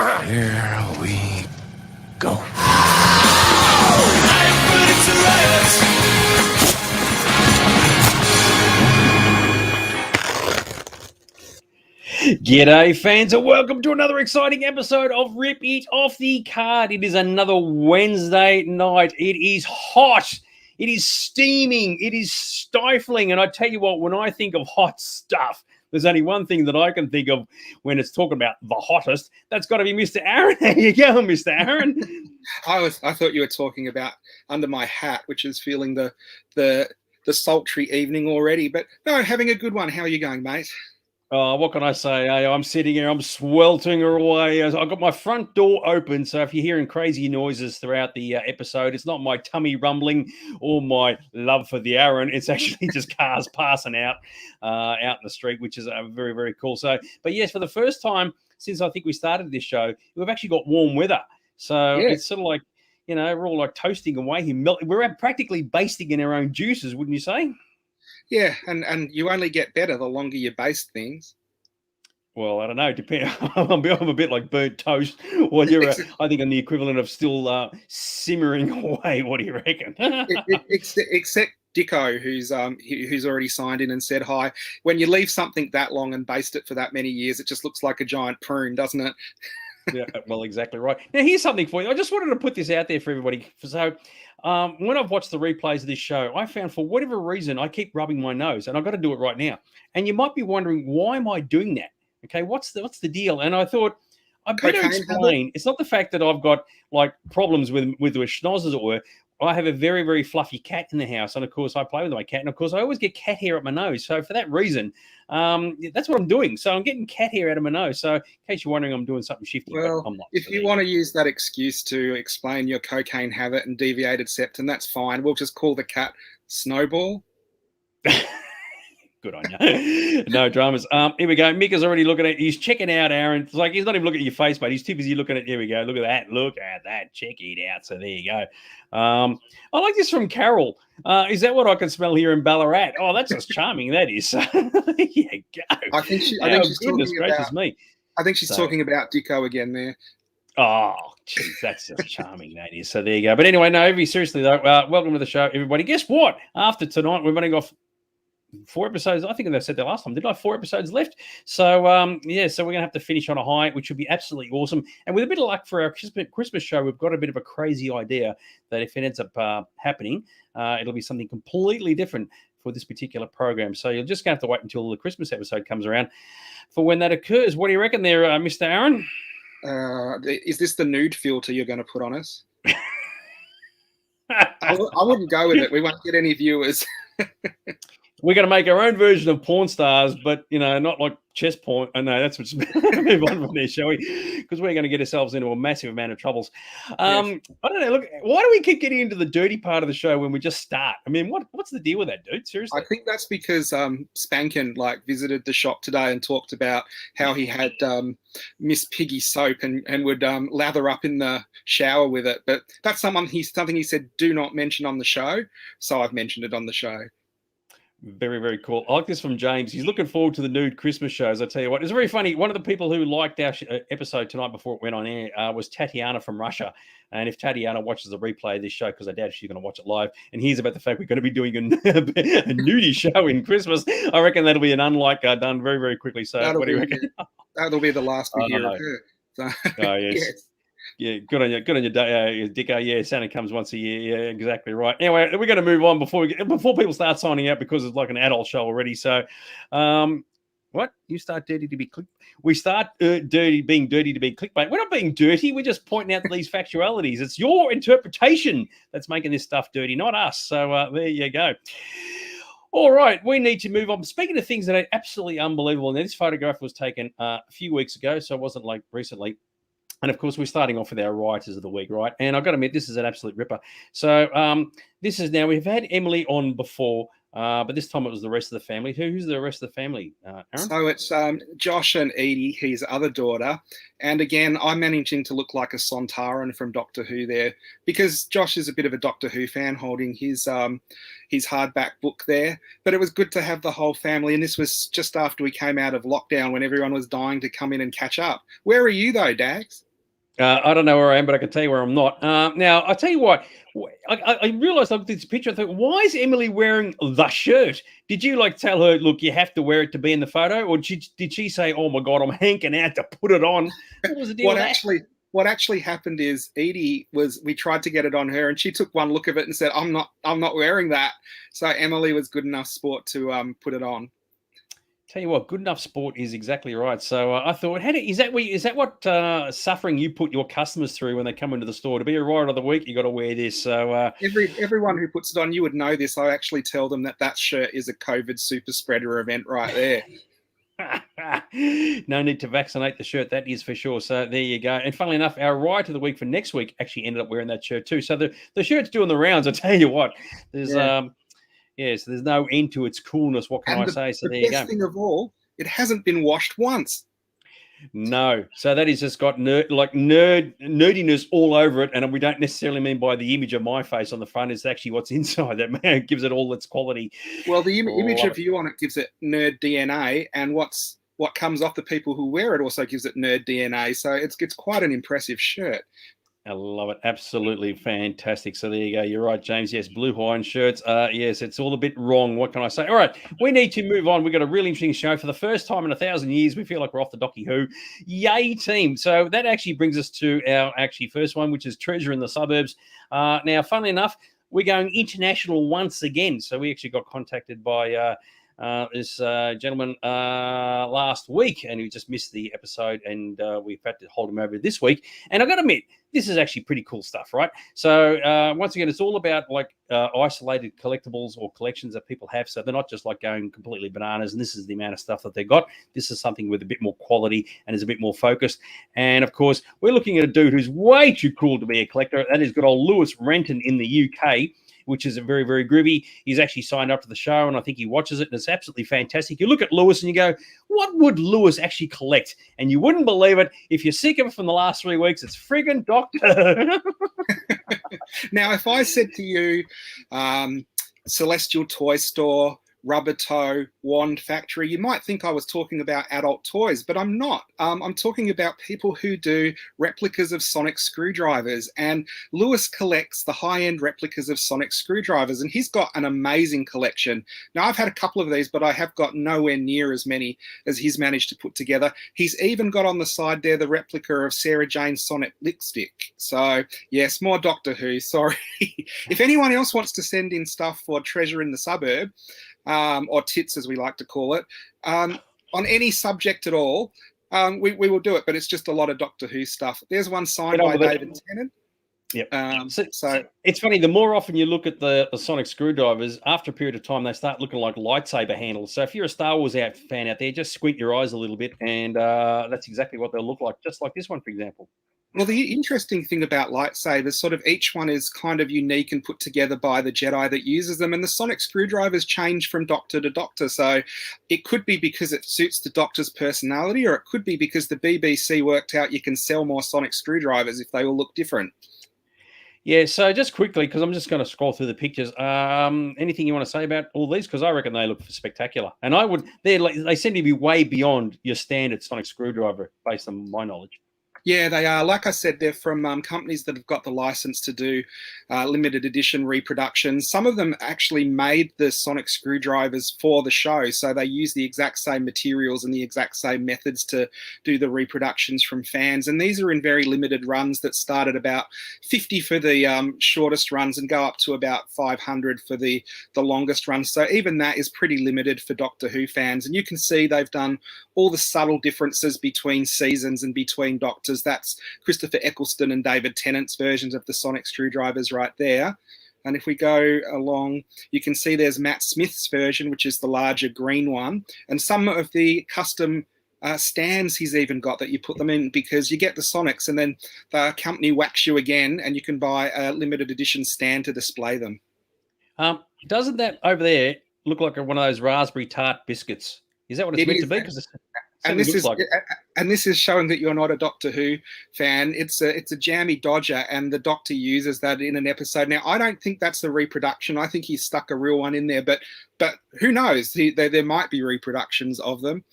Here we go. G'day fans and welcome to another exciting episode of Rip It Off the Card. It is another Wednesday night. It is hot. It is steaming. It is stifling. And I tell you what, when I think of hot stuff, there's only one thing that I can think of when it's talking about the hottest. That's got to be Mr. Aaron. There you go, Mr. Aaron. I thought you were talking about under my hat, which is feeling the sultry evening already. But no, having a good one. How are you going, mate? Oh, what can I say? I'm sitting here, I'm sweltering away. I've got my front door open, so if you're hearing crazy noises throughout the episode, it's not my tummy rumbling or my love for the Aaron. It's actually just cars passing out in the street, which is very, very cool. So, but yes, for the first time since I think we started this show, we've actually got warm weather. So It's sort of like, you know, we're all like toasting away here. We're practically basting in our own juices, wouldn't you say? Yeah, and you only get better the longer you baste things. Well, I don't know. I'm a bit like burnt toast. Well, I think I'm the equivalent of still simmering away. What do you reckon? Except Dicko, who's already signed in and said hi. When you leave something that long and baste it for that many years, it just looks like a giant prune, doesn't it? Yeah, well, exactly right. Now, here's something for you. I just wanted to put this out there for everybody. So, when I've watched the replays of this show, I found for whatever reason I keep rubbing my nose, and I've got to do it right now. And you might be wondering, why am I doing that? Okay, what's the deal? And I thought I better explain. It's not the fact that I've got like problems with a schnoz, as it were. I have a very, very fluffy cat in the house, and of course I play with my cat, and of course I always get cat hair up my nose. So for that reason, that's what I'm doing. So I'm getting cat hair out of my nose. So in case you're wondering, I'm doing something shifty. Well, but I'm not. If you want to use that excuse to explain your cocaine habit and deviated septum, that's fine. We'll just call the cat Snowball. Good on you. No dramas. Here we go. Mick is already looking at. He's checking out Aaron. It's like he's not even looking at your face, mate. He's too busy looking at. Here we go. Look at that. Look at that. Check it out. So there you go. I like this from Carol. Is that what I can smell here in Ballarat? Oh, that's just charming. That is. There you go. I think she's talking about Dicko again there. Oh, geez, that's just charming, that is. So there you go. But anyway, no, seriously though, welcome to the show, everybody. Guess what? After tonight, we've only got 4 episodes. I think I said that last time. Did I? 4 episodes left. So, so we're going to have to finish on a high, which would be absolutely awesome. And with a bit of luck for our Christmas show, we've got a bit of a crazy idea that if it ends up happening, it'll be something completely different for this particular program. So you're just going to have to wait until the Christmas episode comes around for when that occurs. What do you reckon there, Mr. Aaron? Is this the nude filter you're going to put on us? I wouldn't go with it. We won't get any viewers. We're going to make our own version of porn stars, but, you know, not like chest porn. Oh, no, that's what's move on from there, shall we? Because we're going to get ourselves into a massive amount of troubles. Yes. I don't know. Look, why do we keep getting into the dirty part of the show when we just start? I mean, what's the deal with that, dude? Seriously? I think that's because Spankin visited the shop today and talked about how he had Miss Piggy soap and would lather up in the shower with it. But that's something he said do not mention on the show. So I've mentioned it on the show. Very, very cool. I like this from James. He's looking forward to the nude Christmas shows. I tell you what, it's very funny. One of the people who liked our episode tonight before it went on air was Tatiana from Russia. And if Tatiana watches the replay of this show, because I doubt she's going to watch it live, and hears about the fact we're going to be doing a nudie show in Christmas, I reckon that'll be an unlike done very, very quickly. So what do you reckon? That'll be the last we hear of her. So, oh, yes. Yes. Yeah, good on you, Dicko. Yeah, Santa comes once a year. Yeah, exactly right. Anyway, we're going to move on before people start signing out because it's like an adult show already. So, what you start dirty to be click? We start being dirty to be clickbait. We're not being dirty. We're just pointing out these factualities. It's your interpretation that's making this stuff dirty, not us. So there you go. All right, we need to move on. Speaking of things that are absolutely unbelievable, and this photograph was taken a few weeks ago, so it wasn't like recently. And, of course, we're starting off with our writers of the week, right? And I've got to admit, this is an absolute ripper. So this is now, we've had Emily on before, but this time it was the rest of the family. Who's the rest of the family, Aaron? So it's Josh and Edie, his other daughter. And, again, I'm managing to look like a Sontaran from Doctor Who there because Josh is a bit of a Doctor Who fan holding his hardback book there. But it was good to have the whole family. And this was just after we came out of lockdown when everyone was dying to come in and catch up. Where are you, though, Dags? I don't know where I am, but I can tell you where I'm not. Now, I tell you what, I realized I looked at this picture. I thought, why is Emily wearing the shirt? Did you like tell her, look, you have to wear it to be in the photo, or did she say, oh my god, I'm hanking out to put it on? What was the deal with that? What actually happened is we tried to get it on her, and she took one look of it and said, I'm not wearing that. So Emily was good enough sport to put it on. Tell you what, good enough sport is exactly right. So I thought, is that what suffering you put your customers through when they come into the store? To be a rider of the week, you got to wear this. So everyone who puts it on, you would know this. I actually tell them that shirt is a COVID super spreader event right there. No need to vaccinate the shirt, that is for sure. So there you go. And funnily enough, our ride to the week for next week actually ended up wearing that shirt too. So the shirt's doing the rounds. I tell you what, there's so there's no end to its coolness. What can I say? So there you go. The best thing of all, it hasn't been washed once. No, so that has just got nerdiness all over it, and we don't necessarily mean by the image of my face on the front. It's actually what's inside that gives it all its quality. Well, the image of you on it gives it nerd DNA, and what comes off the people who wear it also gives it nerd DNA. So it's quite an impressive shirt. I love it. Absolutely fantastic. So there you go. You're right, James. Yes, blue Hawaiian shirts. Yes, it's all a bit wrong. What can I say? All right, we need to move on. We've got a really interesting show. For the first time in 1,000 years, we feel like we're off the Docky Who. Yay, team. So that actually brings us to our first one, which is Treasure in the Suburbs. Now, funnily enough, we're going international once again. So we actually got contacted by this gentleman last week, and he just missed the episode, and we've had to hold him over this week. And I've got to admit, this is actually pretty cool stuff, right? So once again, it's all about isolated collectibles or collections that people have. So they're not just like going completely bananas, and this is the amount of stuff that they got. This is something with a bit more quality and is a bit more focused. And of course, we're looking at a dude who's way too cool to be a collector. That is good old Lewis Renton in the UK, which is a very, very groovy. He's actually signed up to the show, and I think he watches it, and it's absolutely fantastic. You look at Lewis and you go, what would Lewis actually collect? And you wouldn't believe it. If you're sick of it from the last 3 weeks, it's friggin' Doctor. Now, if I said to you, Celestial Toy Store, Rubber Toe, Wand Factory, you might think I was talking about adult toys, but I'm not. I'm talking about people who do replicas of sonic screwdrivers, and Lewis collects the high-end replicas of sonic screwdrivers, and he's got an amazing collection. Now, I've had a couple of these, but I have got nowhere near as many as he's managed to put together. He's even got on the side there the replica of Sarah Jane's Sonic lipstick. So, yes, more Doctor Who, sorry. If anyone else wants to send in stuff for Treasure in the Suburb, or tits as we like to call it, on any subject at all, we will do it, but it's just a lot of Doctor Who stuff. There's one signed by David Tennant. Yep. So it's funny, the more often you look at the sonic screwdrivers, after a period of time, they start looking like lightsaber handles. So if you're a Star Wars fan out there, just squint your eyes a little bit, and that's exactly what they'll look like, just like this one, for example. Well, the interesting thing about lightsabers, sort of each one is kind of unique and put together by the Jedi that uses them. And the sonic screwdrivers change from Doctor to Doctor. So it could be because it suits the Doctor's personality, or it could be because the BBC worked out you can sell more sonic screwdrivers if they all look different. Yeah, so just quickly, because I'm just going to scroll through the pictures. Anything you want to say about all these? Because I reckon they look spectacular. And they seem to be way beyond your standard sonic screwdriver, based on my knowledge. Yeah, they are. Like I said, they're from companies that have got the license to do limited edition reproductions. Some of them actually made the sonic screwdrivers for the show, so they use the exact same materials and the exact same methods to do the reproductions from fans. And these are in very limited runs that start at about 50 for the shortest runs and go up to about 500 for the longest runs. So even that is pretty limited for Doctor Who fans. And you can see they've done all the subtle differences between seasons and between Doctors. That's Christopher Eccleston and David Tennant's versions of the sonic screwdrivers right there. And if we go along, you can see there's Matt Smith's version, which is the larger green one. And some of the custom stands he's even got that you put them in, because you get the Sonics and then the company whacks you again and you can buy a limited edition stand to display them. Doesn't that over there look like one of those raspberry tart biscuits? Is that what it's meant to be? and this is showing that you're not a Doctor Who fan. It's a jammy dodger, and the Doctor uses that in an episode. Now, I don't think that's the reproduction. I think he stuck a real one in there, but who knows? There might be reproductions of them.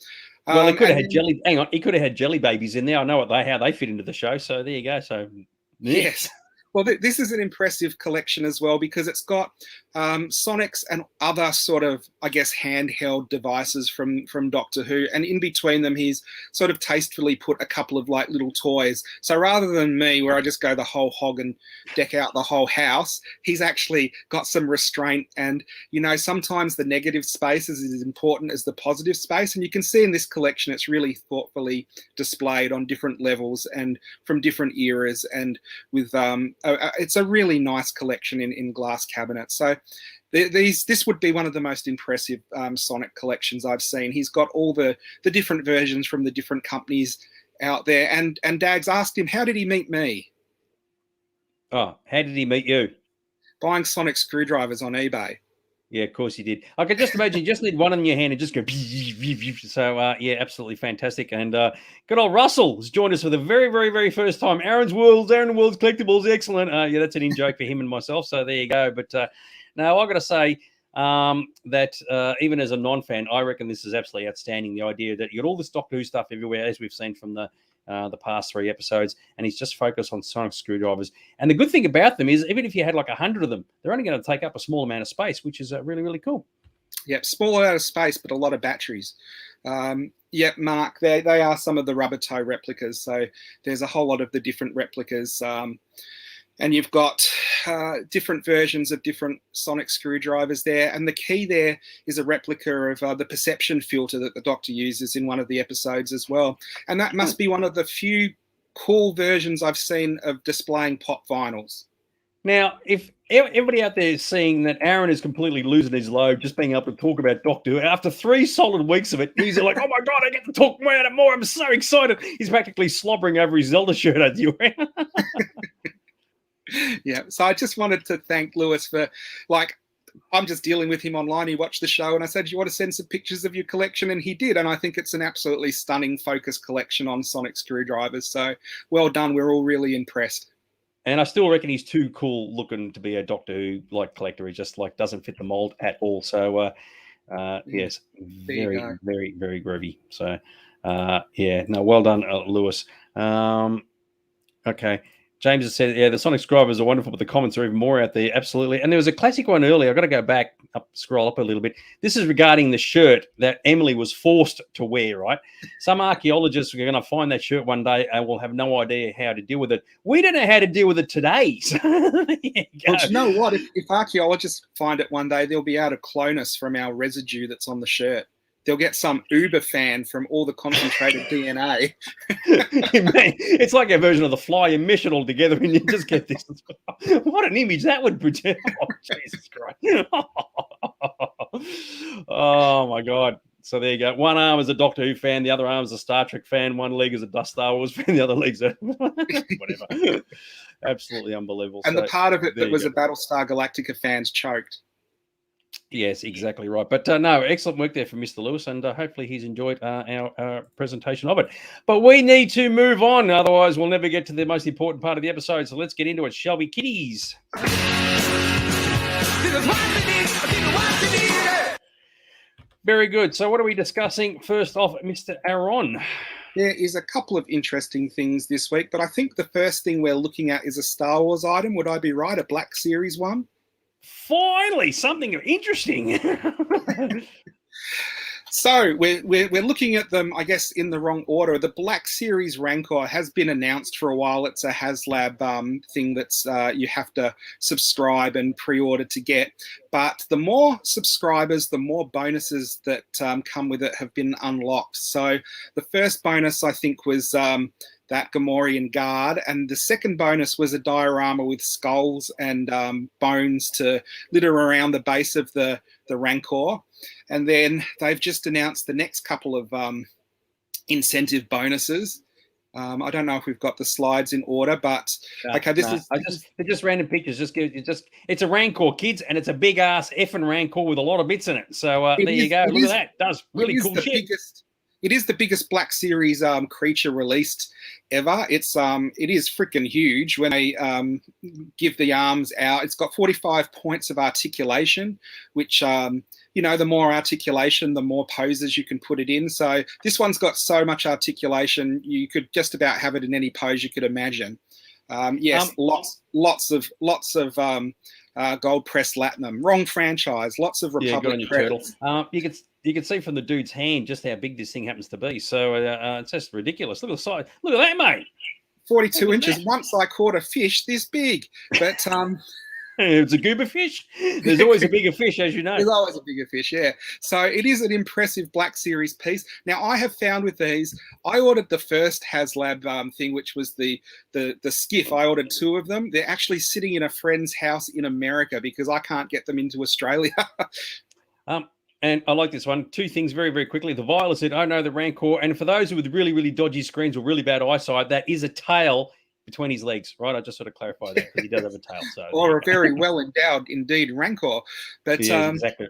Well, he could have had jelly. Hang on, he could have had jelly babies in there. I know how they fit into the show. So there you go. So yes. Well, this is an impressive collection as well, because it's got Sonics and other sort of, I guess, handheld devices from Doctor Who. And in between them, he's sort of tastefully put a couple of like little toys. So rather than me, where I just go the whole hog and deck out the whole house, he's actually got some restraint. And, you know, sometimes the negative space is as important as the positive space. And you can see in this collection, it's really thoughtfully displayed on different levels and from different eras, and with it's a really nice collection in glass cabinets. So this would be one of the most impressive Sonic collections I've seen. He's got all the different versions from the different companies out there. And Dags asked him, how did he meet me? Oh, how did he meet you? Buying Sonic screwdrivers on eBay. Yeah, of course he did. I could just imagine you just need one in your hand and just go. So, yeah, absolutely fantastic. And good old Russell has joined us for the very, very, very first time. Aaron World's Collectibles. Excellent. Yeah, that's an in-joke for him and myself. So there you go. But now I've got to say that even as a non-fan, I reckon this is absolutely outstanding. The idea that you got all this Doctor Who stuff everywhere, as we've seen from the past 3 episodes, and he's just focused on Sonic screwdrivers. And the good thing about them is, even if you had like 100 of them, they're only going to take up a small amount of space, which is really, really cool. Yep, small amount of space, but a lot of batteries. Yep, Mark, they are some of the rubber toe replicas. So there's a whole lot of the different replicas. And you've got different versions of different Sonic screwdrivers there. And the key there is a replica of the perception filter that the Doctor uses in one of the episodes as well. And that must be one of the few cool versions I've seen of displaying pop vinyls. Now, if everybody out there is seeing that Aaron is completely losing his load, just being able to talk about Doctor Who, after 3 solid weeks of it, he's like, oh my God, I get to talk more and more. I'm so excited. He's practically slobbering over his Zelda shirt at you. Yeah, so I just wanted to thank Lewis for, like, I'm just dealing with him online. He watched the show and I said, do you want to send some pictures of your collection? And he did. And I think it's an absolutely stunning focus collection on Sonic screwdrivers. So well done. We're all really impressed. And I still reckon he's too cool looking to be a Doctor Who like collector. He just like doesn't fit the mold at all. So yes, very, very, very groovy. So yeah, no, well done, Lewis. Okay. James has said, yeah, the Sonic screwdrivers are wonderful, but the comments are even more out there. Absolutely. And there was a classic one earlier. I've got to go back, scroll up a little bit. This is regarding the shirt that Emily was forced to wear, right? Some archaeologists are going to find that shirt one day and will have no idea how to deal with it. We don't know how to deal with it today. So well, you know what? If archaeologists find it one day, they'll be able to clone us from our residue that's on the shirt. They'll get some Uber fan from all the concentrated DNA. It's like a version of The Fly. You mesh it all together and you just get this. What an image that would produce. Oh, Jesus Christ. Oh, my God. So there you go. One arm is a Doctor Who fan. The other arm is a Star Trek fan. One leg is a Star Wars fan. The other leg's a whatever. Absolutely unbelievable. And so, the part of it that was a Battlestar Galactica fans choked. Yes, exactly right. But no, excellent work there from Mr. Lewis, and hopefully he's enjoyed our presentation of it. But we need to move on, otherwise we'll never get to the most important part of the episode. So let's get into it, shall we, kiddies? Very good. So what are we discussing? First off, Mr. Aaron. There is a couple of interesting things this week, but I think the first thing we're looking at is a Star Wars item. Would I be right? A Black Series one? Finally, something interesting. So we're looking at them, I guess, in the wrong order. The Black Series Rancor has been announced for a while. It's a HasLab thing that's you have to subscribe and pre-order to get. But the more subscribers, the more bonuses that come with it have been unlocked. So the first bonus, I think, was that Gamorrean guard, and the second bonus was a diorama with skulls and bones to litter around the base of the Rancor. And then they've just announced the next couple of incentive bonuses. I don't know if we've got the slides in order, but okay, they're just random pictures. It's a Rancor, kids, and it's a big ass effing Rancor with a lot of bits in it. So there you go. Look at that. It does really cool shit. It is the biggest Black Series creature released ever. It is freaking huge when they give the arms out. It's got 45 points of articulation, which the more articulation, the more poses you can put it in. So this one's got so much articulation, you could just about have it in any pose you could imagine. Yes, lots of gold press latinum. Wrong franchise. Lots of Republic credits. You can see from the dude's hand just how big this thing happens to be. So it's just ridiculous. Look at the size. Look at that, mate. 42 inches. That. Once I caught a fish this big, but it's a goober fish. There's always a bigger fish, as you know. There's always a bigger fish, yeah. So it is an impressive Black Series piece. Now, I have found with these, I ordered the first HasLab thing, which was the skiff. I ordered 2 of them. They're actually sitting in a friend's house in America because I can't get them into Australia. And I like this one. 2 things very, very quickly. The Violet said, oh, no, the Rancor. And for those with really, really dodgy screens or really bad eyesight, that is a tail between his legs, right? I just sort of clarify that because he does have a tail. So, or a very well endowed, indeed, Rancor. But yeah, exactly.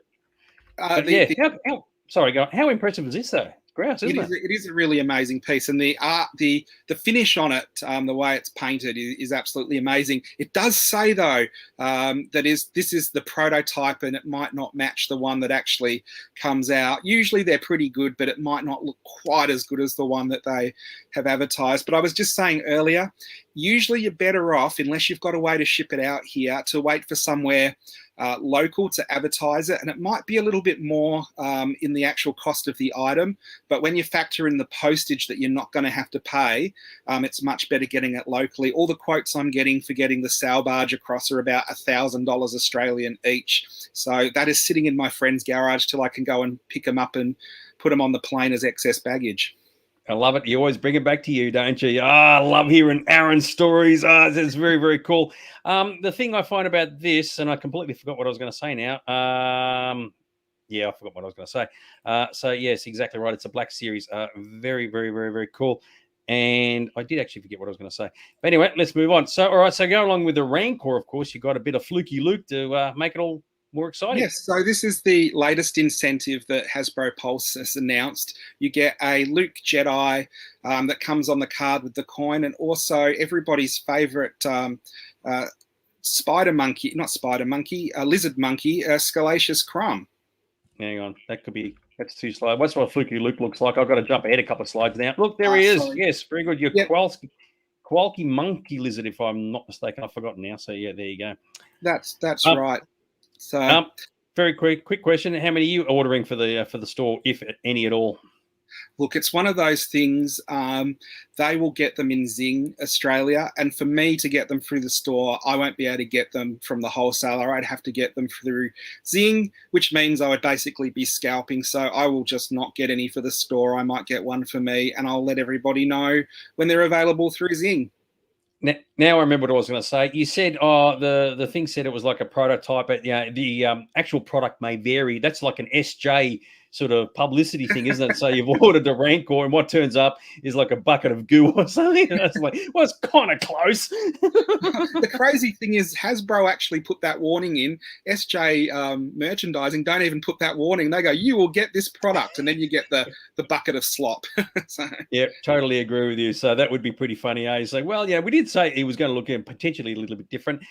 How impressive is this, though? Grouse, isn't it? It is a really amazing piece, and the art, the finish on it, the way it's painted is absolutely amazing. It does say though this is the prototype, and it might not match the one that actually comes out. Usually they're pretty good, but it might not look quite as good as the one that they have advertised. But I was just saying earlier, usually you're better off, unless you've got a way to ship it out here, to wait for somewhere local to advertise it, and it might be a little bit more in the actual cost of the item, but when you factor in the postage that you're not going to have to pay, it's much better getting it locally. All the quotes I'm getting for getting the sail barge across are about $1,000 Australian each, so that is sitting in my friend's garage till I can go and pick them up and put them on the plane as excess baggage. I love it. You always bring it back to you, don't you? I love hearing Aaron's stories. It's very, very cool. The thing I find about this, and I completely forgot what I was going to say now. Yeah, I forgot what I was going to say. So, yes, exactly right. It's a Black Series. Very, very, very, very cool. And I did actually forget what I was going to say. But anyway, let's move on. So, all right, so go along with the Rancor, of course. You got a bit of Fluky Luke to make it all more exciting. Yes, so this is the latest incentive that Hasbro Pulse has announced. You get a Luke Jedi that comes on the card with the coin, and also everybody's favorite lizard monkey, Scalacious Crumb. Hang on, that's too slow. That's what Fluky Luke looks like. I've got to jump ahead a couple of slides now. Look, there he is. Sorry. Yes, very good. Your Kowalski monkey lizard, if I'm not mistaken. I've forgotten now. So yeah, there you go. That's right. So, very quick question: how many are you ordering for the store, if any at all? Look, it's one of those things. They will get them in Zing Australia, and for me to get them through the store, I won't be able to get them from the wholesaler. I'd have to get them through Zing, which means I would basically be scalping. So I will just not get any for the store. I might get one for me, and I'll let everybody know when they're available through Zing. Now I remember what I was going to say. You said, the thing said it was like a prototype. But the actual product may vary. That's like an SJ sort of publicity thing, isn't it? So you've ordered a Rancor, and what turns up is like a bucket of goo or something. And it's like, well, it's kind of close. The crazy thing is Hasbro actually put that warning in. SJ merchandising don't even put that warning. They go, you will get this product, and then you get the bucket of slop. So. Yeah, totally agree with you. So that would be pretty funny, eh? So, well, yeah, we did say he was going to look potentially a little bit different.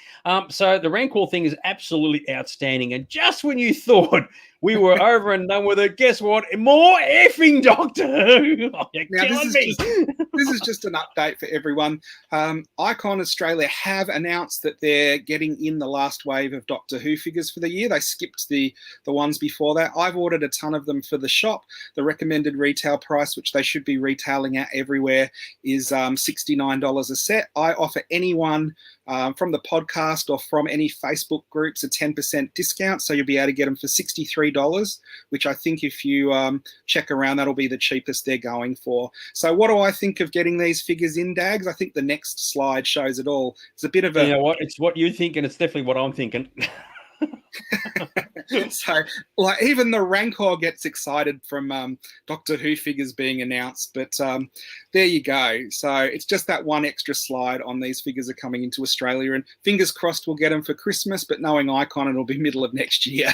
So the Rancor thing is absolutely outstanding. And just when you thought we were over and done with it, guess what? More effing Doctor Who. Oh, now, this is just an update for everyone. Icon Australia have announced that they're getting in the last wave of Doctor Who figures for the year. They skipped the ones before that. I've ordered a ton of them for the shop. The recommended retail price, which they should be retailing at everywhere, is $69 a set. I offer anyone from the podcast or from any Facebook groups a 10% discount, so you'll be able to get them for $63, which I think if you check around, that'll be the cheapest they're going for. So what do I think of getting these figures in, Dags? I think the next slide shows it all. It's a bit of a... You know what? It's what you think, and it's definitely what I'm thinking. So, like, even the Rancor gets excited from Doctor Who figures being announced, but there you go. So it's just that one extra slide on these figures are coming into Australia, and fingers crossed we'll get them for Christmas, but knowing Icon, it'll be middle of next year.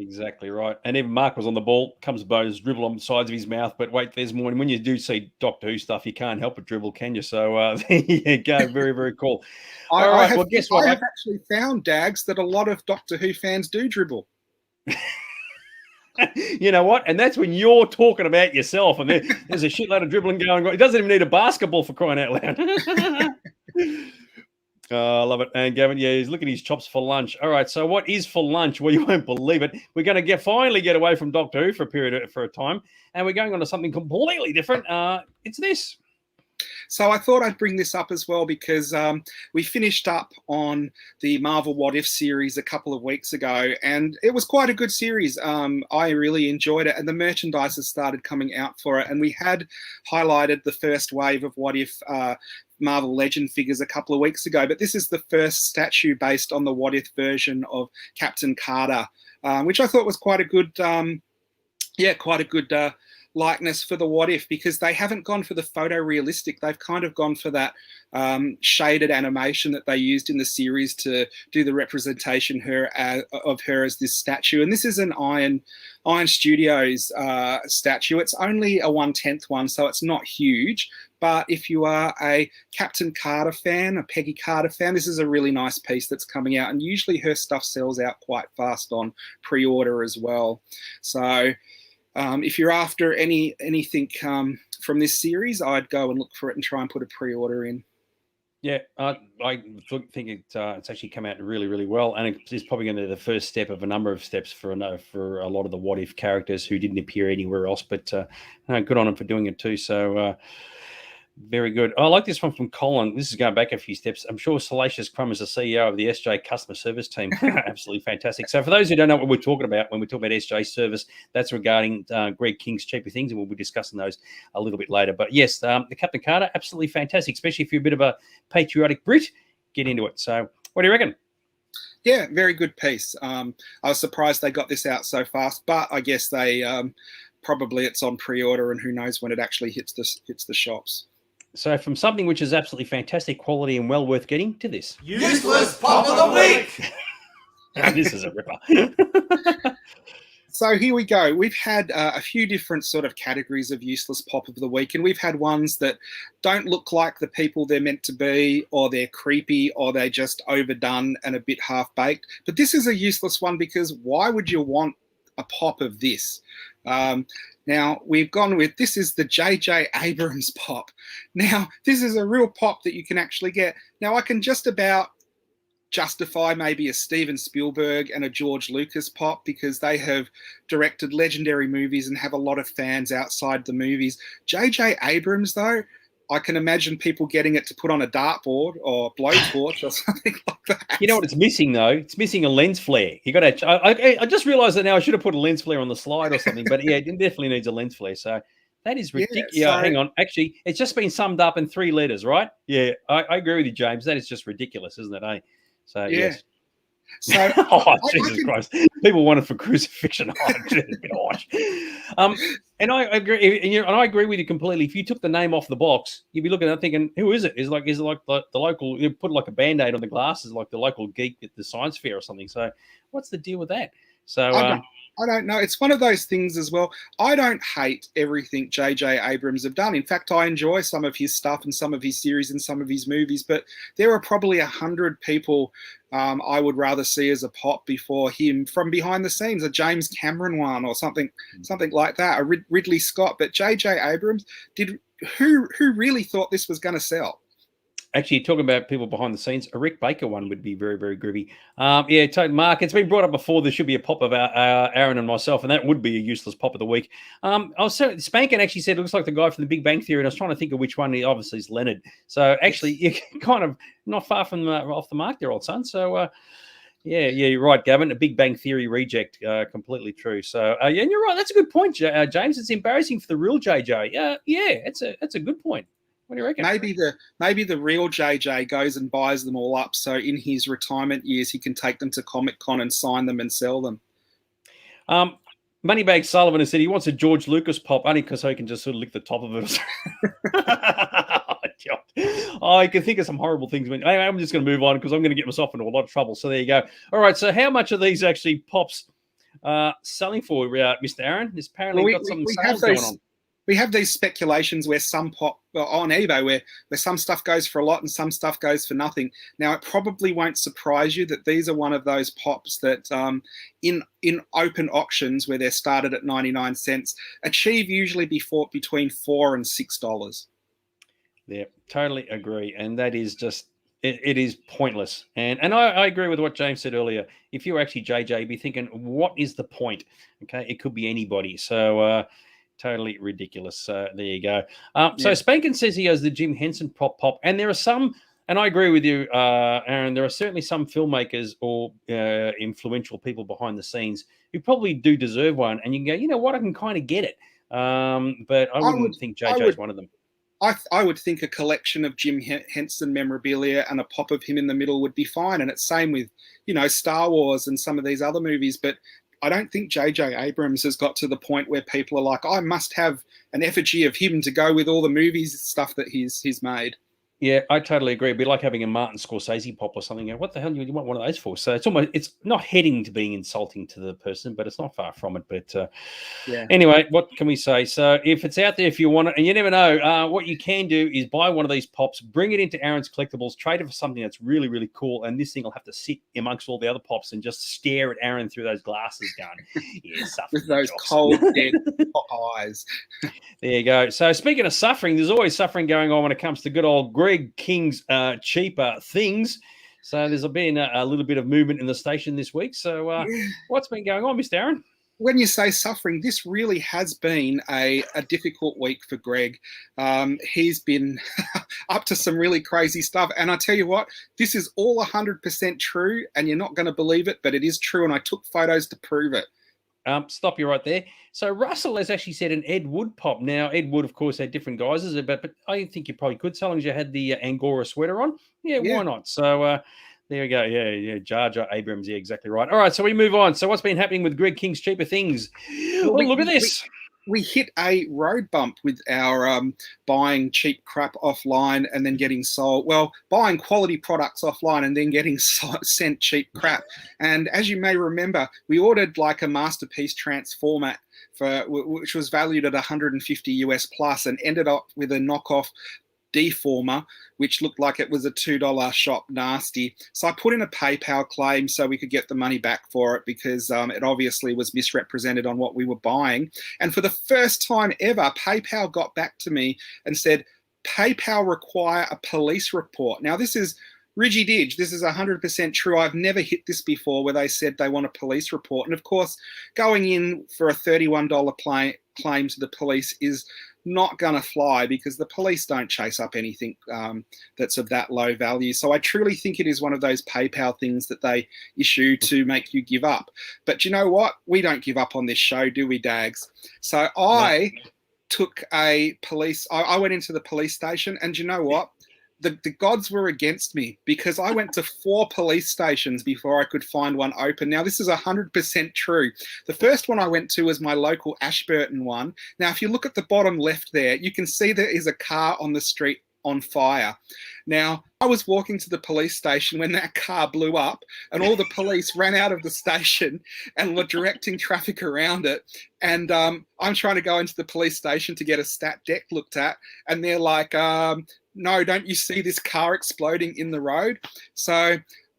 Exactly right. And even Mark was on the ball, comes Bo's dribble on the sides of his mouth. But wait, there's more. And when you do see Doctor Who stuff, you can't help but dribble, can you? So there you go. Very, very cool. All right. Well, guess what? I have actually found, Dags, that a lot of Doctor Who fans do dribble. You know what? And that's when you're talking about yourself. And there's a shitload of dribbling going on. It doesn't even need a basketball for crying out loud. I love it. And Gavin, yeah, he's looking at his chops for lunch. All right. So what is for lunch? Well, you won't believe it. We're going to finally get away from Doctor Who for a time. And we're going on to something completely different. It's this. So I thought I'd bring this up as well because we finished up on the Marvel What If series a couple of weeks ago, and it was quite a good series. I really enjoyed it, and the merchandise has started coming out for it. And we had highlighted the first wave of What If Marvel Legend figures a couple of weeks ago, but this is the first statue based on the What If version of Captain Carter, which I thought was quite a good, likeness for the What If, because they haven't gone for the photorealistic. They've kind of gone for that shaded animation that they used in the series to do the representation of her as this statue. And this is an Iron Studios statue. It's only a 1/10 one, so it's not huge. But if you are a Captain Carter fan, a Peggy Carter fan, this is a really nice piece that's coming out. And usually her stuff sells out quite fast on pre-order as well. So if you're after anything from this series, I'd go and look for it and try and put a pre-order in. Yeah, I think it's actually come out really, really well, and it's probably going to be the first step of a number of steps for a lot of the What If characters who didn't appear anywhere else. But good on them for doing it too. So very good. I like this one from Colin. This is going back a few steps. I'm sure Salacious Crumb is the CEO of the SJ customer service team. Absolutely fantastic. So for those who don't know what we're talking about when we talk about SJ service, that's regarding Greg King's Cheaper Things, and we'll be discussing those a little bit later. But yes, the Captain Carter, absolutely fantastic, especially if you're a bit of a patriotic Brit. Get into it. So what do you reckon? Yeah, very good piece. I was surprised they got this out so fast, but I guess they probably it's on pre-order, and who knows when it actually hits the shops. So from something which is absolutely fantastic quality and well worth getting to this. Useless Pop of the Week! This is a ripper. So here we go. We've had a few different sort of categories of useless pop of the week, and we've had ones that don't look like the people they're meant to be, or they're creepy, or they're just overdone and a bit half-baked. But this is a useless one because why would you want a pop of this? Now, we've gone with, this is the J.J. Abrams pop. Now, this is a real pop that you can actually get. Now, I can just about justify maybe a Steven Spielberg and a George Lucas pop because they have directed legendary movies and have a lot of fans outside the movies. J.J. Abrams, though, I can imagine people getting it to put on a dartboard or blowtorch or something like that. You know what it's missing, though? It's missing a lens flare. You got to. I just realised that now. I should have put a lens flare on the slide or something. But yeah, it definitely needs a lens flare. So that is ridiculous. Yeah, hang on. Actually, it's just been summed up in 3 letters, right? Yeah, I agree with you, James. That is just ridiculous, isn't it? Eh? So yeah. Yes. So, oh, Jesus Christ. People want it for crucifixion. And I agree, and I agree with you completely. If you took the name off the box, you'd be looking at it thinking, who is it? Is it like the local, you put like a Band-Aid on the glasses, like the local geek at the science fair or something. So what's the deal with that? So I don't know. It's one of those things as well. I don't hate everything J.J. Abrams have done. In fact, I enjoy some of his stuff and some of his series and some of his movies, but there are probably 100 people I would rather see as a pop before him from behind the scenes, a James Cameron one or something like that, a Ridley Scott. But J.J. Abrams, who really thought this was going to sell? Actually, talking about people behind the scenes, a Rick Baker one would be very, very groovy. Mark, it's been brought up before. There should be a pop of Aaron and myself, and that would be a useless pop of the week. Spankin actually said it looks like the guy from The Big Bang Theory, and I was trying to think of which one. He obviously is Leonard. So actually, you're kind of not far from off the mark there, old son. So yeah, you're right, Gavin. A Big Bang Theory reject, completely true. So and you're right. That's a good point, James. It's embarrassing for the real JJ. Yeah, that's a good point. What do you reckon? Maybe the real JJ goes and buys them all up, so in his retirement years he can take them to Comic-Con and sign them and sell them. Moneybag Sullivan has said he wants a George Lucas pop only because he can just sort of lick the top of it. I can think of some horrible things. I'm just going to move on because I'm going to get myself into a lot of trouble. So there you go. All right. So how much of these actually pops selling for, Mr. Aaron? It's apparently Well, got some we have sales going on. we have these speculations where some pop on eBay where some stuff goes for a lot and some stuff goes for nothing. Now, it probably won't surprise you that these are one of those pops that in open auctions where they're started at 99 cents achieve usually between $4 and $6. Yeah, totally agree. And that is just, it is pointless. And I agree with what James said earlier. If you're actually JJ, be thinking, what is the point? Okay, it could be anybody. So, totally ridiculous. There you go. So Spankin says he has the Jim Henson pop, and there are some, and I agree with you, Aaron. There are certainly some filmmakers or influential people behind the scenes who probably do deserve one. And you can go, you know what, I can kind of get it, but I wouldn't think JJ is one of them. I would think a collection of Jim Henson memorabilia and a pop of him in the middle would be fine. And it's same with, Star Wars and some of these other movies. But I don't think J.J. Abrams has got to the point where people are like, I must have an effigy of him to go with all the movies stuff that he's made. Yeah, I totally agree. It'd be like having a Martin Scorsese pop or something. What the hell do you want one of those for? So it's not heading to being insulting to the person, but it's not far from it. But anyway, what can we say? So if it's out there, if you want it, and you never know, what you can do is buy one of these pops, bring it into Aaron's Collectibles, trade it for something that's really, really cool, and this thing will have to sit amongst all the other pops and just stare at Aaron through those glasses going, yeah, with those cold, dead eyes. There you go. So speaking of suffering, there's always suffering going on when it comes to good old Greg King's cheaper things. So there's been a little bit of movement in the station this week. So what's been going on, Mr. Aaron? When you say suffering, this really has been a difficult week for Greg. He's been up to some really crazy stuff. And I tell you what, this is all 100% true, and you're not going to believe it, but it is true, and I took photos to prove it. Stop you right there. So Russell has actually said an Ed Wood pop. Now, Ed Wood, of course, had different guises, but I think you probably could, so long as you had the Angora sweater on. Yeah, why not? So there we go. Yeah, Jar Jar Abrams. Yeah, exactly right. All right, so we move on. So what's been happening with Greg King's cheaper things? Well, look at this. We hit a road bump with our buying cheap crap offline and then getting sold. Well, buying quality products offline and then getting sent cheap crap. And as you may remember, we ordered like a Masterpiece Transformer which was valued at 150 US plus and ended up with a knockoff Deformer, which looked like it was a $2 shop nasty. So I put in a PayPal claim so we could get the money back for it because it obviously was misrepresented on what we were buying. And for the first time ever, PayPal got back to me and said, PayPal require a police report. Now, this is Ridgy-dig. This is 100% true. I've never hit this before where they said they want a police report. And of course, going in for a $31 claim to the police is not going to fly because the police don't chase up anything that's of that low value. So I truly think it is one of those PayPal things that they issue to make you give up. But you know what? We don't give up on this show, do we, Dags? So I took I went into the police station, and you know what? The gods were against me because I went to 4 police stations before I could find one open. Now, this is 100% true. The first one I went to was my local Ashburton one. Now, if you look at the bottom left there, you can see there is a car on the street on fire. Now, I was walking to the police station when that car blew up and all the police ran out of the station and were directing traffic around it. And I'm trying to go into the police station to get a stat deck looked at. And they're like, no, don't you see this car exploding in the road? So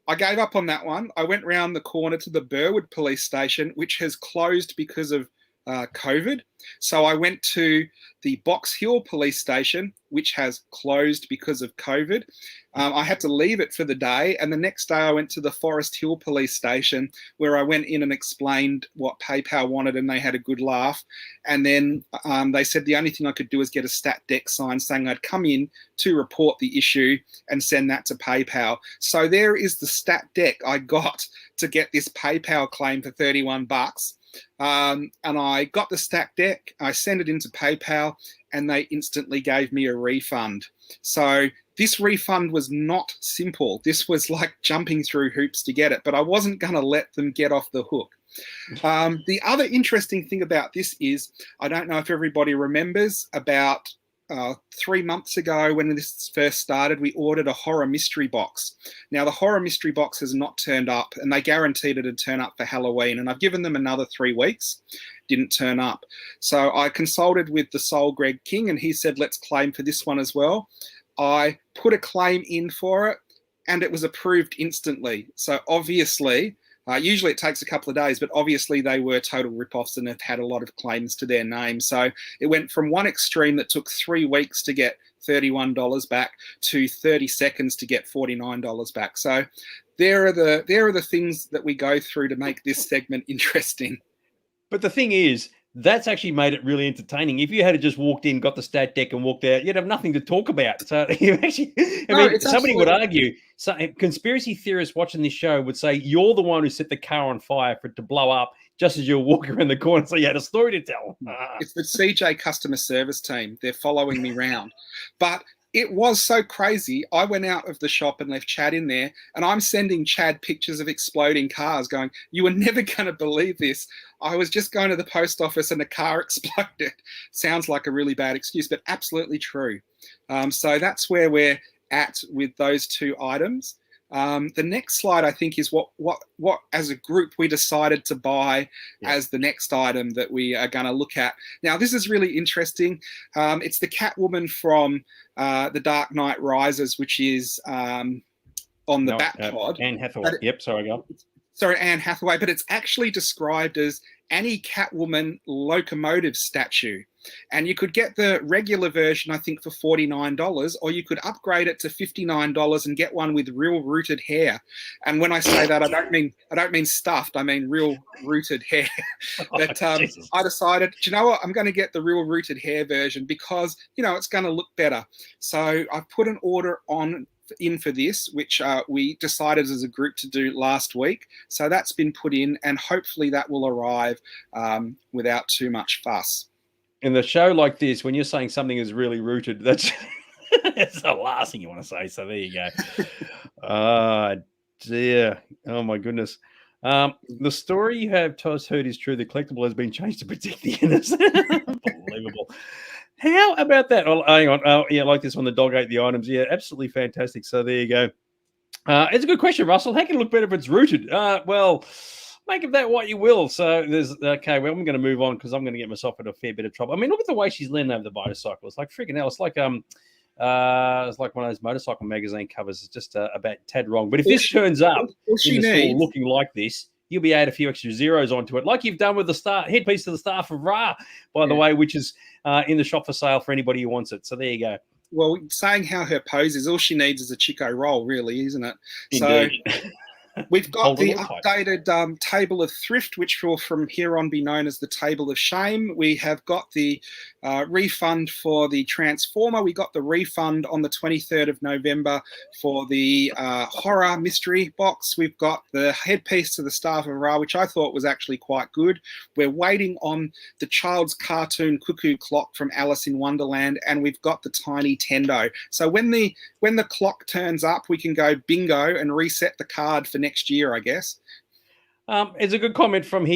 I gave up on that one. I went round the corner to the Burwood police station, which has closed because of COVID. So I went to the Box Hill police station, which has closed because of COVID. I had to leave it for the day. And the next day I went to the Forest Hill police station where I went in and explained what PayPal wanted and they had a good laugh. And then they said the only thing I could do is get a stat deck sign saying I'd come in to report the issue and send that to PayPal. So there is the stat deck I got to get this PayPal claim for $31. And I got the stack deck, I sent it into PayPal, and they instantly gave me a refund. So this refund was not simple. This was like jumping through hoops to get it, but I wasn't going to let them get off the hook. The other interesting thing about this is, I don't know if everybody remembers about 3 months ago when this first started, we ordered a horror mystery box. Now, the horror mystery box has not turned up, and they guaranteed it'd turn up for Halloween, and I've given them another 3 weeks. Didn't turn up. So I consulted with the Soul Greg King, and he said, let's claim for this one as well. I put a claim in for it, and it was approved instantly. So obviously, usually it takes a couple of days, but obviously they were total rip-offs and have had a lot of claims to their name. So it went from one extreme that took 3 weeks to get $31 back to 30 seconds to get $49 back. So there are the things that we go through to make this segment interesting. But the thing is, that's actually made it really entertaining. If you had just walked in, got the stat deck, and walked out, you'd have nothing to talk about. So you actually, somebody would argue, conspiracy theorists watching this show would say you're the one who set the car on fire for it to blow up just as you're walking around the corner. So you had a story to tell. It's the CJ customer service team. They're following me around. But it was so crazy. I went out of the shop and left Chad in there, and I'm sending Chad pictures of exploding cars going, you were never going to believe this. I was just going to the post office and a car exploded. Sounds like a really bad excuse, but absolutely true. So that's where we're at with those 2 items. The next slide, I think, is what as a group we decided to buy as the next item that we are going to look at. Now, this is really interesting. It's the Catwoman from The Dark Knight Rises, which is on the Batpod. Anne Hathaway. Sorry, Anne Hathaway, but it's actually described as Annie Catwoman locomotive statue. And you could get the regular version, I think, for $49, or you could upgrade it to $59 and get one with real rooted hair. And when I say that, I don't mean stuffed. I mean real rooted hair. But I decided, do you know what? I'm going to get the real rooted hair version because it's going to look better. So I've put an order in for this, which we decided as a group to do last week. So that's been put in, and hopefully that will arrive without too much fuss. In a show like this, when you're saying something is really rooted, that's the last thing you want to say. So there you go. Dear. Oh, my goodness. The story you have Toz heard is true. The collectible has been changed to protect the innocent. Unbelievable. How about that? Oh, hang on. Oh, yeah, like this one, the dog ate the items. Yeah, absolutely fantastic. So there you go. It's a good question, Russell. How can it look better if it's rooted? Well, make of that what you will. So there's okay. Well, I'm going to move on because I'm going to get myself in a fair bit of trouble. I mean, look at the way she's leaning over the motorcycle. It's like freaking hell. It's like one of those motorcycle magazine covers. It's just about tad wrong. But if this turns up in the store looking like this, you'll be add a few extra zeros onto it, like you've done with the headpiece to the Staff of Ra, by the way, which is in the shop for sale for anybody who wants it. So there you go. Well, saying how her pose is, all she needs is a Chico roll, really, isn't it? Indeed. So we've got the updated table of thrift, which will from here on be known as the table of shame. We have got the refund for the Transformer. We got the refund on the 23rd of November for the horror mystery box. We've got the headpiece to the Staff of Ra, which I thought was actually quite good. We're waiting on the child's cartoon cuckoo clock from Alice in Wonderland, and we've got the tiny Tendo. So when the clock turns up, we can go bingo and reset the card for next year, I guess. It's a good comment from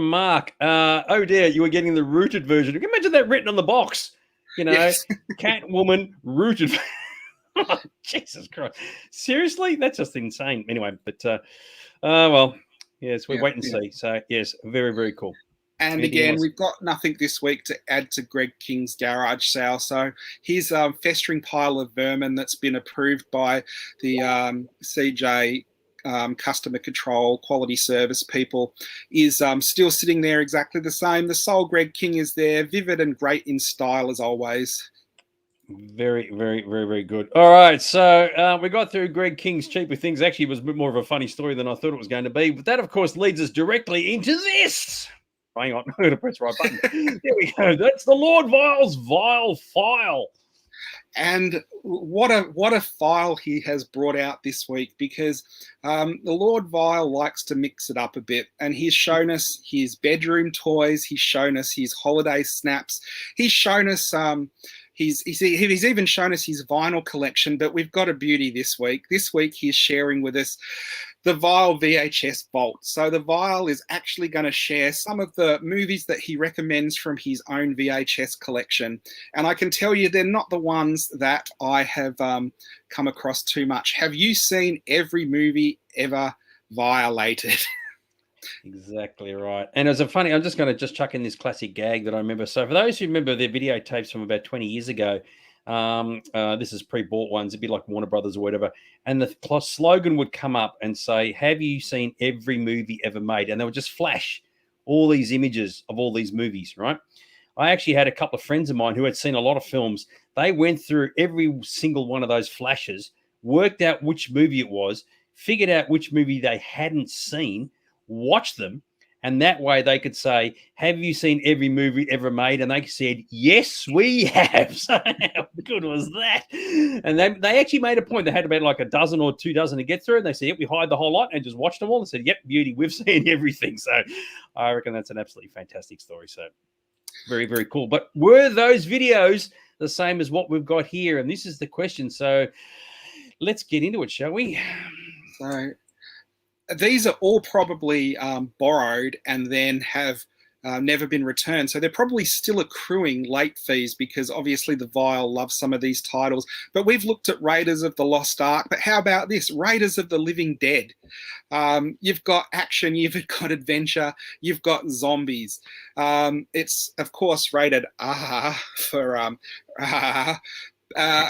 Mark. Oh dear, you were getting the rooted version. Can you imagine that written on the box? Yes. Catwoman rooted. Oh, Jesus Christ. Seriously? That's just insane. Anyway, but well, yes, we wait and see. So yes, very, very cool. And again, we've got nothing this week to add to Greg King's garage sale. So his festering pile of vermin that's been approved by the CJ customer control, quality service people is still sitting there exactly the same. The Soul Greg King is there, vivid and great in style as always. Very, very, very, very good. All right, so we got through Greg King's cheaper things. Actually, it was a bit more of a funny story than I thought it was going to be. But that, of course, leads us directly into this. Hang on, I'm going to press the right button. There we go. That's the Lord Vile's Vile File. And what a file he has brought out this week, because the Lord Vile likes to mix it up a bit, and he's shown us his bedroom toys, he's shown us his holiday snaps, he's shown us he's even shown us his vinyl collection. But we've got a beauty this week. This week he's sharing with us the Vile VHS vault. So the Vile is actually going to share some of the movies that he recommends from his own VHS collection. And I can tell you they're not the ones that I have come across too much. Have you seen every movie ever violated? Exactly right. And as a funny, I'm just going to just chuck in this classic gag that I remember. So for those who remember their videotapes from about 20 years ago, this is pre-bought ones. It'd be like Warner Brothers or whatever. And the slogan would come up and say, "Have you seen every movie ever made?" And they would just flash all these images of all these movies, right? I actually had a couple of friends of mine who had seen a lot of films. They went through every single one of those flashes, worked out which movie it was, figured out which movie they hadn't seen, watched them, and that way they could say, "Have you seen every movie ever made?" And they said, "Yes, we have." So how good was that? And they actually made a point. They had about like a dozen or 2 dozen to get through, and they said, "Yep, we hired the whole lot and just watched them all." And said, "Yep, beauty, we've seen everything." So I reckon that's an absolutely fantastic story. So very, very cool. But were those videos the same as what we've got here? And this is the question. So let's get into it, shall we? So these are all probably borrowed and then have never been returned. So they're probably still accruing late fees because obviously the Vile loves some of these titles. But we've looked at Raiders of the Lost Ark. But how about this? Raiders of the Living Dead. You've got action, you've got adventure, you've got zombies. It's, of course, rated R for...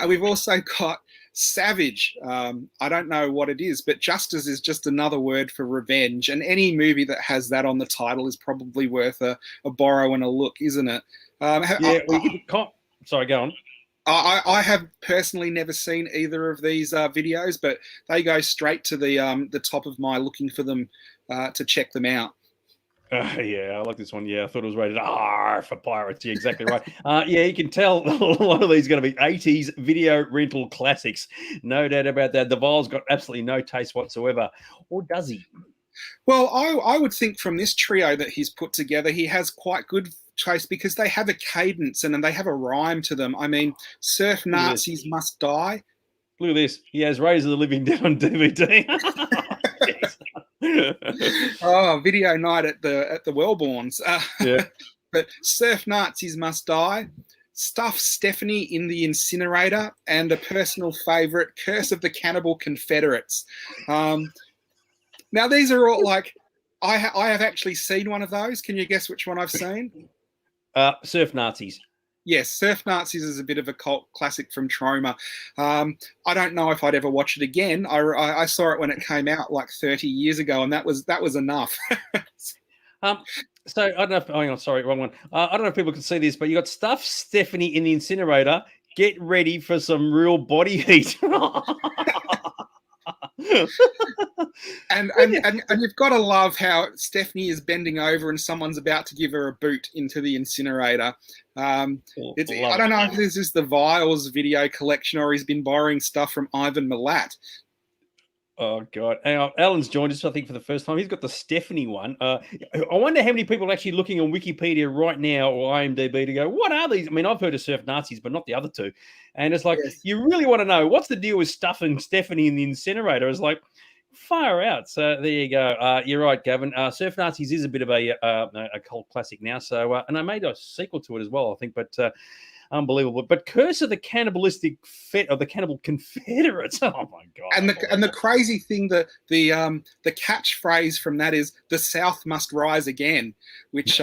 we've also got Savage. I don't know what it is, but justice is just another word for revenge. And any movie that has that on the title is probably worth a borrow and a look, isn't it? Sorry, go on. I have personally never seen either of these videos, but they go straight to the top of my looking for them to check them out. Yeah, I like this one. Yeah, I thought it was rated R for pirates. Yeah, exactly right. Yeah, you can tell a lot of these are going to be 80s video rental classics. No doubt about that. The Vile's got absolutely no taste whatsoever. Or does he? Well, I would think from this trio that he's put together, he has quite good taste because they have a cadence and they have a rhyme to them. I mean, Surf Nazis Must Die. Look at this. He has Raiders of the Living Dead on DVD. Oh, video night at the Wellborns. Yeah. But Surf Nazis Must Die, Stuff Stephanie in the Incinerator, and a personal favourite, Curse of the Cannibal Confederates. Now, these are all like, I have actually seen one of those. Can you guess which one I've seen? Surf Nazis. Yes, Surf Nazis is a bit of a cult classic from Troma. I don't know if I'd ever watch it again. I saw it when it came out like 30 years ago, and that was enough. So I don't know if, hang on, sorry, wrong one. I don't know if people can see this, but you got Stuff Stephanie in the Incinerator. Get ready for some real body heat. and you've got to love how Stephanie is bending over and someone's about to give her a boot into the incinerator. I don't know if this is the Viles video collection or he's been borrowing stuff from Ivan Milat. Oh, God. Alan's joined us, I think, for the first time. He's got the Stephanie one. I wonder how many people are actually looking on Wikipedia right now or IMDb to go, what are these? I mean, I've heard of Surf Nazis, but not the other two. And it's like, yes, you really want to know, what's the deal with stuffing Stephanie in the incinerator? It's like, far out. So there you go. You're right, Gavin. Surf Nazis is a bit of a cult classic now. So, and I made a sequel to it as well, I think, but... unbelievable. But Curse of the Cannibalistic of the Cannibal Confederates. Oh my God. And the crazy thing, the catchphrase from that is "the South must rise again," which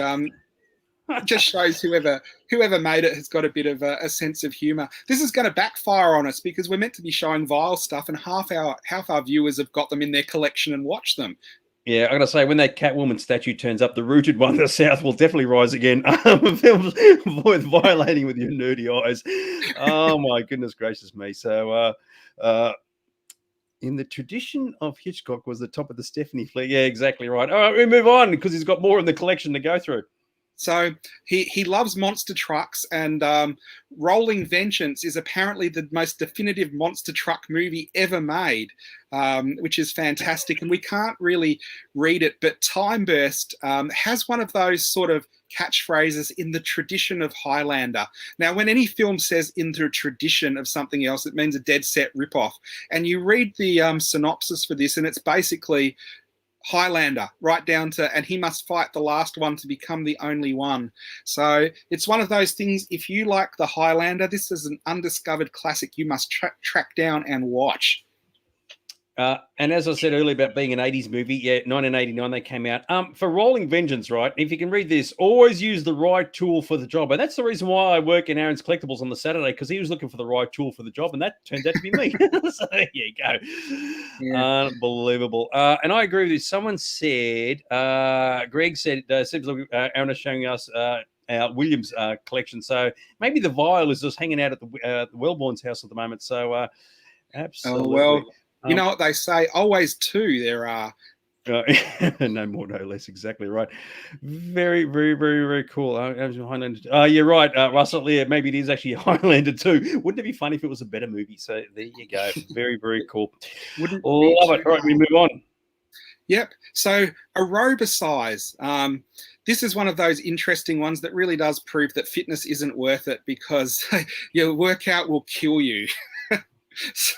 just shows whoever made it has got a bit of a sense of humor. This is going to backfire on us because we're meant to be showing Vile stuff, and half our viewers have got them in their collection and watched them. Yeah, I'm going to say, when that Catwoman statue turns up, the rooted one, the South will definitely rise again. Avoid violating with your nerdy eyes. Oh, my goodness gracious me. So, in the tradition of Hitchcock was the top of the Stephanie fleet. Yeah, exactly right. All right, we move on because he's got more in the collection to go through. So he loves monster trucks, and Rolling Vengeance is apparently the most definitive monster truck movie ever made, which is fantastic. And we can't really read it, but Time Burst has one of those sort of catchphrases in the tradition of Highlander. Now, when any film says in the tradition of something else, it means a dead set ripoff. And you read the synopsis for this, and it's basically Highlander, right down to, and he must fight the last one to become the only one. So it's one of those things, if you like the Highlander, this is an undiscovered classic you must track down and watch. And as I said earlier about being an 80s movie, 1989 they came out. For Rolling Vengeance, right? If you can read this, always use the right tool for the job. And that's the reason why I work in Aaron's Collectibles on the Saturday, because he was looking for the right tool for the job, and that turned out to be me. So there you go. Yeah. Unbelievable. And I agree with this. Someone said, Greg said, Aaron is showing us Williams collection. So maybe the vial is just hanging out at the Wellborn's house at the moment. So absolutely. Oh, well. You know what they say? Always two there are. No more, no less. Exactly right. Very, very, very, very cool. You're right, Russell. Yeah, maybe it is actually Highlander 2. Wouldn't it be funny if it was a better movie? So there you go. Very, very cool. Love it. All right, we move on. Yep. So aerobicize. This is one of those interesting ones that really does prove that fitness isn't worth it, because your workout will kill you. So,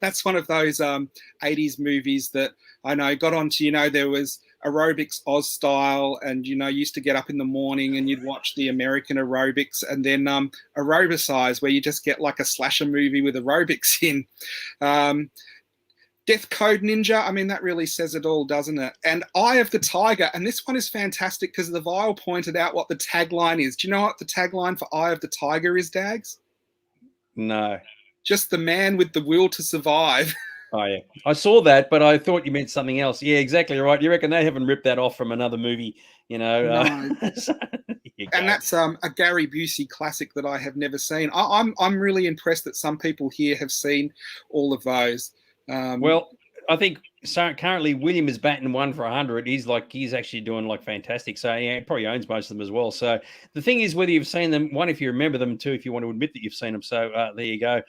that's one of those 80s movies that I know got onto, there was Aerobics Oz Style, and, used to get up in the morning and you'd watch the American aerobics, and then Aerobicize, where you just get like a slasher movie with aerobics in. Death Code Ninja, I mean, that really says it all, doesn't it? And Eye of the Tiger, and this one is fantastic because the vial pointed out what the tagline is. Do you know what the tagline for Eye of the Tiger is, Dags? No. Just the man with the will to survive. Oh, yeah. I saw that, but I thought you meant something else. Yeah, exactly right. You reckon they haven't ripped that off from another movie, No. And that's a Gary Busey classic that I have never seen. I'm really impressed that some people here have seen all of those. Well, I think currently William is batting 1 for 100. He's actually doing fantastic. So he probably owns most of them as well. So the thing is, whether you've seen them, one, if you remember them, two, if you want to admit that you've seen them. So there you go.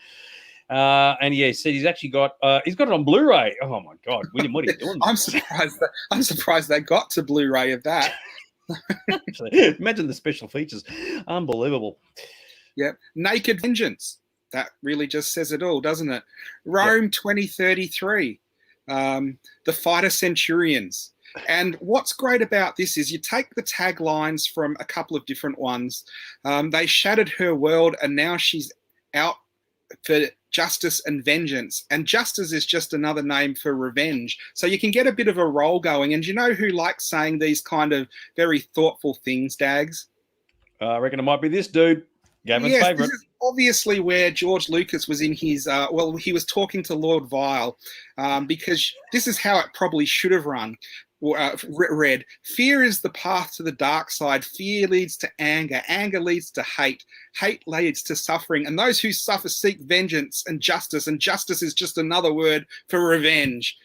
And yeah, he said he's actually got it on Blu-ray. Oh my God, William, what are you doing? I'm surprised they got to Blu-ray of that. Imagine the special features, unbelievable. Yep, Naked Vengeance. That really just says it all, doesn't it? Rome, yep. 2033. The Fighter Centurions. And what's great about this is you take the taglines from a couple of different ones. They shattered her world, and now she's out for justice and vengeance. And justice is just another name for revenge. So you can get a bit of a roll going. And you know who likes saying these kind of very thoughtful things, Dags? I reckon it might be this dude. Gavin's favourite. This is obviously where George Lucas was in his, he was talking to Lord Vile, because this is how it probably should have read. Fear is the path to the dark side. Fear leads to anger. Anger leads to hate. Hate leads to suffering. And those who suffer seek vengeance and justice is just another word for revenge.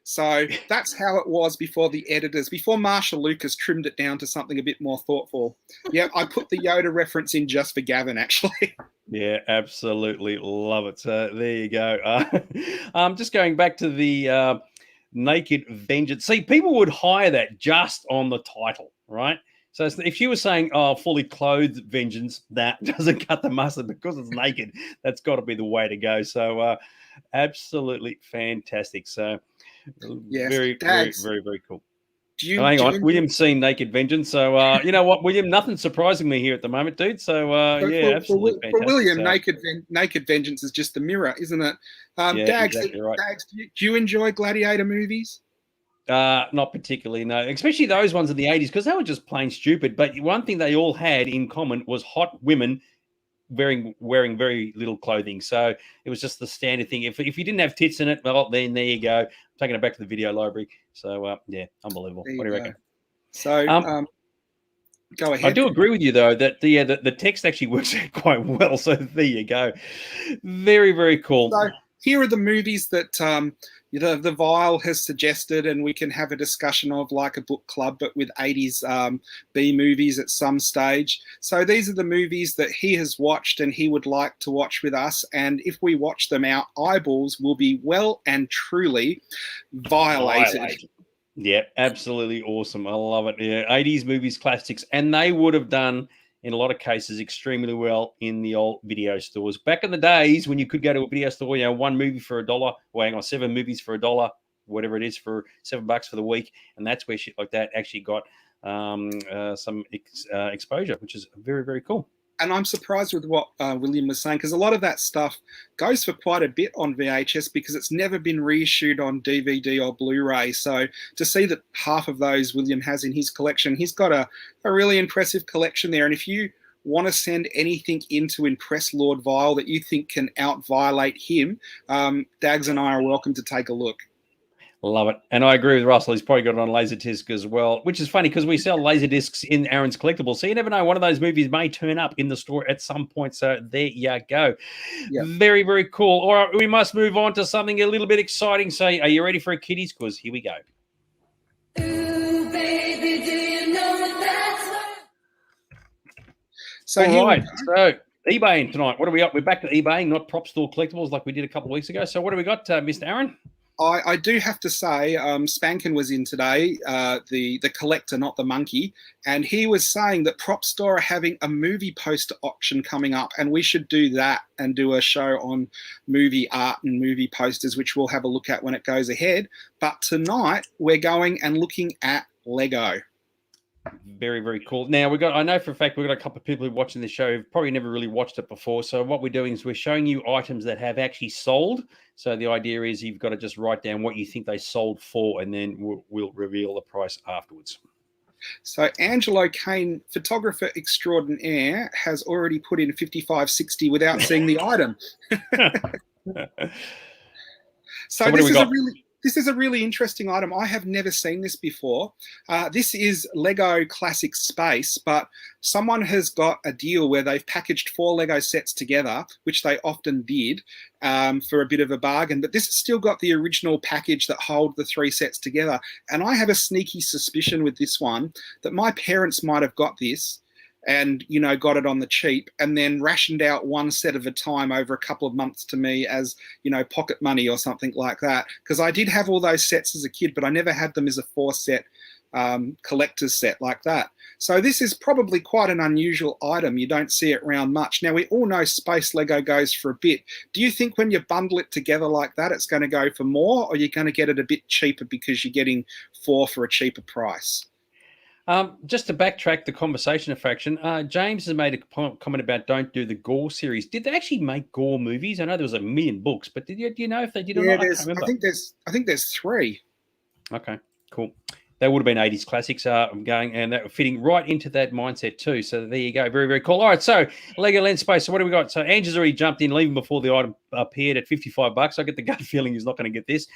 So that's how it was before before Marshall Lucas trimmed it down to something a bit more thoughtful. Yeah, I put the Yoda reference in just for Gavin, actually. Yeah, absolutely love it. So there you go. Just going back to the Naked Vengeance. See, people would hire that just on the title, right? So if she was saying, fully clothed vengeance, that doesn't cut the mustard because it's naked. That's got to be the way to go. So absolutely fantastic. So yes, very, very, very, very cool. Hang on, William's seen Naked Vengeance. So you know what, William, nothing surprising me here at the moment, dude. So absolutely fantastic. For William, Naked Vengeance is just the mirror, isn't it? Dags, exactly right. Dags, do you enjoy gladiator movies? Not particularly, no. Especially those ones in the 80s, because they were just plain stupid. But one thing they all had in common was hot women wearing very little clothing. So it was just the standard thing. If you didn't have tits in it, well, then there you go. I'm taking it back to the video library. So yeah, unbelievable. What do you reckon? So go ahead. I do agree with you though that the text actually works out quite well. So there you go. Very, very cool. So here are the movies that the Vile has suggested, and we can have a discussion of like a book club, but with 80s B movies at some stage. So these are the movies that he has watched and he would like to watch with us. And if we watch them, our eyeballs will be well and truly violated. Yeah, absolutely awesome. I love it. Yeah, 80s movies, classics, and they would have done in a lot of cases extremely well in the old video stores. Back in the days when you could go to a video store, one movie for $1, or hang on, 7 movies for $1, whatever it is, for $7 for the week, and that's where shit like that actually got some exposure, which is very, very cool. And I'm surprised with what William was saying, because a lot of that stuff goes for quite a bit on VHS because it's never been reissued on DVD or Blu-ray. So to see that half of those William has in his collection, he's got a really impressive collection there. And if you want to send anything in to impress Lord Vile that you think can out-violate him, Dags and I are welcome to take a look. Love it. And I agree with Russell. He's probably got it on Laserdisc as well, which is funny because we sell Laserdiscs in Aaron's Collectibles. So you never know. One of those movies may turn up in the store at some point. So there you go. Yep. Very, very cool. All right. We must move on to something a little bit exciting. So are you ready for a kiddies quiz? Here we go. Ooh, baby, do you know that's what... So all right. So eBaying tonight. What are we up? We're back to eBaying, not Prop Store Collectibles like we did a couple of weeks ago. So what do we got, Mr. Aaron? I do have to say, Spankin was in today, the collector, not the monkey, and he was saying that Prop Store are having a movie poster auction coming up, and we should do that and do a show on movie art and movie posters, which we'll have a look at when it goes ahead. But tonight, we're going and looking at Lego. Very, very cool. Now, I know for a fact we've got a couple of people who are watching the show who've probably never really watched it before. So what we're doing is we're showing you items that have actually sold. So the idea is you've got to just write down what you think they sold for, and then we'll reveal the price afterwards. So Angelo Kane, photographer extraordinaire, has already put in $55.60 without seeing the item. So this is a really interesting item. I have never seen this before. This is Lego Classic Space, but someone has got a deal where they've packaged 4 Lego sets together, which they often did, for a bit of a bargain. But this has still got the original package that hold the 3 sets together. And I have a sneaky suspicion with this one that my parents might have got this and, got it on the cheap and then rationed out 1 set at a time over a couple of months to me as, pocket money or something like that. Because I did have all those sets as a kid, but I never had them as a 4-set collector's set like that. So this is probably quite an unusual item. You don't see it around much. Now, we all know Space Lego goes for a bit. Do you think when you bundle it together like that, it's going to go for more, or you're going to get it a bit cheaper because you're getting 4 for a cheaper price? Just to backtrack the conversation a fraction, James has made a comment about don't do the Gore series. Did they actually make Gore movies? I know there was 1 million books, but do you know if they did or not? I can't remember. I think there's 3. Okay, cool. They would have been 80s classics going, and that fitting right into that mindset too. So there you go. Very, very cool. All right, so Legoland Space. So what do we got? So Angie's already jumped in, even before the item appeared at $55. I get the gut feeling he's not going to get this.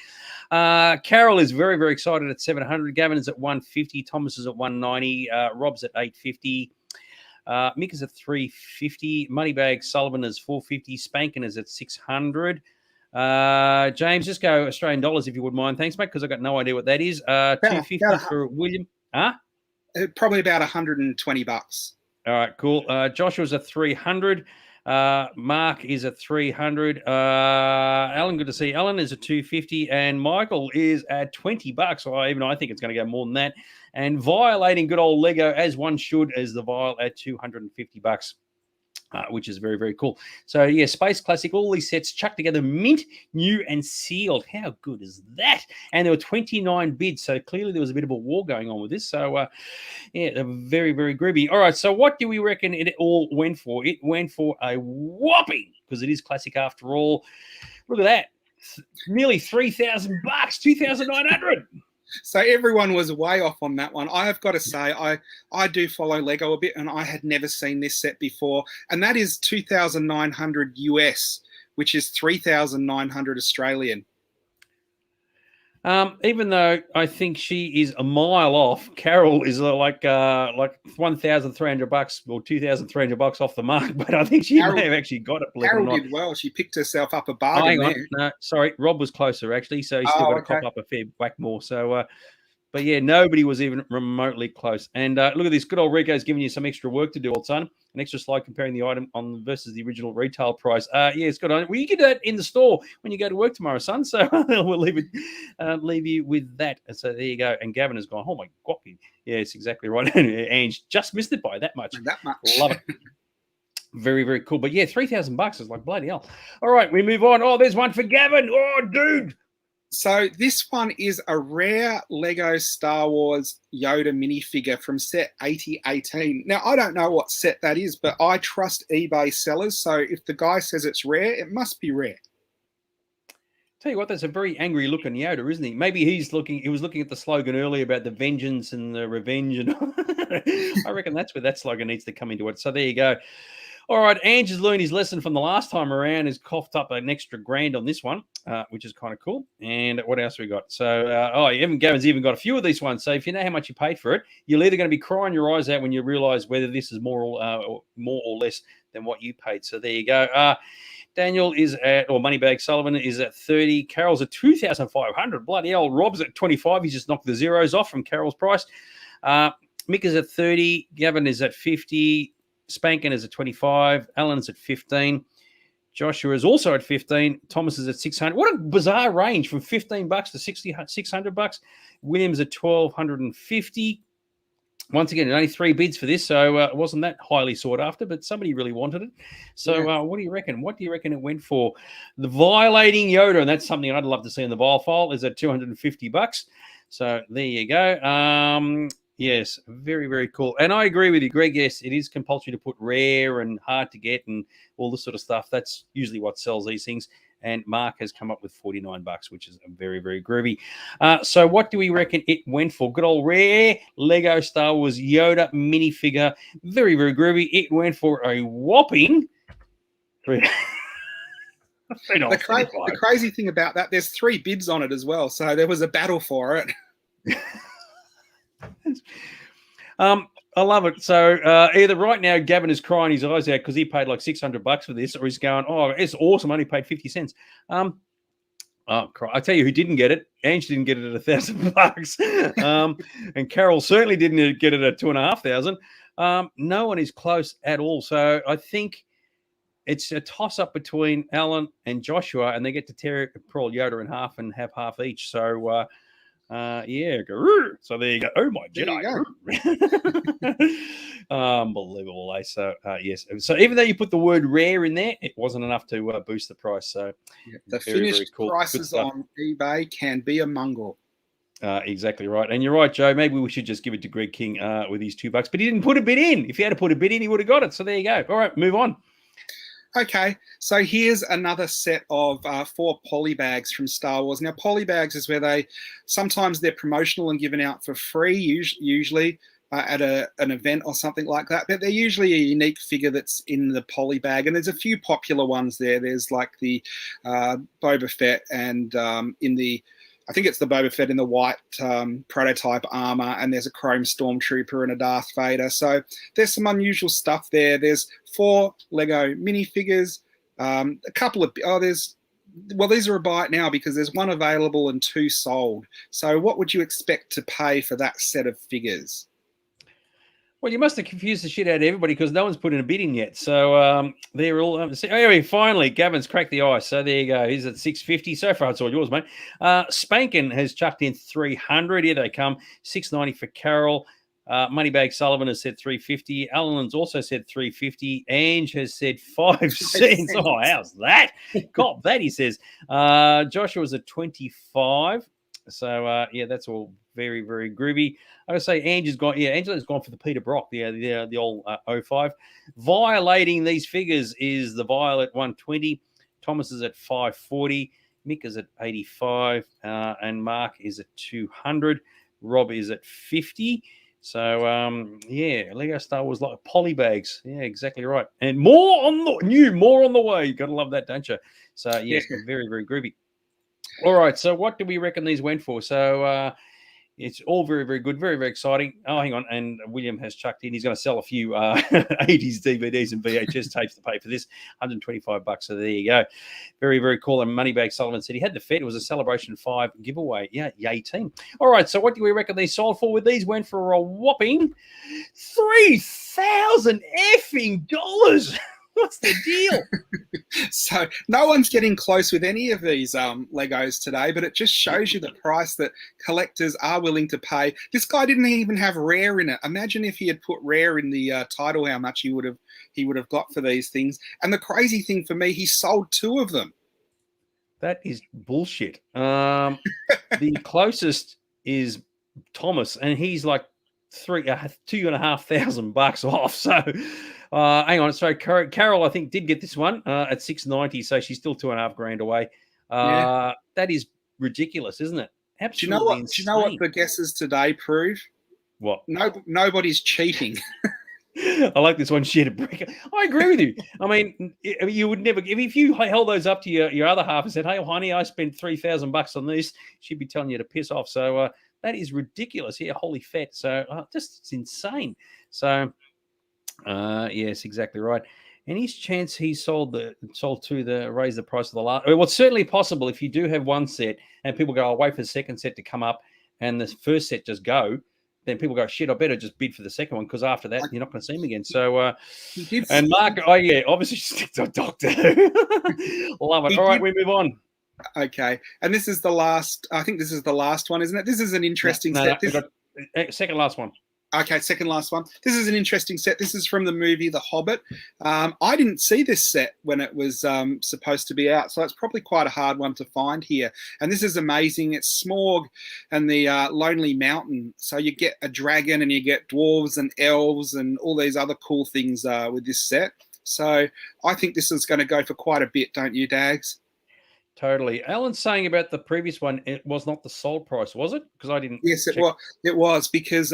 Carol is very, very excited at $700. Gavin is at $150. Thomas is at $190. Rob's at $850. Mick is at $350. Moneybag Sullivan is $450. Spankin is at $600. James, just go Australian dollars if you would mind. Thanks, mate, because I've got no idea what that is. $250 for William. Probably about $120. All right, cool. Joshua's at $300. Mark is at $300. Alan, good to see. Alan is at $250, and Michael is at $20. Or even I think it's going to go more than that. And violating good old Lego, as one should, is the Vile at $250. Which is very, very cool. So, yeah, Space Classic, all these sets chucked together, mint, new, and sealed. How good is that? And there were 29 bids, so clearly there was a bit of a war going on with this. So, yeah, they're very, very groovy. All right, so what do we reckon it all went for? It went for a whopping, because it is classic after all. Look at that. Nearly $3,000, $2,900. So everyone was way off on that one. I have got to say, I do follow Lego a bit, and I had never seen this set before. And that is $2,900 US, which is $3,900 Australian. Even though I think she is a mile off, Carol is like $1,300 or $2,300 off the mark. But I think she may have actually got it. Carol did well. She picked herself up a bargain. Hang on. No, sorry, Rob was closer actually, so he's still got to cop up a fair whack more. So But yeah, nobody was even remotely close. And look at this. Good old Rico's giving you some extra work to do, old son. An extra slide comparing the item on versus the original retail price. Yeah, it's good. Well, you can do that in the store when you go to work tomorrow, son. So we'll leave you with that. And so there you go. And Gavin has gone, oh my God. Yeah, it's exactly right. And just missed it by that much. That much. Love it. Very, very cool. But yeah, $3,000 is like bloody hell. All right, we move on. Oh, there's one for Gavin. Oh, dude. So this one is a rare Lego Star Wars Yoda minifigure from set 8018. Now, I don't know what set that is, but I trust eBay sellers. So if the guy says it's rare, it must be rare. Tell you what, that's a very angry looking Yoda, isn't he? Maybe he was looking at the slogan earlier about the vengeance and the revenge. And I reckon that's where that slogan needs to come into it. So there you go. All right, Ange has learned his lesson from the last time around. Has coughed up an extra grand on this one, which is kind of cool. And what else we got? So, Gavin's even got a few of these ones. So if you know how much you paid for it, you're either going to be crying your eyes out when you realise whether this is more or less than what you paid. So there you go. Daniel is at, or Moneybag Sullivan is at 30. Carol's at 2,500. Bloody hell. Rob's at 25. He's just knocked the zeros off from Carol's price. Mick is at 30. Gavin is at 50. Spankin is at 25. Alan's at 15. Joshua is also at 15. Thomas is at 600. What a bizarre range from $15 to $600. Williams at 1,250. Once again, only 3 bids for this, so it wasn't that highly sought after, but somebody really wanted it. So what do you reckon? What do you reckon it went for? The Violating Yoda, and that's something I'd love to see in the vial file, is at $250. So there you go. Yes, very, very cool. And I agree with you, Greg. Yes, it is compulsory to put rare and hard to get and all this sort of stuff. That's usually what sells these things. And Mark has come up with $49, which is very, very groovy. So what do we reckon it went for? Good old rare Lego Star Wars Yoda minifigure. Very, very groovy. It went for a whopping $3. The crazy thing about that, there's 3 bids on it as well. So there was a battle for it. I love it. So either right now Gavin is crying his eyes out because he paid like $600 for this, or he's going, oh, it's awesome, I only paid 50 cents. I tell you who didn't get it. Ange didn't get it at $1,000. And Carol certainly didn't get it at $2,500. No one is close at all. So I think it's a toss-up between Alan and Joshua, and they get to tear poor Yoda in half and have half each. So yeah, so there you go. Oh my Jedi! Unbelievable, eh? So yes. So even though you put the word rare in there, it wasn't enough to boost the price. So the finished cool. Prices on eBay can be a mongrel. Exactly right. And you're right, Joe. Maybe we should just give it to Greg King with his $2, but he didn't put a bid in. If he had to put a bid in, he would have got it. So there you go. All right, move on. Okay, so here's another set of 4 polybags from Star Wars. Now, polybags is where sometimes they're promotional and given out for free, usually at an event or something like that. But they're usually a unique figure that's in the polybag. And there's a few popular ones there. There's like the Boba Fett and I think it's the Boba Fett in the white prototype armor, and there's a chrome stormtrooper and a Darth Vader. So there's some unusual stuff there. There's 4 Lego minifigures, a couple of these are a buy it now because there's 1 available and 2 sold. So what would you expect to pay for that set of figures? Well, you must have confused the shit out of everybody because no one's put in a bid in yet. So they're all anyway. Finally, Gavin's cracked the ice. So there you go. He's at $650 so far. It's all yours, mate. Spankin has chucked in $300. Here they come. $690 for Carol. Moneybag Sullivan has said $350. Alan's also said $350. Ange has said 5 cents. Oh, how's that? Cop that, he says. Joshua's at $25. So yeah, that's all very, very groovy. I would say Angela's gone for the Peter Brock, the old 05. Violating these figures is the Violet 120. Thomas is at 540. Mick is at 85. And Mark is at 200. Rob is at 50. So yeah, Lego Star Wars like polybags. Yeah, exactly right. And more on the way. You gotta love that, don't you? So yes, very, very groovy. All right, so what do we reckon these went for? So It's all very, very good, very, very exciting. Oh, hang on. And William has chucked in. He's going to sell a few 80s DVDs and VHS tapes to pay for this. $125. So there you go. Very, very cool. And Moneybag Sullivan said he had the Fed. It was a Celebration 5 giveaway. Yeah, yay team. All right. So what do we reckon these sold for? With these went for a whopping $3,000 effing dollars. What's the deal? So no one's getting close with any of these Legos today, but it just shows you the price that collectors are willing to pay. This guy didn't even have rare in it. Imagine if he had put rare in the title, how much he would have got for these things. And the crazy thing for me, he sold 2 of them. That is bullshit. The closest is Thomas, and he's like $2,500 off. So hang on. So Carol, I think, did get this one at $690. So she's still $2,500 away. That is ridiculous, isn't it? Absolutely. Do you know what the guesses today prove? What? Nobody's cheating. I like this one. Shit, a brick. I agree with you. I mean, you would never, if you held those up to your other half and said, "Hey, honey, I spent $3,000 on this," she'd be telling you to piss off. So that is ridiculous. Yeah, holy fat. So just it's insane. So yes, exactly right. Any chance he sold to raise the price of the last? Well, it's certainly possible if you do have one set and people go, "I'll wait for the second set to come up," and the first set just go. Then people go, "Shit, I better just bid for the second one because after that you're not going to see him again." So, and Mark, obviously stick to Doctor Who. Love it. All right, we move on. Okay, and this is the last. I think this is the last one, isn't it? This is an interesting set. Second last one. Okay, second last one. This is an interesting set. This is from the movie The Hobbit. I didn't see this set when it was supposed to be out, so it's probably quite a hard one to find here. And this is amazing. It's Smaug and the Lonely Mountain. So you get a dragon and you get dwarves and elves and all these other cool things with this set. So I think this is going to go for quite a bit, don't you, Dags? Totally. Alan's saying about the previous one, it was not the sold price, was it? Because I didn't. Yes, it was because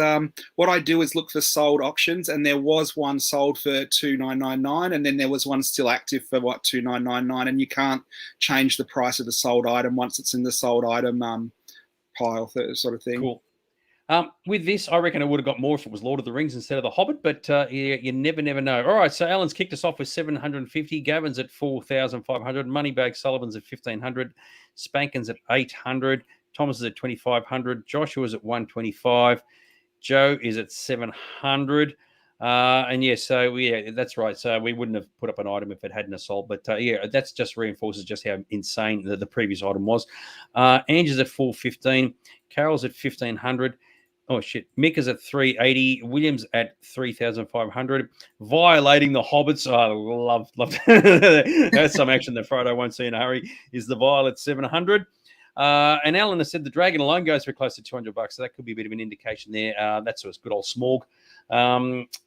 what I do is look for sold auctions, and there was one sold for $2,999, and then there was one still active for $2,999, and you can't change the price of the sold item once it's in the sold item pile, sort of thing. Cool. With this, I reckon it would have got more if it was Lord of the Rings instead of The Hobbit, but you never know. All right, so Alan's kicked us off with 750, Gavin's at 4,500, Moneybag Sullivan's at 1,500, Spankin's at 800, Thomas is at 2,500, Joshua's at 125, Joe is at 700, and yeah, so yeah, that's right. So we wouldn't have put up an item if it hadn't sold, but yeah, that's just reinforces just how insane the previous item was. Angie's at 415, Carol's at 1,500. Oh, shit. Mick is at 380. Williams at 3,500. Violating the Hobbits. Oh, I love that's some action that Frodo won't see in a hurry. Is the Vial at 700. And Alan has said the Dragon alone goes for close to $200. So that could be a bit of an indication there. That's good old Smaug.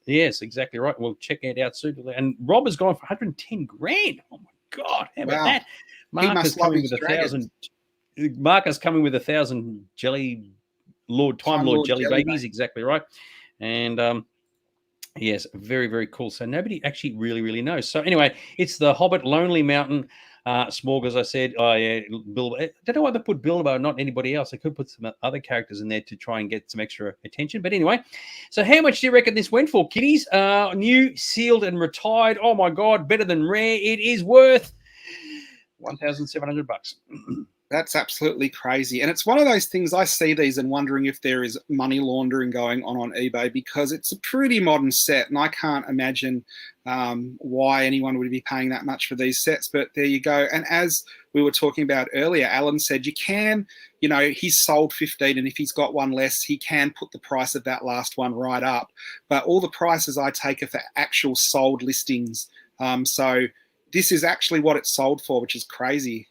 Yes, exactly right. We'll check it out soon. And Rob has gone for 110 grand. Oh, my God. How about that? Mark is coming with 1,000. Mark is coming with 1,000 Time Lord jelly babies, exactly right. And yes, very, very cool. So nobody actually really knows. So anyway, it's the Hobbit, Lonely Mountain, Smaug, as I said. Oh yeah, Bilbo. I don't know why they put Bilbo, not anybody else. They could put some other characters in there to try and get some extra attention. But anyway, so how much do you reckon this went for, kiddies? New, sealed, and retired. Oh my God, better than rare. It is worth $1,700. That's absolutely crazy. And it's one of those things, I see these and wondering if there is money laundering going on eBay, because it's a pretty modern set and I can't imagine why anyone would be paying that much for these sets. But there you go. And as we were talking about earlier, Alan said you can, he's sold 15, and if he's got one less, he can put the price of that last one right up. But all the prices I take are for actual sold listings. So this is actually what it's sold for, which is crazy.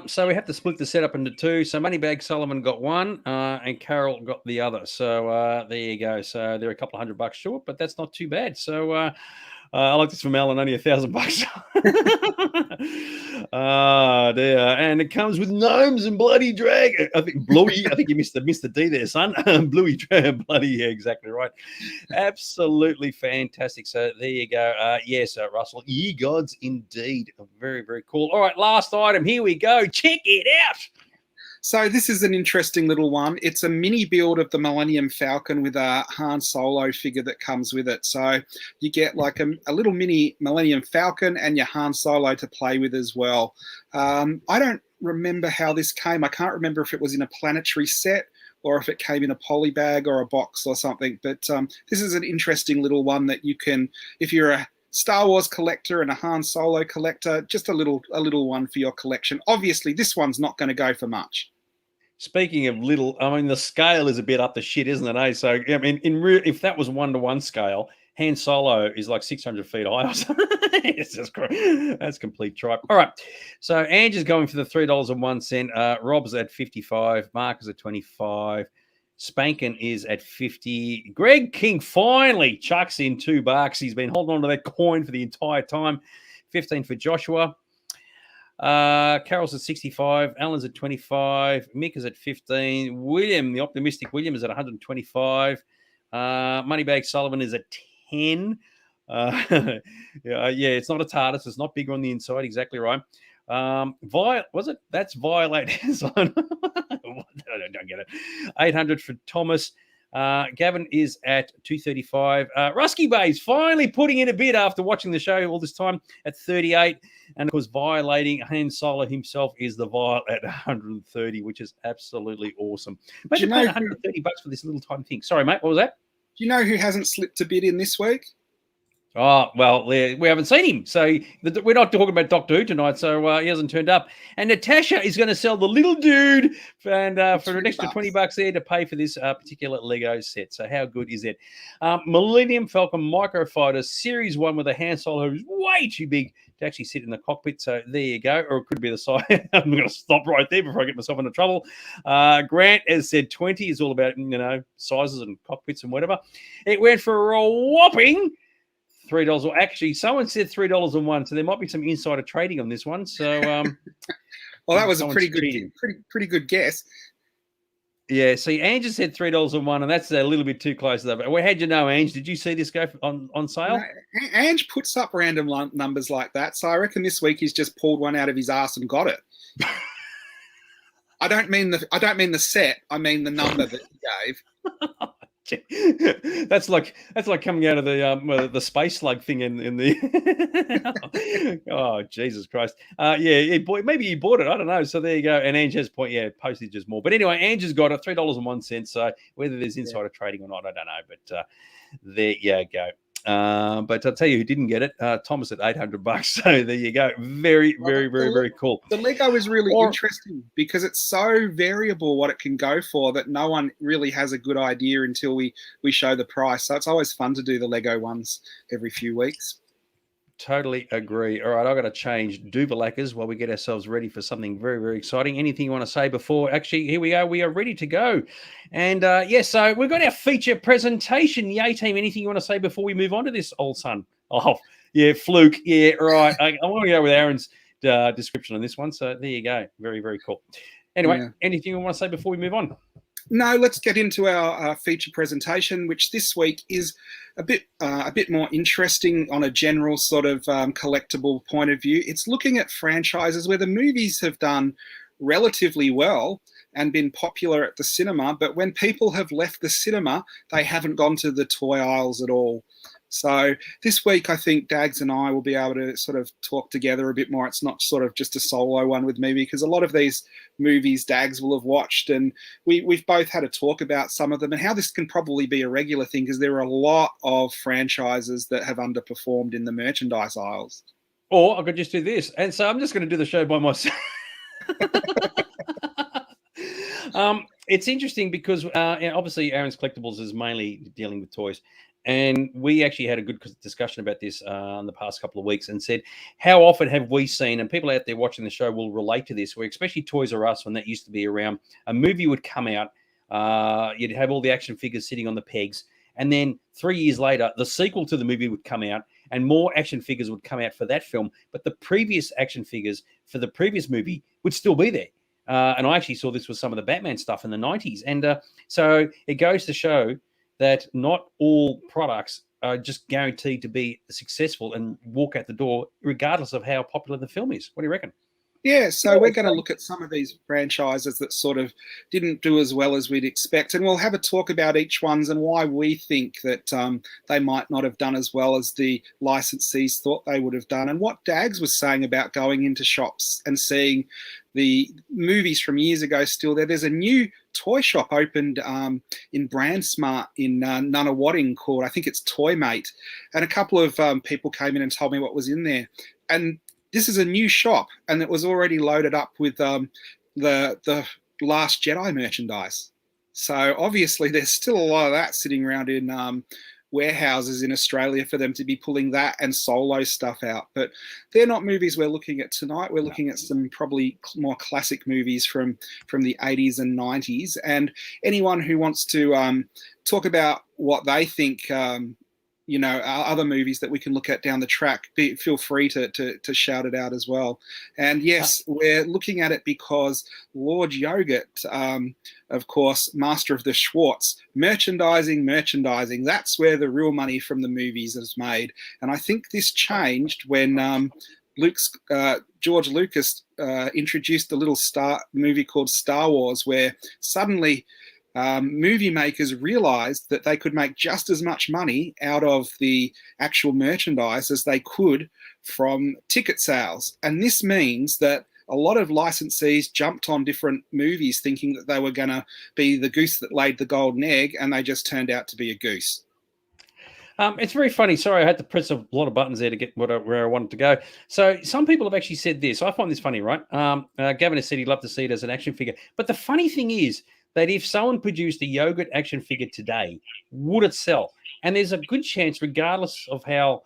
So we have to split the setup into two. So Moneybag Sullivan got one and Carol got the other. So there you go. So they're a couple of $100 short, but that's not too bad. So I like this from Alan, only $1,000. Dear. And it comes with gnomes and bloody dragon. I think Bluey. I think you missed the D there, son. Bluey, bloody, yeah, exactly right. Absolutely fantastic. So there you go. Yes, Russell. Ye gods indeed. Very, very cool. All right, last item. Here we go. Check it out. So this is an interesting little one. It's a mini build of the Millennium Falcon with a Han Solo figure that comes with it. So you get like a little mini Millennium Falcon and your Han Solo to play with as well. I don't remember how this came. I can't remember if it was in a planetary set or if it came in a poly bag or a box or something. But this is an interesting little one that you can, if you're a Star Wars collector and a Han Solo collector, just a little one for your collection. Obviously, this one's not going to go for much. Speaking of little, I mean, the scale is a bit up the shit, isn't it? So, I mean, if that was 1-to-1 scale, Han Solo is like 600 feet high. It's just that's complete tripe. All right. So, Ange is going for the $3.01. Rob's at 55. Mark is at 25. Spankin is at 50. Greg King finally chucks in $2. He's been holding on to that coin for the entire time. 15 for Joshua. Carol's at 65, Alan's at 25, Mick is at 15, William, the optimistic William, is at 125, Moneybag Sullivan is at 10. Yeah, it's not a TARDIS, it's not bigger on the inside, exactly right. That's Violate. I don't get it. 800 for Thomas. Gavin is at 235. Rusky Bay's finally putting in a bid after watching the show all this time at 38. And of course, violating Han Solo himself is the Vile at 130, which is absolutely awesome. Imagine paying $130 for this little tiny thing. Sorry, mate, what was that? Do you know who hasn't slipped a bid in this week? Oh, well, we haven't seen him. So we're not talking about Doctor Who tonight, so he hasn't turned up. And Natasha is going to sell the little dude and for an extra $20 there to pay for this particular Lego set. So how good is it? Millennium Falcon Microfighter Series 1 with a Han Solo who's way too big to actually sit in the cockpit. So there you go. Or it could be the side. I'm going to stop right there before I get myself into trouble. Grant has said 20 is all about, sizes and cockpits and whatever. It went for a whopping $3. Or actually, someone said $3.01, so there might be some insider trading on this one. So, well, that was a pretty good guess. Yeah. See, Ange said $3.01, and that's a little bit too close to that. Well, how'd you know, Ange? Did you see this go on sale? No, Ange puts up random numbers like that, so I reckon this week he's just pulled one out of his ass and got it. I don't mean the set. I mean the number that he gave. That's like coming out of the space slug thing in the oh Jesus Christ. Maybe he bought it, I don't know. So there you go. And Ange has postage is more, but anyway, Ange has got it $3.01. So whether there's insider trading or not, I don't know, but there you go. But I'll tell you who didn't get it. Thomas at $800. So there you go. Very, very, very, very cool. The Lego is really interesting because it's so variable what it can go for that no one really has a good idea until we show the price. So it's always fun to do the Lego ones every few weeks. Totally agree. All right, I've got to change Duvalackers while we get ourselves ready for something very, very exciting. Anything you want to say before? Actually, here we are. We are ready to go. And, so we've got our feature presentation. Yay, team. Anything you want to say before we move on to this, old son? Oh, yeah, fluke. Yeah, right. I want to go with Aaron's description on this one. So there you go. Very, very cool. Anyway, Anything you want to say before we move on? No, let's get into our feature presentation, which this week is a bit more interesting on a general sort of collectible point of view. It's looking at franchises where the movies have done relatively well and been popular at the cinema, but when people have left the cinema, they haven't gone to the toy aisles at all. So this week, I think Dags and I will be able to sort of talk together a bit more. It's not sort of just a solo one with me because a lot of these movies Dags will have watched, and we've both had a talk about some of them and how this can probably be a regular thing because there are a lot of franchises that have underperformed in the merchandise aisles. Or I could just do this. And so I'm just going to do the show by myself. It's interesting because obviously Aaron's Collectibles is mainly dealing with toys. And we actually had a good discussion about this in the past couple of weeks and said, how often have we seen, and people out there watching the show will relate to this, where especially Toys R Us, when that used to be around, a movie would come out, you'd have all the action figures sitting on the pegs, and then 3 years later, the sequel to the movie would come out, and more action figures would come out for that film, but the previous action figures for the previous movie would still be there. And I actually saw this with some of the Batman stuff in the 90s. And so it goes to show that not all products are just guaranteed to be successful and walk out the door, regardless of how popular the film is. What do you reckon? Yeah, so we're going to look at some of these franchises that sort of didn't do as well as we'd expect, and we'll have a talk about each ones and why we think that they might not have done as well as the licensees thought they would have done, and what Dags was saying about going into shops and seeing the movies from years ago still there. There's a new toy shop opened in Brandsmart in Nunawading called, I think it's Toy Mate, and a couple of people came in and told me what was in there, and this is a new shop, and it was already loaded up with the Last Jedi merchandise. So obviously there's still a lot of that sitting around in warehouses in Australia for them to be pulling that and Solo stuff out. But they're not movies we're looking at tonight. We're looking at some probably more classic movies from the 80s and 90s. And anyone who wants to talk about what they think other movies that we can look at down the track, feel free to shout it out as well. And yes, we're looking at it because Lord Yogurt, of course, master of the Schwartz, merchandising, that's where the real money from the movies is made. And I think this changed when George Lucas introduced a little movie called Star Wars, where suddenly movie makers realized that they could make just as much money out of the actual merchandise as they could from ticket sales. And this means that a lot of licensees jumped on different movies thinking that they were going to be the goose that laid the golden egg, and they just turned out to be a goose. It's very funny. Sorry, I had to press a lot of buttons there to get where I wanted to go. So some people have actually said this. I find this funny, right? Gavin has said he'd love to see it as an action figure. But the funny thing is that if someone produced a yogurt action figure today, would it sell? And there's a good chance, regardless of how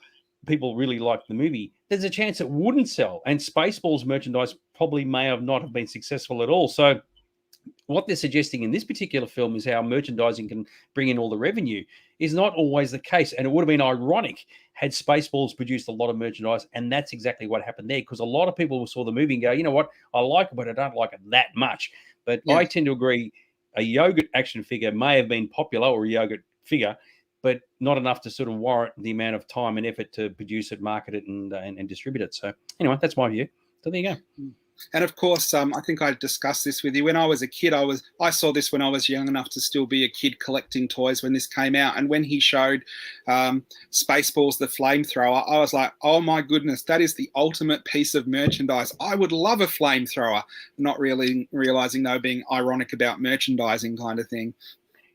people really like the movie, there's a chance it wouldn't sell. And Spaceballs merchandise probably may have not have been successful at all. So what they're suggesting in this particular film is how merchandising can bring in all the revenue is not always the case. And it would have been ironic had Spaceballs produced a lot of merchandise, and that's exactly what happened there, because a lot of people saw the movie and go, you know what, I like it, but I don't like it that much. But yeah. I tend to agree a yogurt action figure may have been popular, or a yogurt figure, but not enough to sort of warrant the amount of time and effort to produce it, market it, and distribute it. So anyway, that's my view. So there you go. And of course, I think I discussed this with you. When I was a kid, I saw this when I was young enough to still be a kid collecting toys when this came out. And when he showed Spaceballs the flamethrower, I was like, oh my goodness, that is the ultimate piece of merchandise. I would love a flamethrower. Not really realizing they were being ironic about merchandising kind of thing.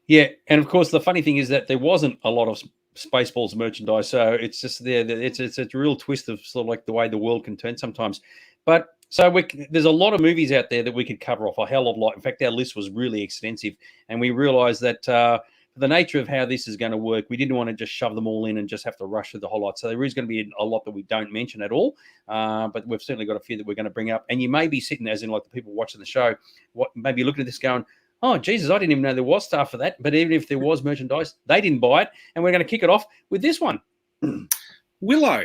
Yeah, and of course, the funny thing is that there wasn't a lot of Spaceballs merchandise, so it's just there. It's a real twist of sort of like the way the world can turn sometimes. But so there's a lot of movies out there that we could cover off, a hell of a lot. In fact, our list was really extensive, and we realized that for the nature of how this is going to work, we didn't want to just shove them all in and just have to rush through the whole lot. So there is going to be a lot that we don't mention at all, but we've certainly got a few that we're going to bring up. And you may be sitting, as in like the people watching the show, maybe looking at this going, oh, Jesus, I didn't even know there was stuff for that. But even if there was merchandise, they didn't buy it. And we're going to kick it off with this one. Willow.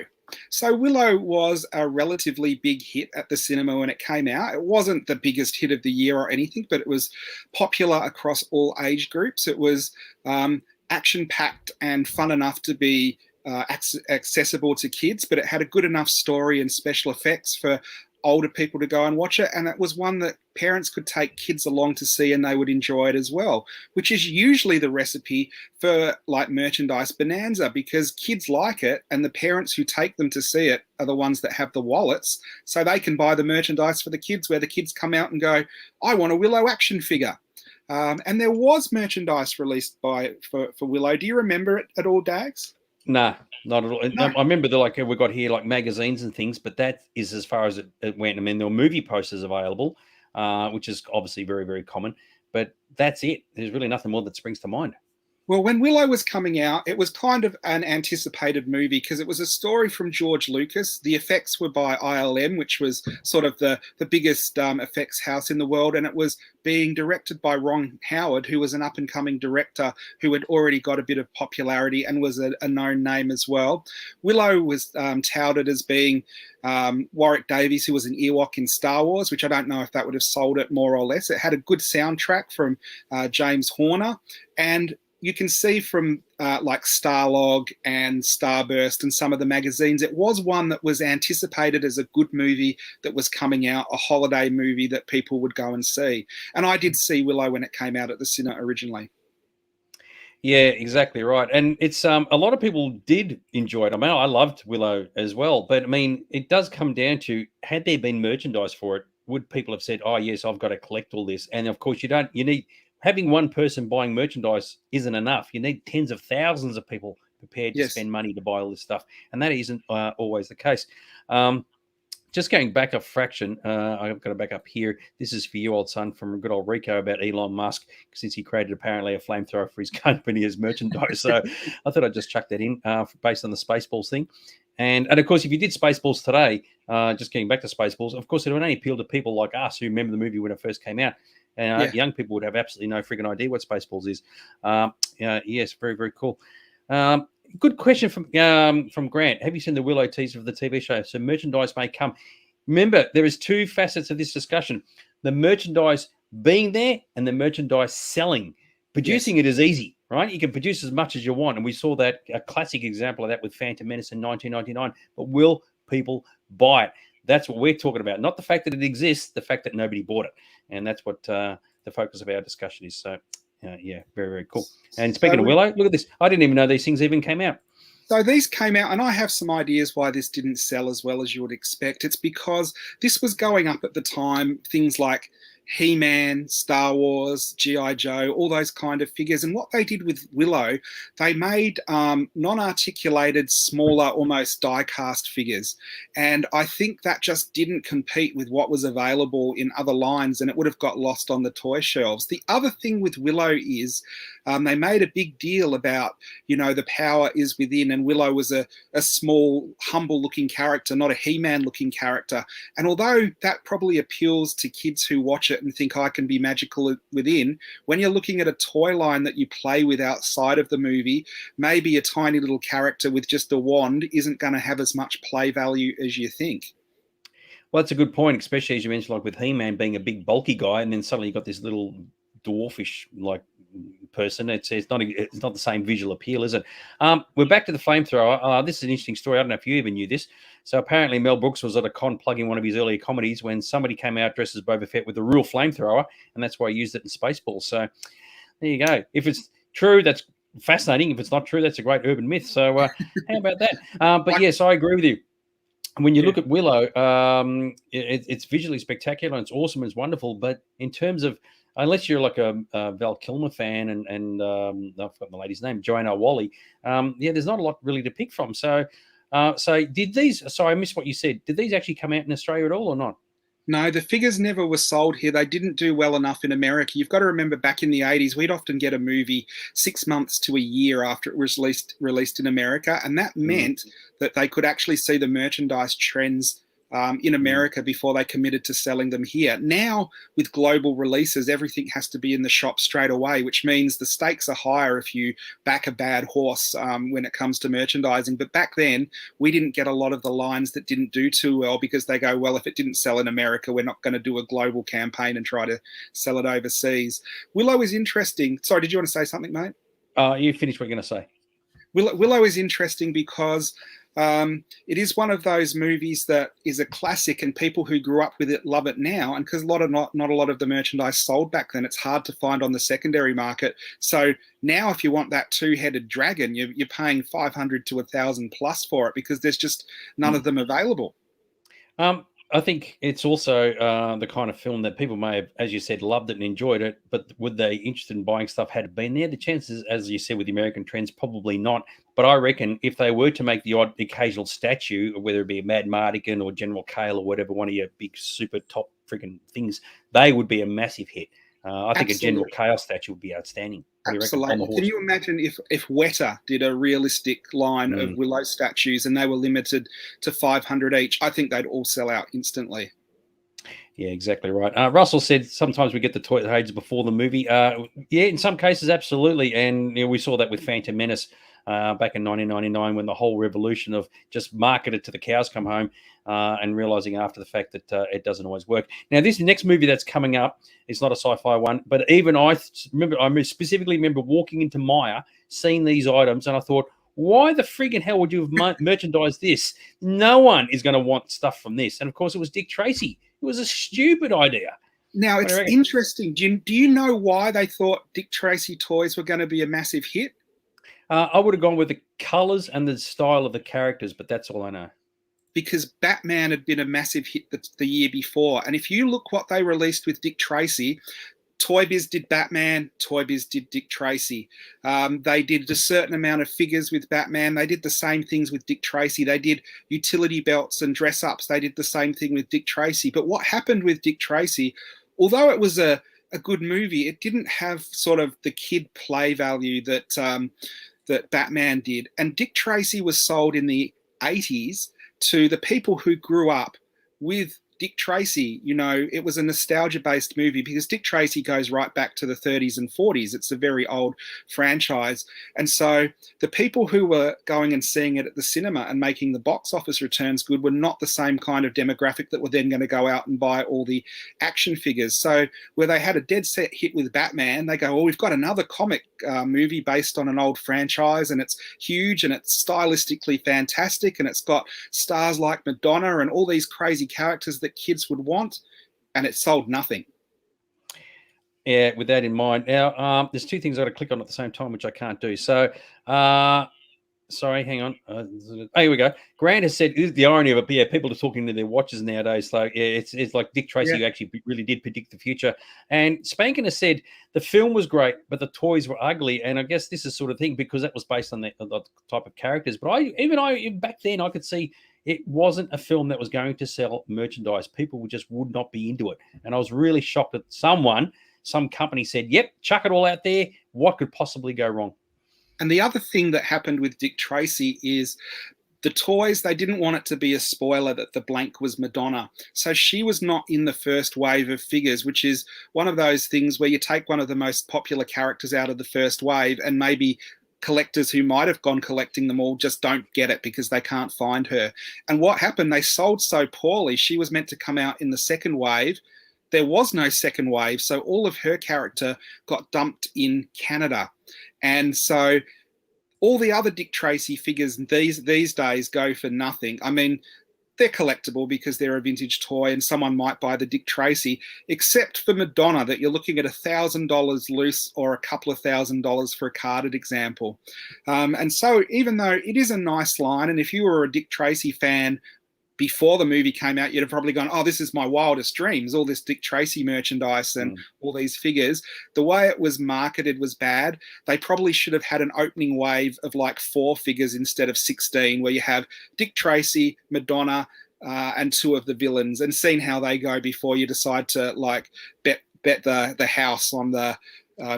So Willow was a relatively big hit at the cinema when it came out. It wasn't the biggest hit of the year or anything, but it was popular across all age groups. It was action-packed and fun enough to be accessible to kids, but it had a good enough story and special effects for older people to go and watch it, and it was one that parents could take kids along to see and they would enjoy it as well, which is usually the recipe for like merchandise bonanza, because kids like it and the parents who take them to see it are the ones that have the wallets, so they can buy the merchandise for the kids, where the kids come out and go, I want a Willow action figure. And there was merchandise released for Willow. Do you remember it at all, Dags? Nah, not at all. No. I remember we got here like magazines and things, but that is as far as it went. I mean, there were movie posters available, which is obviously very, very common, but that's it. There's really nothing more that springs to mind. Well, when Willow was coming out, it was kind of an anticipated movie because it was a story from George Lucas. The effects were by ILM, which was sort of the biggest effects house in the world, and it was being directed by Ron Howard, who was an up-and-coming director who had already got a bit of popularity and was a known name as well. Willow was touted as being Warwick Davis, who was an Ewok in Star Wars, which I don't know if that would have sold it more or less. It had a good soundtrack from James Horner, and you can see from like Starlog and Starburst and some of the magazines, it was one that was anticipated as a good movie that was coming out, a holiday movie that people would go and see. And I did see Willow when it came out at the cinema originally. Yeah, exactly right. And it's a lot of people did enjoy it. I mean, I loved Willow as well, but I mean, it does come down to, had there been merchandise for it, would people have said, "Oh, yes, I've got to collect all this"? And of course, you need, having one person buying merchandise isn't enough. You need tens of thousands of people prepared to Yes. spend money to buy all this stuff, and that isn't always the case. Just going back a fraction, I've got to back up here. This is for you, old son, from good old Rico about Elon Musk, since he created apparently a flamethrower for his company as merchandise. So I thought I'd just chuck that in based on the Spaceballs thing. And of course, if you did Spaceballs today, just getting back to Spaceballs, of course, it would only appeal to people like us who remember the movie when it first came out. Young people would have absolutely no frigging idea what Spaceballs is. Yes, very, very cool. Good question from Grant. Have you seen the Willow teaser of the TV show? So merchandise may come. Remember, there is two facets of this discussion: the merchandise being there and the merchandise selling. Producing it is easy, right? You can produce as much as you want, and we saw that, a classic example of that with Phantom Menace in 1999. But will people buy it? That's what we're talking about, not the fact that it exists, the fact that nobody bought it, and that's what the focus of our discussion is. So. Yeah, very, very cool. And speaking of Willow, look at this. I didn't even know these things even came out. So these came out, and I have some ideas why this didn't sell as well as you would expect. It's because this was going up at the time, things like He-Man, Star Wars, G.I. Joe, all those kind of figures. And what they did with Willow, they made non-articulated, smaller, almost die-cast figures. And I think that just didn't compete with what was available in other lines, and it would have got lost on the toy shelves. The other thing with Willow is they made a big deal about, the power is within, and Willow was a small, humble-looking character, not a He-Man-looking character. And although that probably appeals to kids who watch it and think I can be magical within, when you're looking at a toy line that you play with outside of the movie, maybe a tiny little character with just a wand isn't going to have as much play value as you think. Well, that's a good point, especially as you mentioned, like with He-Man being a big bulky guy, and then suddenly you got this little dwarfish like person. It's not the same visual appeal, is it? We're back to the flamethrower. This is an interesting story. I don't know if you even knew this. So apparently Mel Brooks was at a con plugging one of his earlier comedies when somebody came out dressed as Boba Fett with a real flamethrower, and that's why he used it in Spaceballs. So there you go. If it's true, that's fascinating. If it's not true, that's a great urban myth. So how about that? But yes, I agree with you. When you look at Willow, it's visually spectacular and it's awesome and it's wonderful. But in terms of, unless you're like a Val Kilmer fan and I've got the lady's name, Joanna Wally, there's not a lot really to pick from. So did these? Sorry, I missed what you said. Did these actually come out in Australia at all or not? No, the figures never were sold here. They didn't do well enough in America. You've got to remember, back in the 80s, we'd often get a movie 6 months to a year after it was released in America, and that meant that they could actually see the merchandise trends in America before they committed to selling them here. Now, with global releases, everything has to be in the shop straight away, which means the stakes are higher if you back a bad horse when it comes to merchandising. But back then, we didn't get a lot of the lines that didn't do too well because they go, well, if it didn't sell in America, we're not going to do a global campaign and try to sell it overseas. Willow is interesting. Sorry, did you want to say something, mate? You finished what you're going to say. Willow is interesting because it is one of those movies that is a classic, and people who grew up with it love it now. And because not a lot of the merchandise sold back then, it's hard to find on the secondary market. So now, if you want that two-headed dragon, you're paying $500 to $1,000 plus for it because there's just none of them available. I think it's also the kind of film that people may have, as you said, loved it and enjoyed it, but would they interested in buying stuff had it been there? The chances, as you said, with the American trends, probably not. But I reckon if they were to make the odd occasional statue, whether it be a Mad Mardigan or General Kale or whatever, one of your big super top freaking things, they would be a massive hit. I think a General Kale statue would be outstanding. Absolutely. Can you imagine if Weta did a realistic line of Willow statues and they were limited to 500 each? I think they'd all sell out instantly. Yeah, exactly right. Russell said sometimes we get the toy pages before the movie. Yeah, in some cases, absolutely. And we saw that with Phantom Menace. back in 1999 when the whole revolution of just marketed to the cows come home and realizing after the fact that it doesn't always work. Now, this next movie that's coming up is not a sci-fi one, but even I specifically remember walking into Myer, seeing these items, and I thought, why the friggin' hell would you have merchandised this? No one is going to want stuff from this. And of course, it was Dick Tracy. It was a stupid idea. Now, it's interesting. Do you know why they thought Dick Tracy toys were going to be a massive hit? I would have gone with the colors and the style of the characters, but that's all I know. Because Batman had been a massive hit the year before. And if you look what they released with Dick Tracy, Toy Biz did Batman, Toy Biz did Dick Tracy. They did a certain amount of figures with Batman. They did the same things with Dick Tracy. They did utility belts and dress-ups. They did the same thing with Dick Tracy. But what happened with Dick Tracy, although it was a good movie, it didn't have sort of the kid play value that that Batman did. And Dick Tracy was sold in the 80s to the people who grew up with Dick Tracy. You know, it was a nostalgia-based movie because Dick Tracy goes right back to the 30s and 40s. It's a very old franchise. And so the people who were going and seeing it at the cinema and making the box office returns good were not the same kind of demographic that were then going to go out and buy all the action figures. So where they had a dead set hit with Batman, they go, well, we've got another comic movie based on an old franchise, and it's huge and it's stylistically fantastic, and it's got stars like Madonna and all these crazy characters that kids would want, and it sold nothing. Yeah, with that in mind. Now, there's two things I got to click on at the same time, which I can't do. So, sorry, hang on. Oh, here we go. Grant has said, this is the irony of it, but yeah, people are talking to their watches nowadays. So yeah, it's like Dick Tracy who actually really did predict the future. And Spankin has said the film was great, but the toys were ugly. And I guess this is sort of thing because that was based on the type of characters. But back then, I could see it wasn't a film that was going to sell merchandise. People just would not be into it. And I was really shocked that some company said, yep, chuck it all out there. What could possibly go wrong? And the other thing that happened with Dick Tracy is the toys, they didn't want it to be a spoiler that the blank was Madonna. So she was not in the first wave of figures, which is one of those things where you take one of the most popular characters out of the first wave and maybe collectors who might have gone collecting them all just don't get it because they can't find her. And what happened, they sold so poorly. She was meant to come out in the second wave. There was no second wave, so all of her character got dumped in Canada. And so all the other Dick Tracy figures these days go for nothing. I mean, they're collectible because they're a vintage toy and someone might buy the Dick Tracy, except for Madonna that you're looking at $1,000 loose or a couple of $1,000s for a carded example. And so even though it is a nice line, and if you were a Dick Tracy fan before the movie came out, you'd have probably gone, oh, this is my wildest dreams, all this Dick Tracy merchandise and all these figures. The way it was marketed was bad. They probably should have had an opening wave of like 4 figures instead of 16, where you have Dick Tracy, Madonna, and 2 of the villains, and seen how they go before you decide to like bet the house on the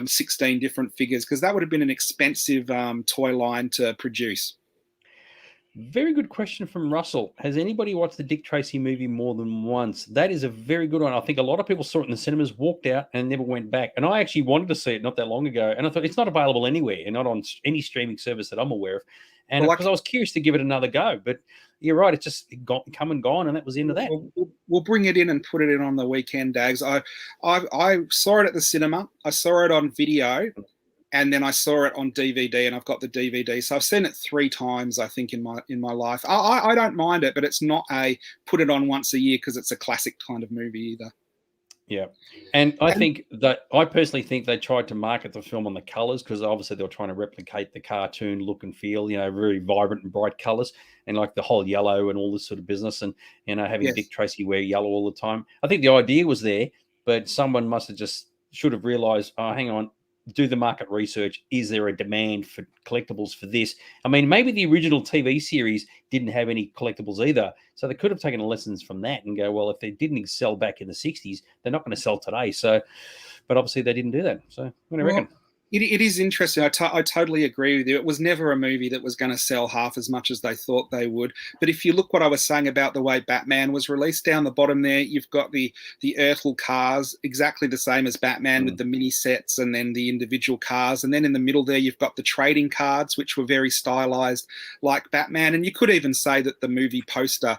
16 different figures, because that would have been an expensive toy line to produce. Very good question from Russell. Has anybody watched the Dick Tracy movie more than once? That is a very good one. I think a lot of people saw it in the cinemas, walked out, and never went back. And I actually wanted to see it not that long ago. And I thought it's not available anywhere and not on any streaming service that I'm aware of. And because I was curious to give it another go. But you're right, it's just come and gone, and that was the end of that. We'll bring it in and put it in on the weekend, Dags. I saw it at the cinema. I saw it on video. And then I saw it on DVD, and I've got the DVD. So I've seen it 3 times, I think, in my life. I don't mind it, but it's not a put it on once a year because it's a classic kind of movie either. Yeah. And I personally think they tried to market the film on the colors, because obviously they were trying to replicate the cartoon look and feel, very vibrant and bright colors, and like the whole yellow and all this sort of business, and having Dick Tracy wear yellow all the time. I think the idea was there, but someone should have realized, oh, hang on, do the market research. Is there a demand for collectibles for this? I mean, maybe the original TV series didn't have any collectibles either. So they could have taken lessons from that and go, well, if they didn't sell back in the 60s, they're not going to sell today. So, but obviously they didn't do that. So what do you reckon? It is interesting. I totally agree with you. It was never a movie that was going to sell half as much as they thought they would. But if you look what I was saying about the way Batman was released, down the bottom there, you've got the Ertl cars, exactly the same as Batman with the mini sets and then the individual cars. And then in the middle there, you've got the trading cards, which were very stylized like Batman. And you could even say that the movie poster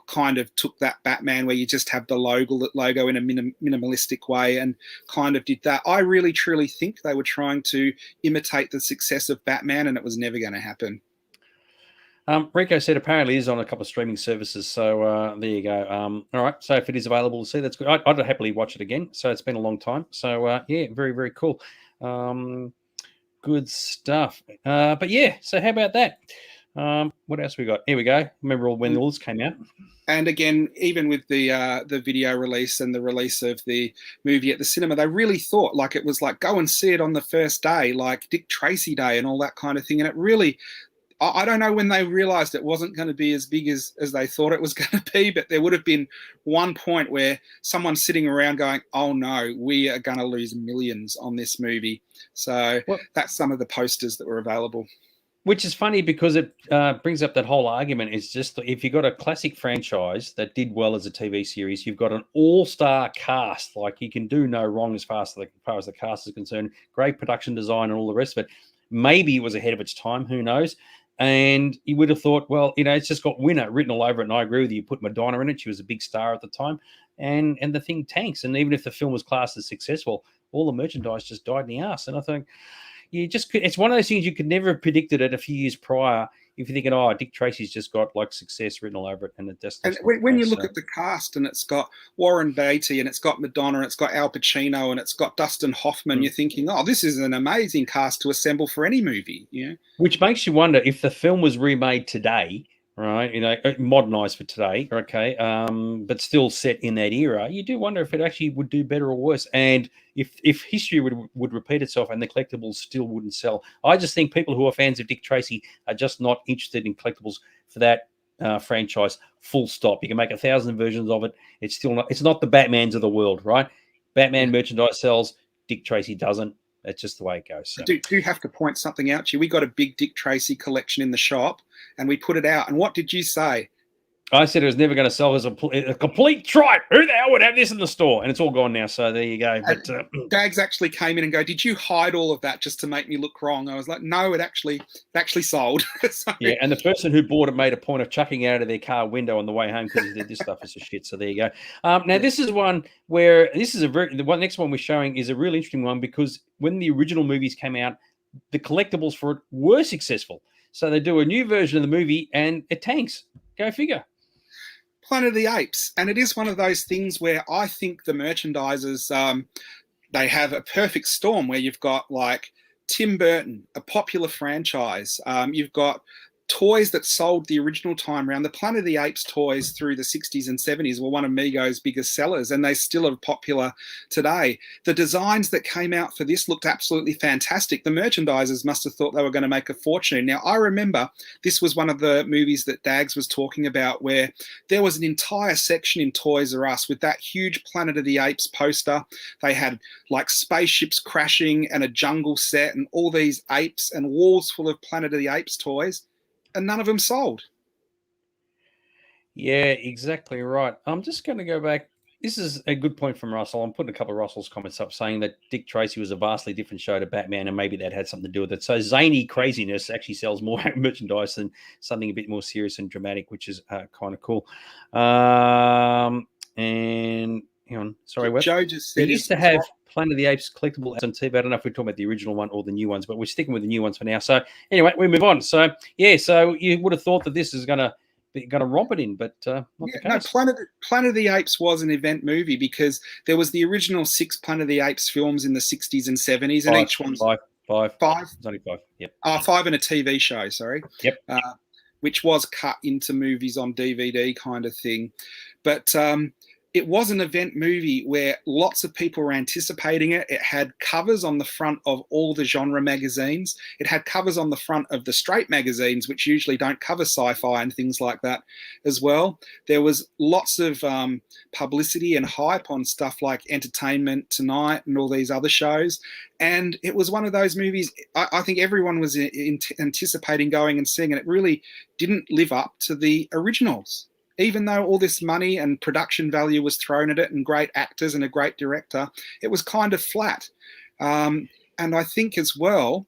kind of took that Batman where you just have the logo in a minimalistic way and kind of did that. I really, truly think they were trying to imitate the success of Batman, and it was never going to happen. Rico said apparently is on a couple of streaming services, so there you go. All right, so if it is available to see, that's good. I'd happily watch it again. So it's been a long time. So yeah, very, very cool. Good stuff. But yeah, so how about that? What else we got? Here we go. Remember all when all this came out. And again, even with the video release and the release of the movie at the cinema, they really thought like it was like go and see it on the first day, like Dick Tracy Day and all that kind of thing. And it really, I don't know when they realized it wasn't going to be as big as they thought it was going to be, but there would have been one point where someone's sitting around going, oh no, we are going to lose millions on this movie. So that's some of the posters that were available. Which is funny because it brings up that whole argument. Is just if you've got a classic franchise that did well as a TV series, you've got an all-star cast. Like you can do no wrong as far as the cast is concerned. Great production design and all the rest of it. Maybe it was ahead of its time. Who knows? And you would have thought, well, it's just got winner written all over it. And I agree with you. You put Madonna in it. She was a big star at the time. And the thing tanks. And even if the film was classed as successful, all the merchandise just died in the ass. And I think it's one of those things you could never have predicted it a few years prior if you're thinking, oh, Dick Tracy's just got like success written all over it. And it just when you look at the cast and it's got Warren Beatty and it's got Madonna and it's got Al Pacino and it's got Dustin Hoffman, you're thinking, oh, this is an amazing cast to assemble for any movie. Yeah. Which makes you wonder if the film was remade today, right? Modernized for today, okay, but still set in that era. You do wonder if it actually would do better or worse, and if history would repeat itself and the collectibles still wouldn't sell. I just think people who are fans of Dick Tracy are just not interested in collectibles for that franchise. Full stop. You can make 1,000 versions of it. It's still not. It's not the Batmans of the world, right? Batman merchandise sells. Dick Tracy doesn't. That's just the way it goes. So. I do have to point something out to you. We got a big Dick Tracy collection in the shop, and we put it out. And what did you say? I said it was never going to sell as a complete tripe. Who the hell would have this in the store? And it's all gone now. So there you go. But Dags actually came in and go, did you hide all of that just to make me look wrong? I was like, no, it actually sold. So, yeah, and the person who bought it made a point of chucking it out of their car window on the way home because this stuff is a shit. So there you go. Now this is one where the next one we're showing is a really interesting one because when the original movies came out, the collectibles for it were successful. So they do a new version of the movie and it tanks. Go figure. Planet of the Apes, and it is one of those things where I think the merchandisers they have a perfect storm where you've got like Tim Burton, a popular franchise. You've got toys that sold the original time around. The Planet of the Apes toys through the 60s and 70s were one of Mego's biggest sellers, and they still are popular today. The designs that came out for this looked absolutely fantastic. The merchandisers must have thought they were going to make a fortune. Now, I remember this was one of the movies that Dags was talking about where there was an entire section in Toys R Us with that huge Planet of the Apes poster. They had like spaceships crashing and a jungle set and all these apes and walls full of Planet of the Apes toys. And none of them sold. Yeah, exactly right. I'm just going to go back. This is a good point from Russell. I'm putting a couple of Russell's comments up saying that Dick Tracy was a vastly different show to Batman, and maybe that had something to do with it. So zany craziness actually sells more merchandise than something a bit more serious and dramatic, which is kind of cool. And hang on, sorry, Wes. Joe just said they used to have Planet of the Apes collectible on TV. I don't know if we're talking about the original one or the new ones, but we're sticking with the new ones for now. So anyway, we move on. So yeah, so you would have thought that this is going to romp it in, but not the case. No, Planet of the Apes was an event movie because there was the original 6 Planet of the Apes films in the 60s and 70s, and each one's five. It's only 5. Yep. 5 and a TV show. Sorry. Yep. Which was cut into movies on DVD kind of thing, but. it was an event movie where lots of people were anticipating it. It had covers on the front of all the genre magazines. It had covers on the front of the straight magazines, which usually don't cover sci-fi and things like that as well. There was lots of publicity and hype on stuff like Entertainment Tonight and all these other shows. And it was one of those movies I think everyone was anticipating going and seeing, and it really didn't live up to the originals. Even though all this money and production value was thrown at it and great actors and a great director, it was kind of flat. And I think as well,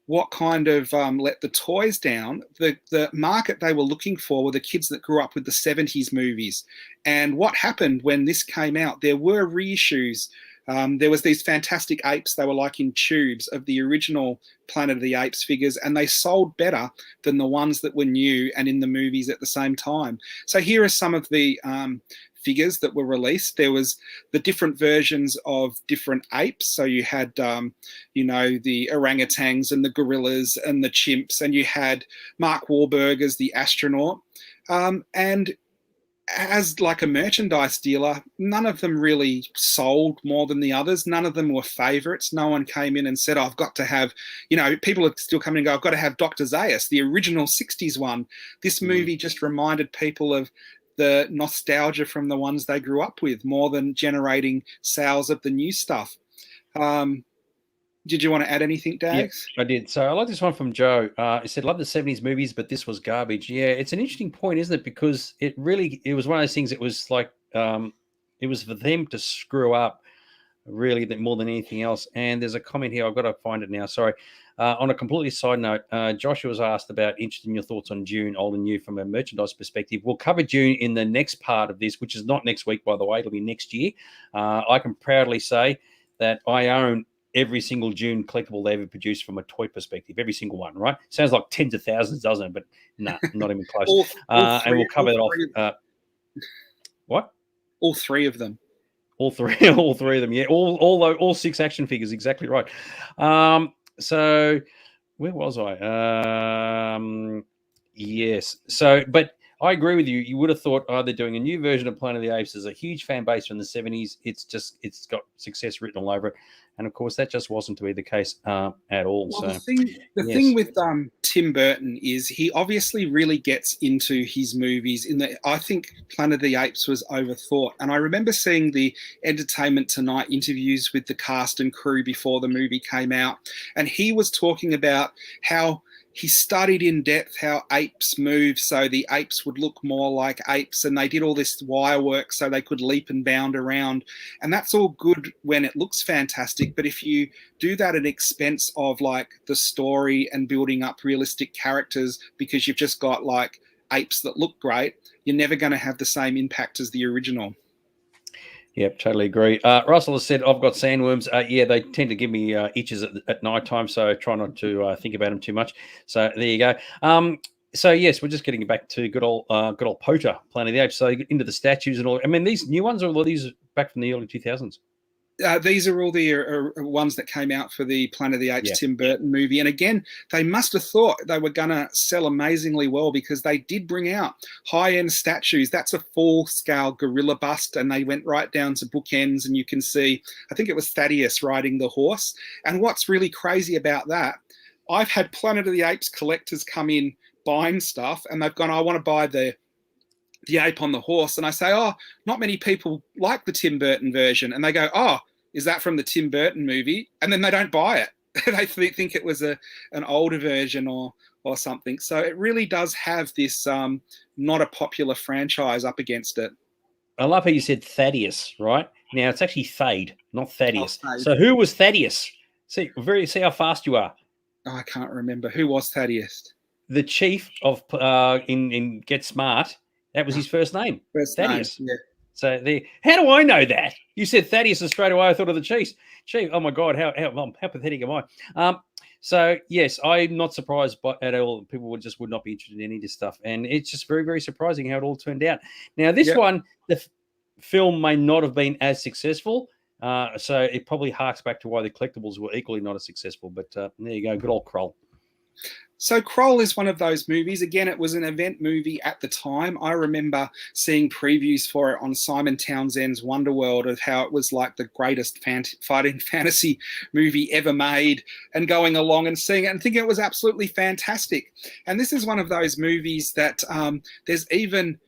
what kind of let the toys down, the market they were looking for were the kids that grew up with the 70s movies. And what happened when this came out, there were reissues. There was these fantastic apes, they were like in tubes, of the original Planet of the Apes figures, and they sold better than the ones that were new and in the movies at the same time. So here are some of the figures that were released. There was the different versions of different apes. So you had, the orangutans and the gorillas and the chimps, and you had Mark Wahlberg as the astronaut. And as like a merchandise dealer, none of them really sold more than the others. None of them were favorites. No one came in and said, I've got to have, people are still coming and go, I've got to have Dr. Zaius, the original 60s one. This movie just reminded people of the nostalgia from the ones they grew up with more than generating sales of the new stuff. Did you want to add anything, Dags? Yeah, I did. So I like this one from Joe. He said, love the 70s movies, but this was garbage. Yeah, it's an interesting point, isn't it? Because it was one of those things, it was like, it was for them to screw up really more than anything else. And there's a comment here. I've got to find it now. Sorry. On a completely side note, Joshua was asked about interested in your thoughts on Dune, old and new, from a merchandise perspective. We'll cover Dune in the next part of this, which is not next week, by the way. It'll be next year. I can proudly say that I own every single Dune collectible they ever produced from a toy perspective, every single one, right? Sounds like tens of thousands, doesn't it? But no, not even close. And we'll cover that off. What? All three of them. All three of them. Yeah, all 6 action figures. Exactly right. So where was I? Yes. So, but I agree with you. You would have thought they're doing a new version of Planet of the Apes. There's a huge fan base from the 70s. It's got success written all over it. And of course, that just wasn't to be the case at all. Well, so the thing with Tim Burton is he obviously really gets into his movies. I think Planet of the Apes was overthought. And I remember seeing the Entertainment Tonight interviews with the cast and crew before the movie came out. And he was talking about how he studied in depth how apes move so the apes would look more like apes, and they did all this wire work so they could leap and bound around. And that's all good when it looks fantastic, but if you do that at expense of like the story and building up realistic characters because you've just got like apes that look great, you're never going to have the same impact as the original. Yep, totally agree. Russell has said, I've got sandworms. Yeah, they tend to give me itches at night time, so I try not to think about them too much. So there you go. So yes, we're just getting back to good old Potter, Planet of the Apes. So into the statues and all. I mean, these new ones, or these back from the early 2000s? These are all the ones that came out for the Planet of the Apes Tim Burton movie. And again, they must have thought they were going to sell amazingly well because they did bring out high-end statues. That's a full-scale gorilla bust, and they went right down to bookends, and you can see, I think it was Thaddeus riding the horse. And what's really crazy about that, I've had Planet of the Apes collectors come in buying stuff, and they've gone, I want to buy the ape on the horse. And I say, oh, not many people like the Tim Burton version. And they go, oh, is that from the Tim Burton movie? And then they don't buy it. They think it was an older version or something. So it really does have this not a popular franchise up against it. I love how you said Thaddeus, right? Now it's actually Thade, not Thaddeus. Oh, Thade. So who was Thaddeus? See how fast you are. Oh, I can't remember. Who was Thaddeus? The chief of in Get Smart. That was his first name. Thaddeus. Name, yeah. So how do I know that? You said Thaddeus, and straight away I thought of the Chief. Oh my God, how pathetic am I? So yes, I'm not surprised at all. People would not be interested in any of this stuff, and it's just very, very surprising how it all turned out. Now this one, the film may not have been as successful, so it probably harks back to why the collectibles were equally not as successful. But there you go, good old Kroll. So Kroll is one of those movies. Again, it was an event movie at the time. I remember seeing previews for it on Simon Townsend's Wonderworld of how it was like the greatest fighting fantasy movie ever made, and going along and seeing it and thinking it was absolutely fantastic. And this is one of those movies that there's even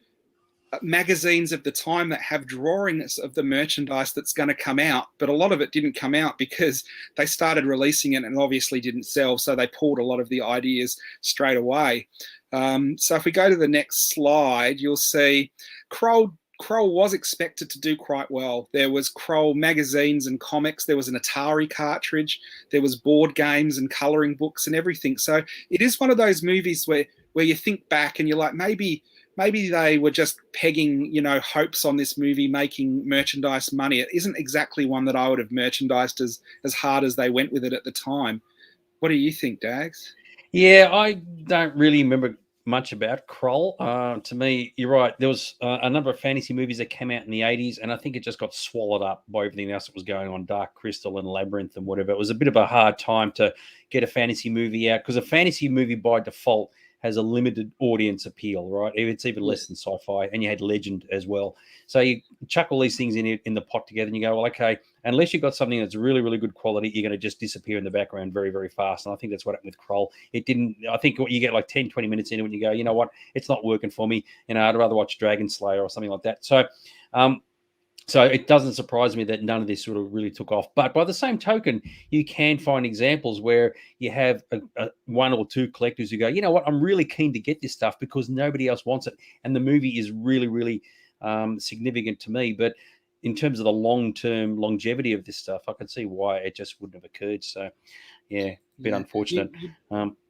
magazines of the time that have drawings of the merchandise that's going to come out, but a lot of it didn't come out because they started releasing it and obviously didn't sell, so they pulled a lot of the ideas straight away. So if we go to the next slide, you'll see Kroll was expected to do quite well. There was Kroll magazines and comics, there was an Atari cartridge, there was board games and colouring books and everything. So it is one of those movies where you think back and you're like, maybe they were just pegging, hopes on this movie making merchandise money. It isn't exactly one that I would have merchandised as hard as they went with it at the time. What do you think, Dags? Yeah, I don't really remember much about Kroll. To me, you're right. There was a number of fantasy movies that came out in the 80s, and I think it just got swallowed up by everything else that was going on, Dark Crystal and Labyrinth and whatever. It was a bit of a hard time to get a fantasy movie out because a fantasy movie by default has a limited audience appeal, right? It's even less than sci-fi, and you had Legend as well. So you chuck all these things in the pot together, and you go, well, okay, unless you've got something that's really, really good quality, you're going to just disappear in the background very, very fast. And I think that's what happened with Kroll. It didn't. I think you get like 10, 20 minutes into it, and you go, you know what? It's not working for me. I'd rather watch Dragon Slayer or something like that. So it doesn't surprise me that none of this sort of really took off. But by the same token, you can find examples where you have one or two collectors who go, you know what, I'm really keen to get this stuff because nobody else wants it. And the movie is really, really significant to me. But in terms of the long-term longevity of this stuff, I can see why it just wouldn't have occurred. So, yeah, a bit unfortunate.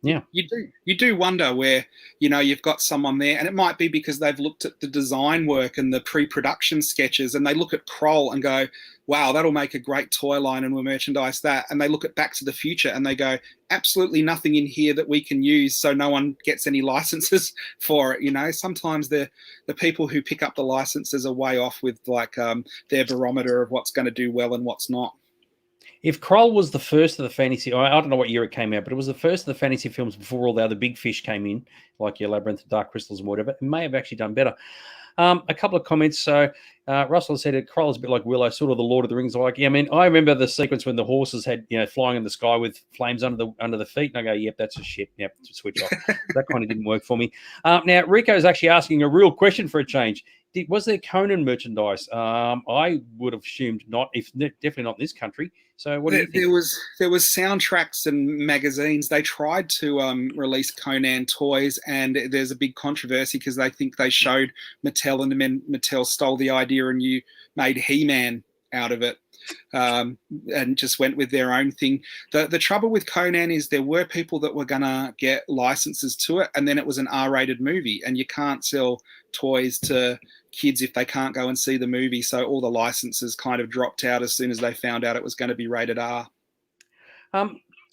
You do wonder where, you've got someone there, and it might be because they've looked at the design work and the pre-production sketches, and they look at Kroll and go, wow, that'll make a great toy line and we'll merchandise that. And they look at Back to the Future and they go, absolutely nothing in here that we can use, so no one gets any licenses for it. Sometimes the people who pick up the licenses are way off with their barometer of what's going to do well and what's not. If Kroll was the first of the fantasy, I don't know what year it came out, but it was the first of the fantasy films before all the other big fish came in, like your Labyrinth, Dark Crystals, and whatever. It may have actually done better. A couple of comments. So Russell said it, Kroll is a bit like Willow, sort of the Lord of the Rings. Like, I mean, I remember the sequence when the horses had, flying in the sky with flames under the feet, and I go, yep, that's a shit. Yep, switch off. That kind of didn't work for me. Now Rico is actually asking a real question for a change. Was there Conan merchandise? I would have assumed not, if definitely not in this country. So what do you think? There was soundtracks and magazines. They tried to release Conan toys, and there's a big controversy because they think they showed Mattel, and then Mattel stole the idea and you made He-Man out of it. And just went with their own thing. The trouble with Conan is there were people that were going to get licenses to it, and then it was an R-rated movie, and you can't sell toys to kids if they can't go and see the movie. So all the licenses kind of dropped out as soon as they found out it was going to be rated R.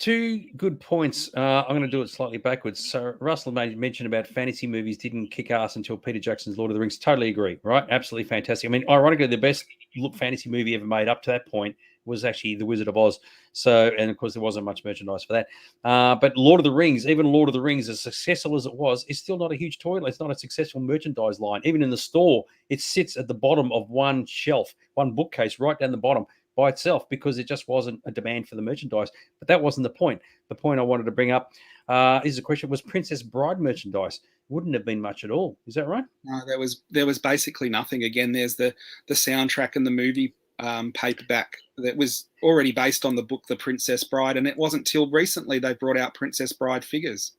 Two good points. I'm going to do it slightly backwards. So Russell mentioned about fantasy movies didn't kick ass until Peter Jackson's Lord of the Rings. Totally agree, right? Absolutely fantastic. I mean, ironically, the best fantasy movie ever made up to that point was actually The Wizard of Oz. So, and of course, there wasn't much merchandise for that. But Lord of the Rings, even Lord of the Rings, as successful as it was, is still not a huge toy line. It's not a successful merchandise line. Even in the store, it sits at the bottom of one shelf, one bookcase right down the bottom by itself, because it just wasn't a demand for the merchandise. But that wasn't the point. The point I wanted to bring up is the question, was Princess Bride merchandise? Wouldn't have been much at all. Is that right? No, there was basically nothing. Again, there's the soundtrack and the movie paperback that was already based on the book The Princess Bride, and it wasn't till recently they brought out Princess Bride figures.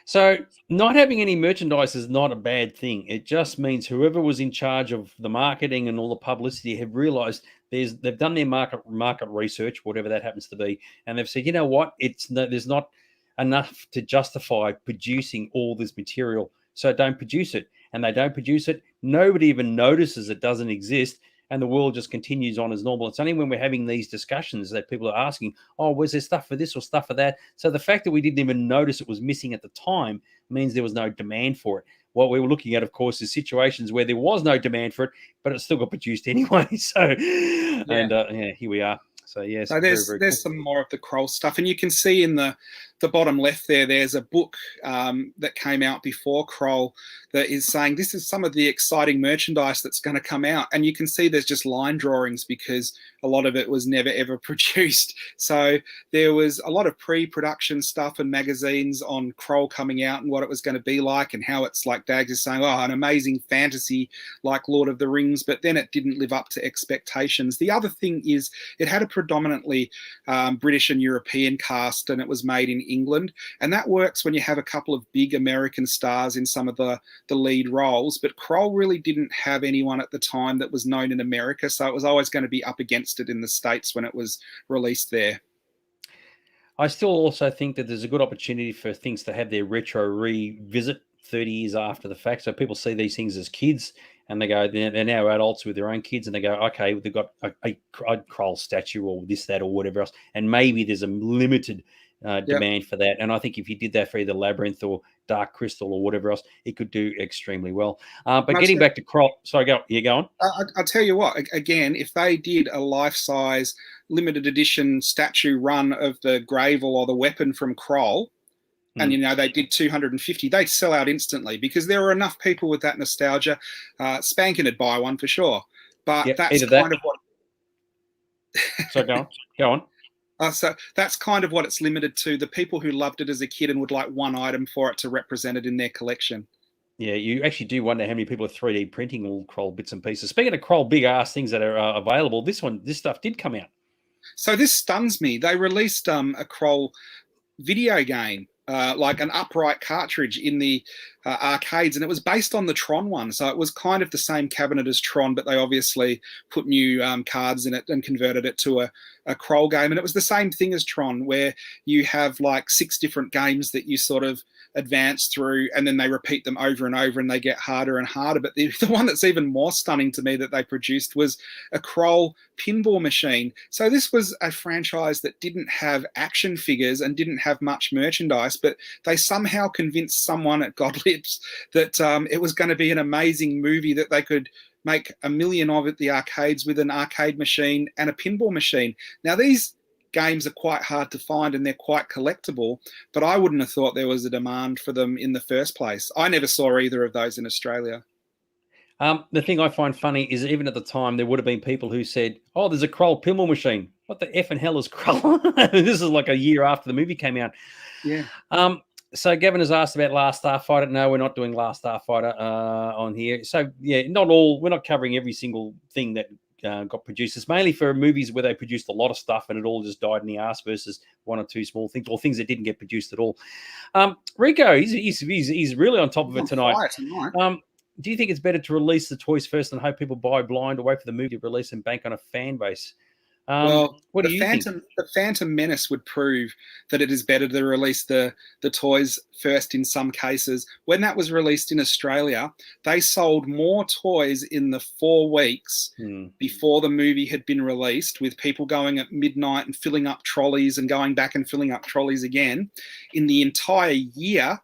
So not having any merchandise is not a bad thing. It just means whoever was in charge of the marketing and all the publicity have realized they've done their market research, whatever that happens to be, and they've said, you know what, there's not enough to justify producing all this material, so don't produce it. And they don't produce it. Nobody even notices it doesn't exist. And the world just continues on as normal. It's only when we're having these discussions that people are asking, oh, was there stuff for this or stuff for that? So the fact that we didn't even notice it was missing at the time means there was no demand for it. What we were looking at, of course, is situations where there was no demand for it, but it still got produced anyway. So, yeah. And here we are. So, yes. So there's some more of the Kroll stuff. And you can see in the the bottom left there's a book that came out before Kroll that is saying this is some of the exciting merchandise that's going to come out. And you can see there's just line drawings because a lot of it was never ever produced. So there was a lot of pre-production stuff and magazines on Kroll coming out and what it was going to be like and how it's like Dags is saying, oh, an amazing fantasy like Lord of the Rings, but then it didn't live up to expectations. The other thing is it had a predominantly British and European cast, and it was made in England. And that works when you have a couple of big American stars in some of the lead roles. But Kroll really didn't have anyone at the time that was known in America, so it was always going to be up against it in the States when it was released there. I still also think that there's a good opportunity for things to have their retro revisit 30 years after the fact. So people see these things as kids and they go, they're now adults with their own kids, and they go, okay, they've got a Kroll statue or this, that, or whatever else. And maybe there's a limited demand for that. And I think if you did that for either Labyrinth or Dark Crystal or whatever else, it could do extremely well. But getting back to Kroll, sorry, go on. I'll tell you what, again, if they did a life-size limited edition statue run of the Gravel or the weapon from Kroll, and they did 250, they'd sell out instantly because there were enough people with that nostalgia. Spankin would buy one for sure. But that's kind of what. So go on. So that's kind of what it's limited to. The people who loved it as a kid and would like one item for it to represent it in their collection. Yeah, you actually do wonder how many people are 3D printing all Kroll bits and pieces. Speaking of Kroll big ass things that are available, this stuff did come out. So this stuns me. They released a Kroll video game, like an upright cartridge in the arcades, and it was based on the Tron one. So it was kind of the same cabinet as Tron, but they obviously put new cards in it and converted it to a Kroll game. And it was the same thing as Tron, where you have like 6 different games that you sort of advance through, and then they repeat them over and over and they get harder and harder. But the one that's even more stunning to me that they produced was a Kroll pinball machine. So this was a franchise that didn't have action figures and didn't have much merchandise, but they somehow convinced someone at Godlips that it was going to be an amazing movie, that they could make 1 million of at the arcades with an arcade machine and a pinball machine. Now, these games are quite hard to find and they're quite collectible, but I wouldn't have thought there was a demand for them in the first place. I never saw either of those in Australia. The thing I find funny is even at the time, there would have been people who said, oh, there's a Kroll pinball machine. What the F and hell is Kroll? This is like a year after the movie came out. Yeah. So Gavin has asked about Last Starfighter. No, we're not doing Last Starfighter on here. So, yeah, we're not covering every single thing that got produced. It's mainly for movies where they produced a lot of stuff and it all just died in the arse versus 1 or 2 small things or things that didn't get produced at all. Rico, he's really on top of it tonight. Do you think it's better to release the toys first and hope people buy blind, or wait for the movie to release and bank on a fan base? Well, what do you think? The Phantom Menace would prove that it is better to release the toys first in some cases. When that was released in Australia, they sold more toys in the 4 weeks before the movie had been released, with people going at midnight and filling up trolleys and going back and filling up trolleys again, in the entire year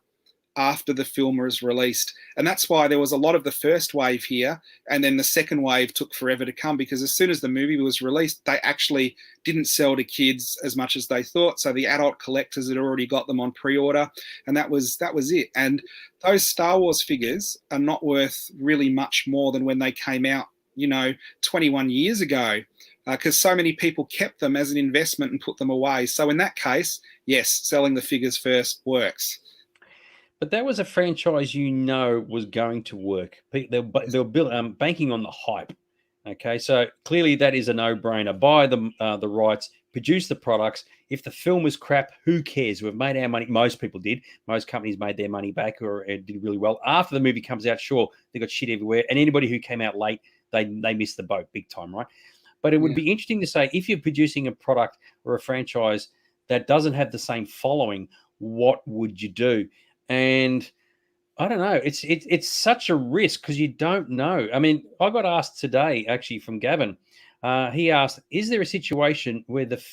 after the film was released. And that's why there was a lot of the first wave here, and then the second wave took forever to come, because as soon as the movie was released, they actually didn't sell to kids as much as they thought. So the adult collectors had already got them on pre-order, and that was it. And those Star Wars figures are not worth really much more than when they came out, 21 years ago, because so many people kept them as an investment and put them away. So in that case, yes, selling the figures first works. But that was a franchise was going to work. They were banking on the hype. Okay, so clearly that is a no-brainer. Buy the rights, produce the products. If the film was crap, who cares? We've made our money. Most people did. Most companies made their money back or did really well. After the movie comes out, sure, they got shit everywhere. And anybody who came out late, they missed the boat big time, right? But it would be interesting to say, if you're producing a product or a franchise that doesn't have the same following, what would you do? And I don't know. It's such a risk because you don't know. I mean, I got asked today, actually, from Gavin. He asked, is there a situation where the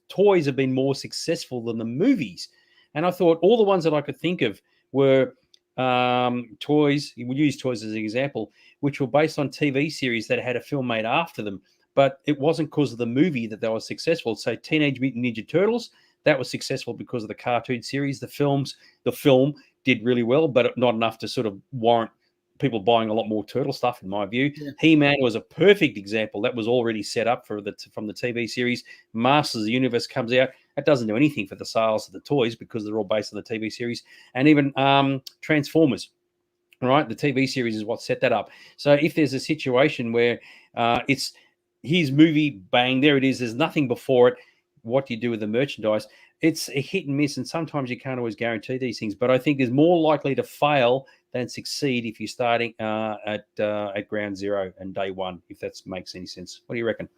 toys have been more successful than the movies? And I thought all the ones that I could think of were toys. We use toys as an example, which were based on TV series that had a film made after them. But it wasn't because of the movie that they were successful. So Teenage Mutant Ninja Turtles, that was successful because of the cartoon series. The film did really well, but not enough to sort of warrant people buying a lot more turtle stuff, in my view. Yeah. He-Man was a perfect example. That was already set up from the TV series. Masters of the Universe comes out. That doesn't do anything for the sales of the toys because they're all based on the TV series. And even Transformers, right? The TV series is what set that up. So if there's a situation where it's his movie, bang, there it is. There's nothing before it. What do you do with the merchandise? It's a hit and miss, and sometimes you can't always guarantee these things. But I think there's more likely to fail than succeed if you're starting at ground zero and day one, if that makes any sense. What do you reckon?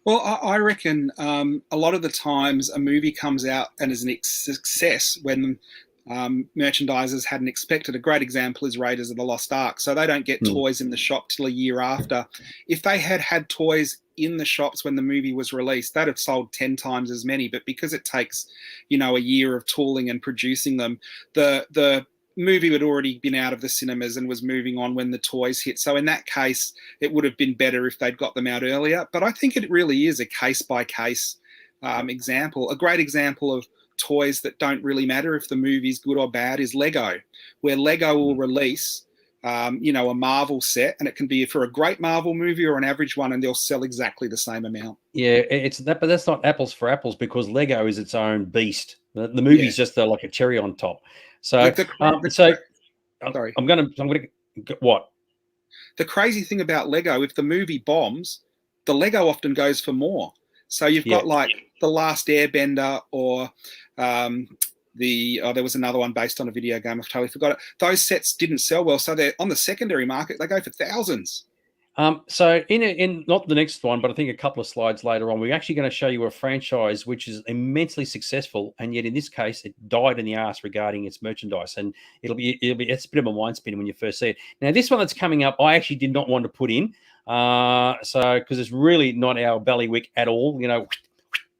Well, I reckon a lot of the times a movie comes out and is a success when merchandisers hadn't expected. A great example is Raiders of the Lost Ark. So they don't get toys in the shop till a year after. If they had toys in the shops when the movie was released, they'd have sold 10 times as many. But because it takes, a year of tooling and producing them, the movie had already been out of the cinemas and was moving on when the toys hit. So in that case, it would have been better if they'd got them out earlier. But I think it really is a case-by-case example. A great example of toys that don't really matter if the movie's good or bad is Lego, where Lego will release a Marvel set, and it can be for a great Marvel movie or an average one, and they'll sell exactly the same amount. Yeah, it's that, but that's not apples for apples because Lego is its own beast. The movie's just like a cherry on top. So, sorry, I'm gonna what? The crazy thing about Lego, if the movie bombs, the Lego often goes for more. So you've got like The Last Airbender or there was another one based on a video game. I've totally forgot it. Those sets didn't sell well, so they're on the secondary market. They go for thousands. So in not the next one, but I think a couple of slides later on, we're actually going to show you a franchise which is immensely successful, and yet in this case, it died in the arse regarding its merchandise, and it's a bit of a mind spin when you first see it. Now, this one that's coming up, I actually did not want to put in, because it's really not our ballywick at all.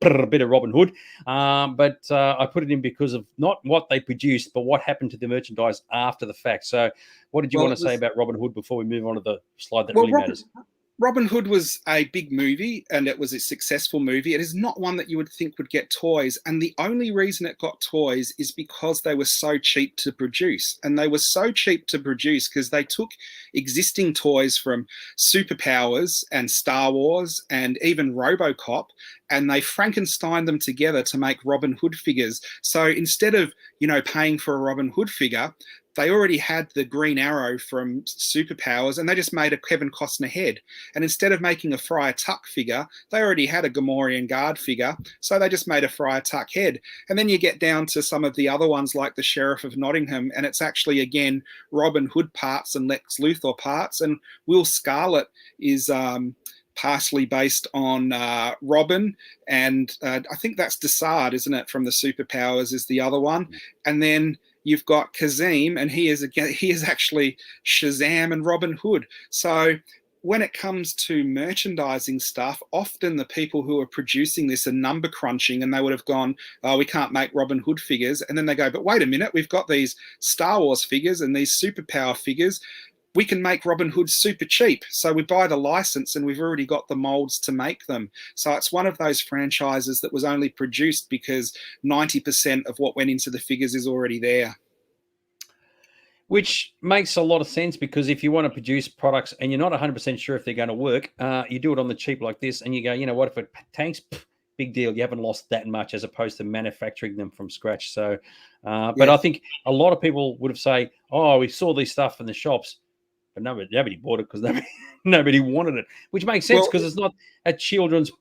A bit of Robin Hood, but I put it in because of not what they produced, but what happened to the merchandise after the fact. So what did you want to say about Robin Hood before we move on to the slide that really matters? Robin Hood was a big movie, and it was a successful movie. It is not one that you would think would get toys, and the only reason it got toys is because they were so cheap to produce. And they were so cheap to produce because they took existing toys from Superpowers and Star Wars and even RoboCop, and they Frankenstein them together to make Robin Hood figures. So instead of, paying for a Robin Hood figure, they already had the Green Arrow from Superpowers, and they just made a Kevin Costner head. And instead of making a Friar Tuck figure, they already had a Gamorrean Guard figure, so they just made a Friar Tuck head. And then you get down to some of the other ones like the Sheriff of Nottingham, and it's actually, again, Robin Hood parts and Lex Luthor parts. And Will Scarlet is partially based on Robin, and I think that's Desard, isn't it, from the Superpowers is the other one. And then you've got Kazim, and he is actually Shazam and Robin Hood. So when it comes to merchandising stuff, often the people who are producing this are number crunching, and they would have gone, oh, we can't make Robin Hood figures. And then they go, but wait a minute, we've got these Star Wars figures and these superpower figures. We can make Robin Hood super cheap. So we buy the license and we've already got the molds to make them. So it's one of those franchises that was only produced because 90% of what went into the figures is already there. Which makes a lot of sense, because if you want to produce products and you're not 100% sure if they're going to work, you do it on the cheap like this, and you go, what if it tanks? Big deal. You haven't lost that much, as opposed to manufacturing them from scratch. So, but I think a lot of people would have say, oh, we saw this stuff in the shops, but nobody bought it because nobody wanted it, which makes sense because it's not a children's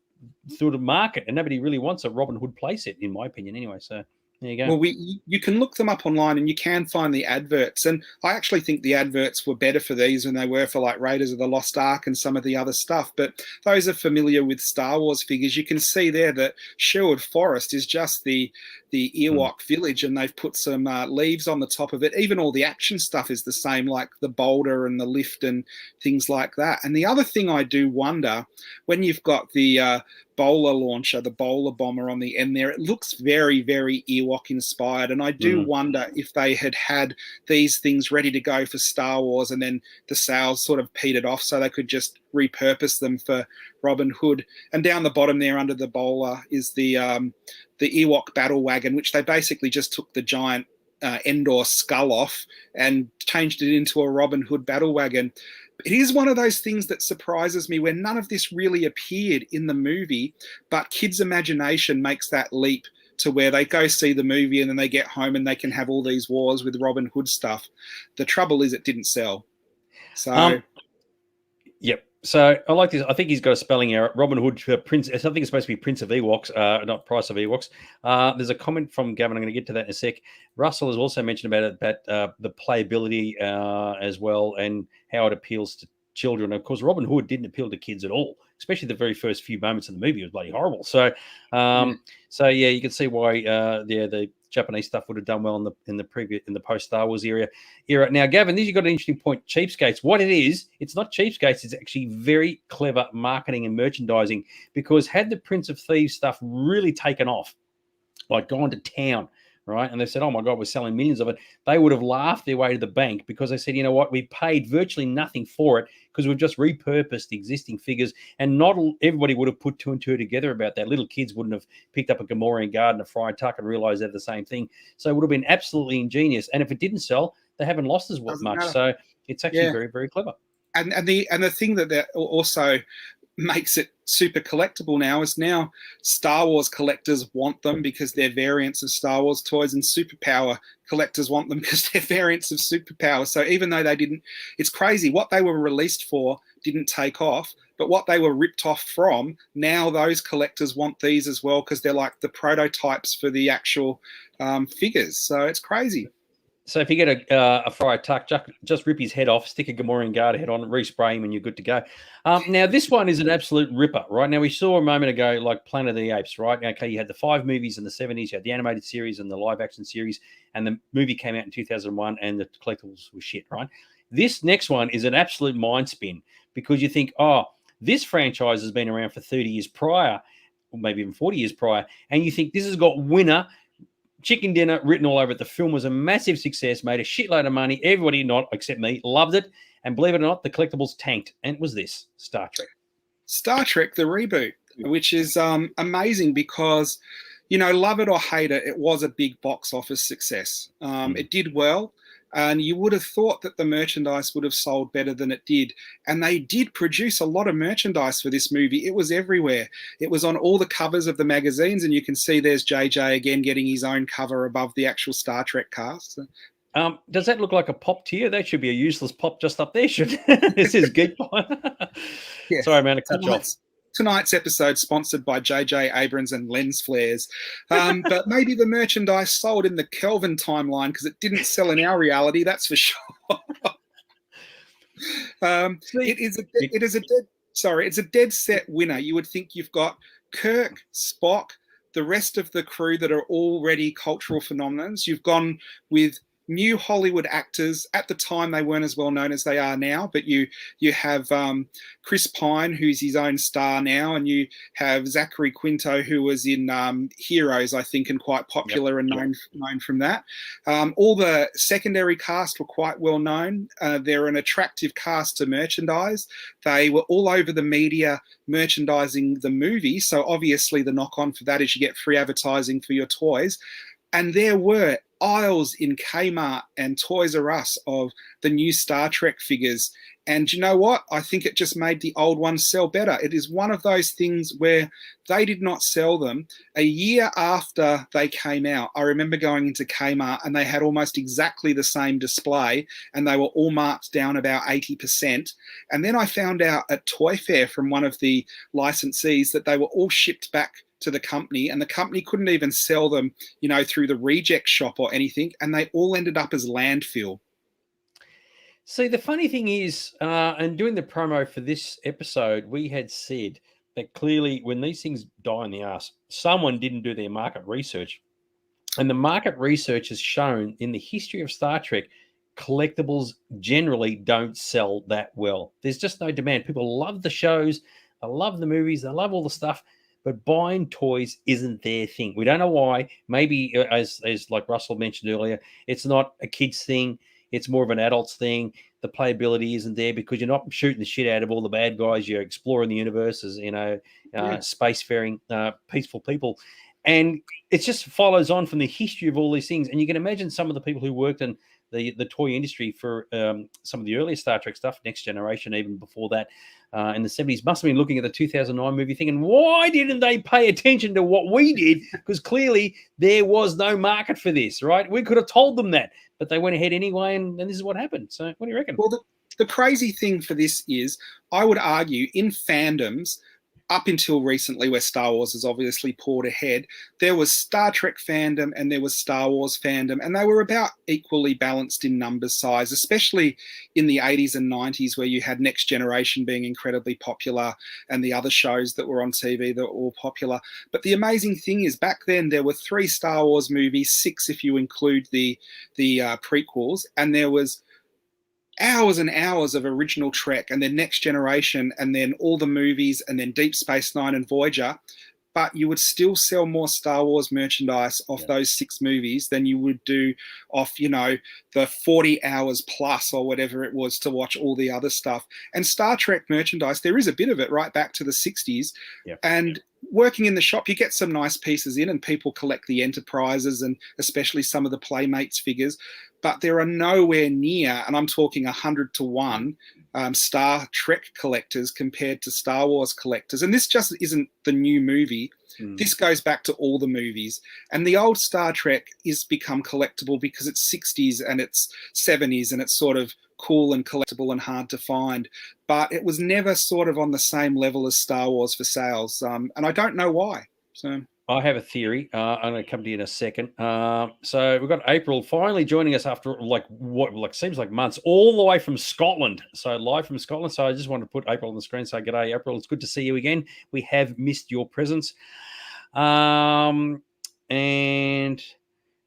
sort of market, and nobody really wants a Robin Hood playset, in my opinion, anyway. So there you go. Well, you can look them up online and you can find the adverts. And I actually think the adverts were better for these than they were for like Raiders of the Lost Ark and some of the other stuff. But those are familiar with Star Wars figures, you can see there that Sherwood Forest is just the Ewok village, and they've put some leaves on the top of it. Even all the action stuff is the same, like the boulder and the lift and things like that. And the other thing I do wonder, when you've got the bowler launcher, the bowler bomber on the end there, it looks very, very Ewok Ewok inspired. And I do wonder if they had these things ready to go for Star Wars, and then the sales sort of petered off, so they could just repurpose them for Robin Hood. And down the bottom there, under the bowler, is the Ewok battle wagon, which they basically just took the giant Endor skull off and changed it into a Robin Hood battle wagon. It is one of those things that surprises me, where none of this really appeared in the movie, but kids' imagination makes that leap to where they go see the movie and then they get home and they can have all these wars with Robin Hood stuff. The trouble is it didn't sell. So, yep. So I like this. I think he's got a spelling error. Robin Hood, Prince. I think it's supposed to be Prince of Ewoks, not Price of Ewoks. There's a comment from Gavin. I'm going to get to that in a sec. Russell has also mentioned about the playability as well, and how it appeals to children. Of course, Robin Hood didn't appeal to kids at all, especially the very first few moments of the movie. It was bloody horrible. So, yeah, you can see why the Japanese stuff would have done well in the post Star Wars era. Now, Gavin, you've got an interesting point. Cheapskates. What it is, it's not cheapskates. It's actually very clever marketing and merchandising. Because had the Prince of Thieves stuff really taken off, like gone to town, right, and they said, "Oh my God, we're selling millions of it," they would have laughed their way to the bank, because they said, "You know what? We paid virtually nothing for it because we've just repurposed existing figures." And not everybody would have put two and two together about that. Little kids wouldn't have picked up a Gamorrean guard and a fried tuck and realized they're the same thing. So it would have been absolutely ingenious. And if it didn't sell, they haven't lost as much. Matter. So it's actually very, very clever. And the thing that also makes it super collectible now Star Wars collectors want them because they're variants of Star Wars toys, and superpower collectors want them because they're variants of superpower. So even though it's crazy, what they were released for didn't take off, but what they were ripped off from, now those collectors want these as well, because they're like the prototypes for the actual figures. So it's crazy. So if you get a fried tuck, just rip his head off, stick a Gamorrean guard head on, respray him, and you're good to go. Now, this one is an absolute ripper, right? Now, we saw a moment ago, like Planet of the Apes, right? Okay, you had the 5 movies in the 70s, you had the animated series and the live-action series, and the movie came out in 2001, and the collectibles were shit, right? This next one is an absolute mind spin, because you think, oh, this franchise has been around for 30 years prior, or maybe even 40 years prior, and you think this has got winner chicken dinner written all over it. The film was a massive success, made a shitload of money. Everybody, not except me, loved it. And believe it or not, the collectibles tanked. And it was this, Star Trek. Star Trek, the reboot, which is amazing because, love it or hate it, it was a big box office success. It did well. And you would have thought that the merchandise would have sold better than it did. And they did produce a lot of merchandise for this movie. It was everywhere. It was on all the covers of the magazines, and you can see there's JJ again getting his own cover above the actual Star Trek cast. Does that look like a pop tier? That should be a useless pop just up there, should it? This is Geek Pie. Yes. Sorry, man, I cut you off. Tonight's episode sponsored by JJ Abrams and Lens Flares. But maybe the merchandise sold in the Kelvin timeline, because it didn't sell in our reality, that's for sure. It's a dead set winner. You would think you've got Kirk, Spock, the rest of the crew that are already cultural phenomenons. You've gone with new Hollywood actors. At the time, they weren't as well known as they are now, but you have Chris Pine, who's his own star now, and you have Zachary Quinto, who was in Heroes, I think, and quite popular and known from that. All the secondary cast were quite well known. They're an attractive cast to merchandise. They were all over the media merchandising the movie, so obviously the knock-on for that is you get free advertising for your toys. And there were aisles in Kmart and Toys R Us of the new Star Trek figures. And you know what? I think it just made the old ones sell better. It is one of those things where they did not sell them. A year after they came out, I remember going into Kmart and they had almost exactly the same display, and they were all marked down about 80%. And then I found out at Toy Fair from one of the licensees that they were all shipped back to the company, and the company couldn't even sell them, through the reject shop or anything, and they all ended up as landfill. See, the funny thing is, and doing the promo for this episode, we had said that clearly when these things die in the ass, someone didn't do their market research. And the market research has shown in the history of Star Trek, collectibles generally don't sell that well. There's just no demand. People love the shows, they love the movies, they love all the stuff. but buying toys isn't their thing. We don't know why. Maybe as like Russell mentioned earlier, it's not a kid's thing. It's more of an adult's thing. The playability isn't there because you're not shooting the shit out of all the bad guys. You're exploring the universe as, spacefaring, peaceful people. And it just follows on from the history of all these things. And you can imagine some of the people who worked in the toy industry for some of the earlier Star Trek stuff, Next Generation, even before that, in the 70s, must have been looking at the 2009 movie thinking, why didn't they pay attention to what we did? Because clearly there was no market for this, right? We could have told them that, but they went ahead anyway, and this is what happened. So what do you reckon? Well, the crazy thing for this is, I would argue, in fandoms, up until recently, where Star Wars has obviously poured ahead, there was Star Trek fandom and there was Star Wars fandom, and they were about equally balanced in numbers, size, especially in the 80s and 90s, where you had Next Generation being incredibly popular and the other shows that were on TV that were all popular. But the amazing thing is, back then there were 3 Star Wars movies, 6 if you include the prequels, and there was hours and hours of original Trek, and then Next Generation, and then all the movies, and then Deep Space Nine and Voyager. But you would still sell more Star Wars merchandise off those 6 movies than you would do off, the 40 hours plus or whatever it was to watch all the other stuff. And Star Trek merchandise, there is a bit of it right back to the 60s. And working in the shop, you get some nice pieces in, and people collect the Enterprises and especially some of the Playmates figures. But there are nowhere near, and I'm talking 100 to 1, Star Trek collectors compared to Star Wars collectors. And this just isn't the new movie. This goes back to all the movies. And the old Star Trek is become collectible because it's 60s and it's 70s and it's sort of cool and collectible and hard to find. But it was never sort of on the same level as Star Wars for sales. And I don't know why. So I have a theory. I'm going to come to you in a second. So we've got April finally joining us after what seems like months, all the way from Scotland. So live from Scotland. So I just wanted to put April on the screen. So g'day, April. It's good to see you again. We have missed your presence. And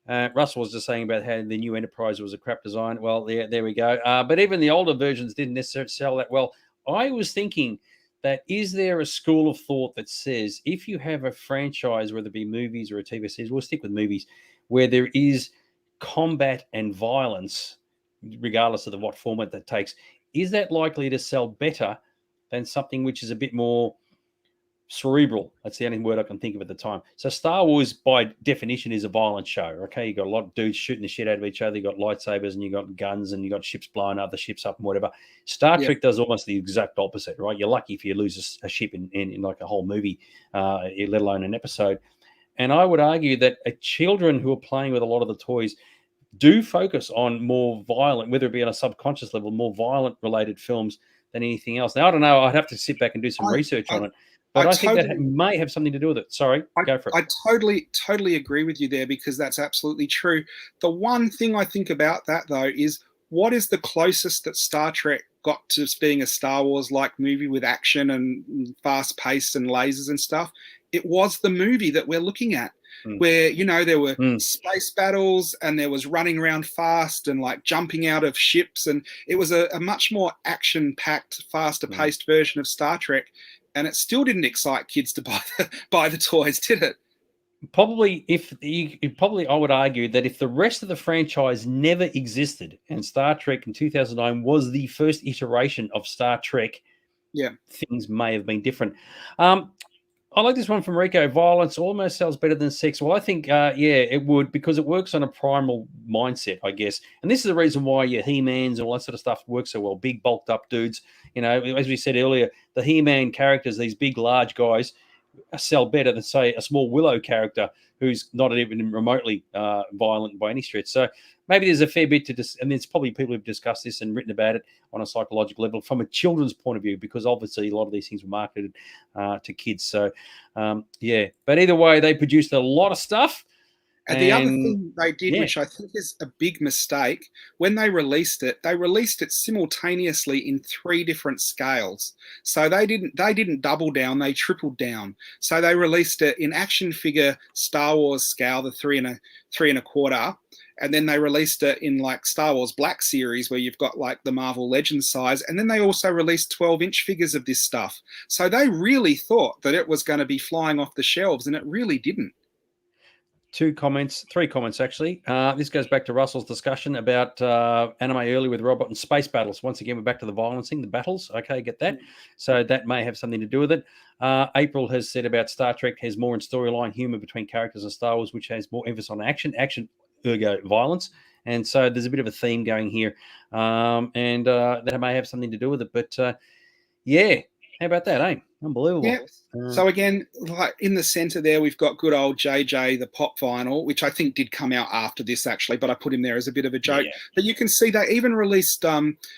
Russell was just saying about how the new Enterprise was a crap design. Well, there we go. But even the older versions didn't necessarily sell that well. I was thinking that is there a school of thought that says if you have a franchise, whether it be movies or a TV series, we'll stick with movies, where there is combat and violence, regardless of what format that takes, is that likely to sell better than something which is a bit more cerebral? That's the only word I can think of at the time. So Star Wars, by definition, is a violent show. Okay, you got a lot of dudes shooting the shit out of each other. You got lightsabers and you got guns and you got ships blowing other ships up and whatever. Star Trek does almost the exact opposite, right? You're lucky if you lose a ship in like a whole movie, let alone an episode. And I would argue that children who are playing with a lot of the toys do focus on more violent, whether it be on a subconscious level, more violent related films than anything else. Now, I don't know. I'd have to sit back and do some research on it. But I think that may have something to do with it. Sorry, go for it. I totally agree with you there, because that's absolutely true. The one thing I think about that, though, is what is the closest that Star Trek got to being a Star Wars-like movie with action and fast-paced and lasers and stuff? It was the movie that we're looking at, where, there were space battles and there was running around fast and like jumping out of ships. And it was a much more action-packed, faster-paced version of Star Trek. And it still didn't excite kids to buy the toys, did it? Probably, I would argue that if the rest of the franchise never existed and Star Trek in 2009 was the first iteration of Star Trek, things may have been different. I like this one from Rico. Violence almost sells better than sex. Well, I think, it would, because it works on a primal mindset, I guess. And this is the reason why your He-Mans and all that sort of stuff works so well. Big, bulked up dudes. As we said earlier, the He-Man characters, these big, large guys, sell better than, say, a small Willow character who's not even remotely violent by any stretch. So maybe there's a fair bit to and there's probably people who've discussed this and written about it on a psychological level from a children's point of view, because obviously a lot of these things were marketed to kids. So, but either way, they produced a lot of stuff. And the other thing they did, which I think is a big mistake, when they released it simultaneously in 3 different scales. So they didn't double down, they tripled down. So they released it in action figure Star Wars scale, the 3 1/4, and then they released it in like Star Wars Black Series, where you've got like the Marvel Legends size, and then they also released 12-inch figures of this stuff. So they really thought that it was going to be flying off the shelves, and it really didn't. Three comments actually. This goes back to Russell's discussion about anime earlier with robot and space battles. Once again, we're back to the violencing, the battles. Okay, get that. So that may have something to do with it. April has said about Star Trek has more in storyline humor between characters and Star Wars, which has more emphasis on action, ergo violence. And so there's a bit of a theme going here, and that may have something to do with it. But yeah, how about that, eh? Unbelievable. Yeah. So again, like in the center there, we've got good old JJ, the pop vinyl, which I think did come out after this actually, but I put him there as a bit of a joke. Yeah. But you can see they even released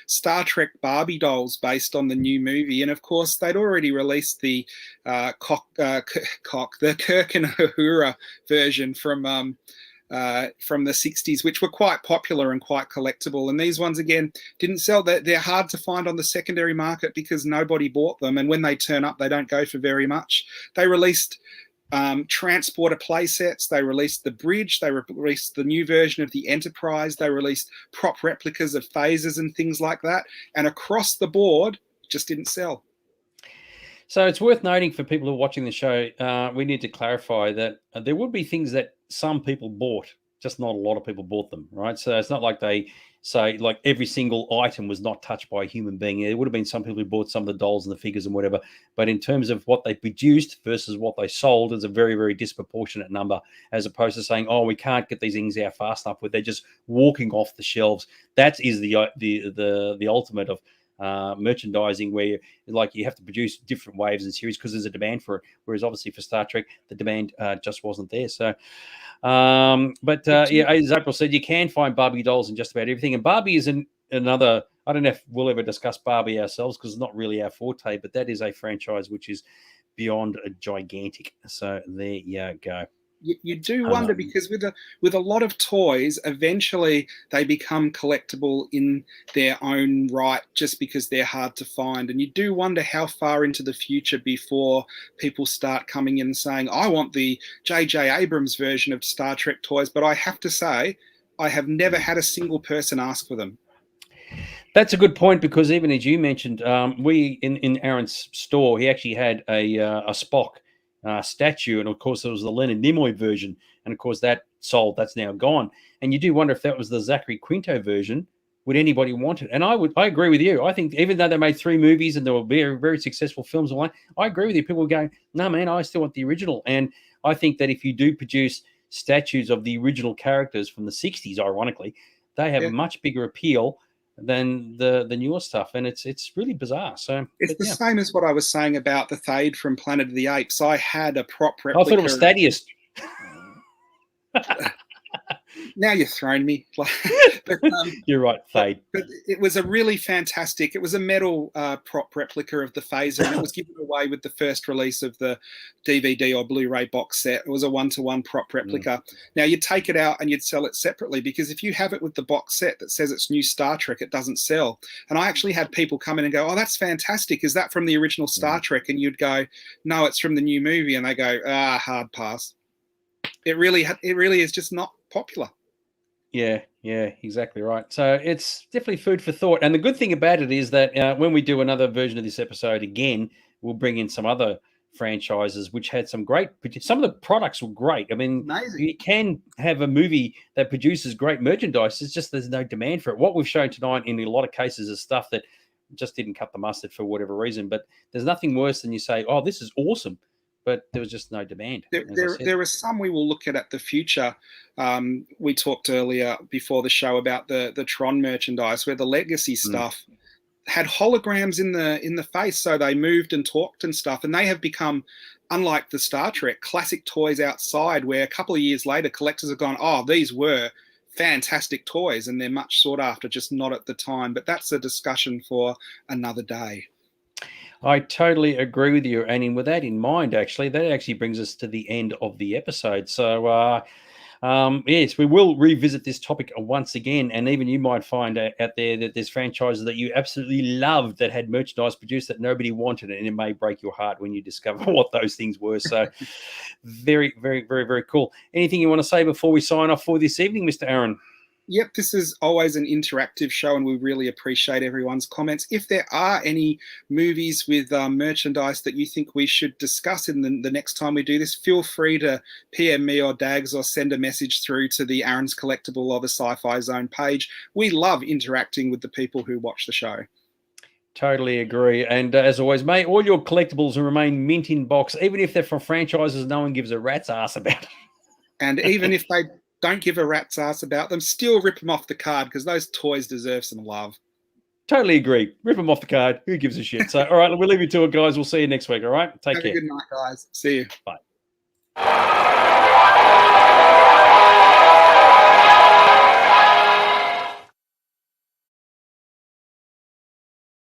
Star Trek Barbie dolls based on the new movie, and of course they'd already released the the Kirk and Uhura version from the 60s, which were quite popular and quite collectible. And these ones, again, didn't sell. They're hard to find on the secondary market because nobody bought them. And when they turn up, they don't go for very much. They released transporter play sets. They released the bridge. They released the new version of the Enterprise. They released prop replicas of phasers and things like that. And across the board, just didn't sell. So it's worth noting for people who are watching the show, we need to clarify that there would be things that some people bought, just not a lot of people bought them, right? So it's not like they say like every single item was not touched by a human being. There would have been some people who bought some of the dolls and the figures and whatever. But in terms of what they produced versus what they sold, it's a very, very disproportionate number, as opposed to saying, oh, we can't get these things out fast enough, where they're just walking off the shelves. That is the ultimate of merchandising, where like you have to produce different waves and series because there's a demand for it, whereas obviously for Star Trek the demand just wasn't there. So yeah, as April said, you can find Barbie dolls in just about everything, and Barbie is another, I don't know if we'll ever discuss Barbie ourselves because it's not really our forte, but that is a franchise which is beyond gigantic. So there you go. You do wonder, because with a lot of toys, eventually they become collectible in their own right, just because they're hard to find. And you do wonder how far into the future before people start coming in and saying, I want the J.J. Abrams version of Star Trek toys. But I have to say, I have never had a single person ask for them. That's a good point, because even as you mentioned, we in Aaron's store, he actually had a Spock statue, and of course there was the Leonard Nimoy version, and of course that sold. That's now gone, and you do wonder if that was the Zachary Quinto version, would anybody want it? And I agree with you. I think even though they made 3 movies and they were very, very successful films, I agree with you. People were going, no man, I still want the original. And I think that if you do produce statues of the original characters from the 60s, ironically, they have a much bigger appeal than the newer stuff, and it's really bizarre. So it's the same as what I was saying about the Thade from Planet of the Apes. I had a prop replica. I thought it was Thaddeus. Now you're throwing me. But, You're right, Thade. But it was a really fantastic. It was a metal prop replica of the phaser, and it was given away with the first release of the DVD or Blu-ray box set. It was a 1-to-1 prop replica. Now you'd take it out and you'd sell it separately, because if you have it with the box set that says it's new Star Trek, it doesn't sell. And I actually had people come in and go, "Oh, that's fantastic. Is that from the original Star Trek?" And you'd go, "No, it's from the new movie." And they go, hard pass. It really is just not popular. Yeah, exactly right. So it's definitely food for thought. And the good thing about it is that when we do another version of this episode again, we'll bring in some other franchises which had some great, some of the products were great. I mean, amazing. You can have a movie that produces great merchandise. It's just there's no demand for it. What we've shown tonight in a lot of cases is stuff that just didn't cut the mustard for whatever reason. But there's nothing worse than you say, oh, this is awesome, but there was just no demand. There are some we will look at the future. We talked earlier before the show about the Tron merchandise, where the legacy stuff had holograms in the face, so they moved and talked and stuff. And they have become, unlike the Star Trek, classic toys outside, where a couple of years later, collectors have gone, oh, these were fantastic toys, and they're much sought after, just not at the time. But that's a discussion for another day. I totally agree with you. And with that in mind, actually, that actually brings us to the end of the episode. So, yes, we will revisit this topic once again. And even you might find out there that there's franchises that you absolutely loved that had merchandise produced that nobody wanted. And it may break your heart when you discover what those things were. So very, very, very, very cool. Anything you want to say before we sign off for this evening, Mr. Aaron? Yep, this is always an interactive show, and we really appreciate everyone's comments. If there are any movies with merchandise that you think we should discuss in the next time we do this, feel free to PM me or Dags or send a message through to the Aaron's Collectible or the Sci-Fi Zone page. We love interacting with the people who watch the show. Totally agree. And as always, mate, all your collectibles remain mint in box, even if they're from franchises no one gives a rat's ass about. And even if they don't give a rat's ass about them, still rip them off the card, because those toys deserve some love. Totally agree. Rip them off the card. Who gives a shit? So, all right, we'll leave you to it, guys. We'll see you next week. All right, take care. Have a good night, guys. See you. Bye.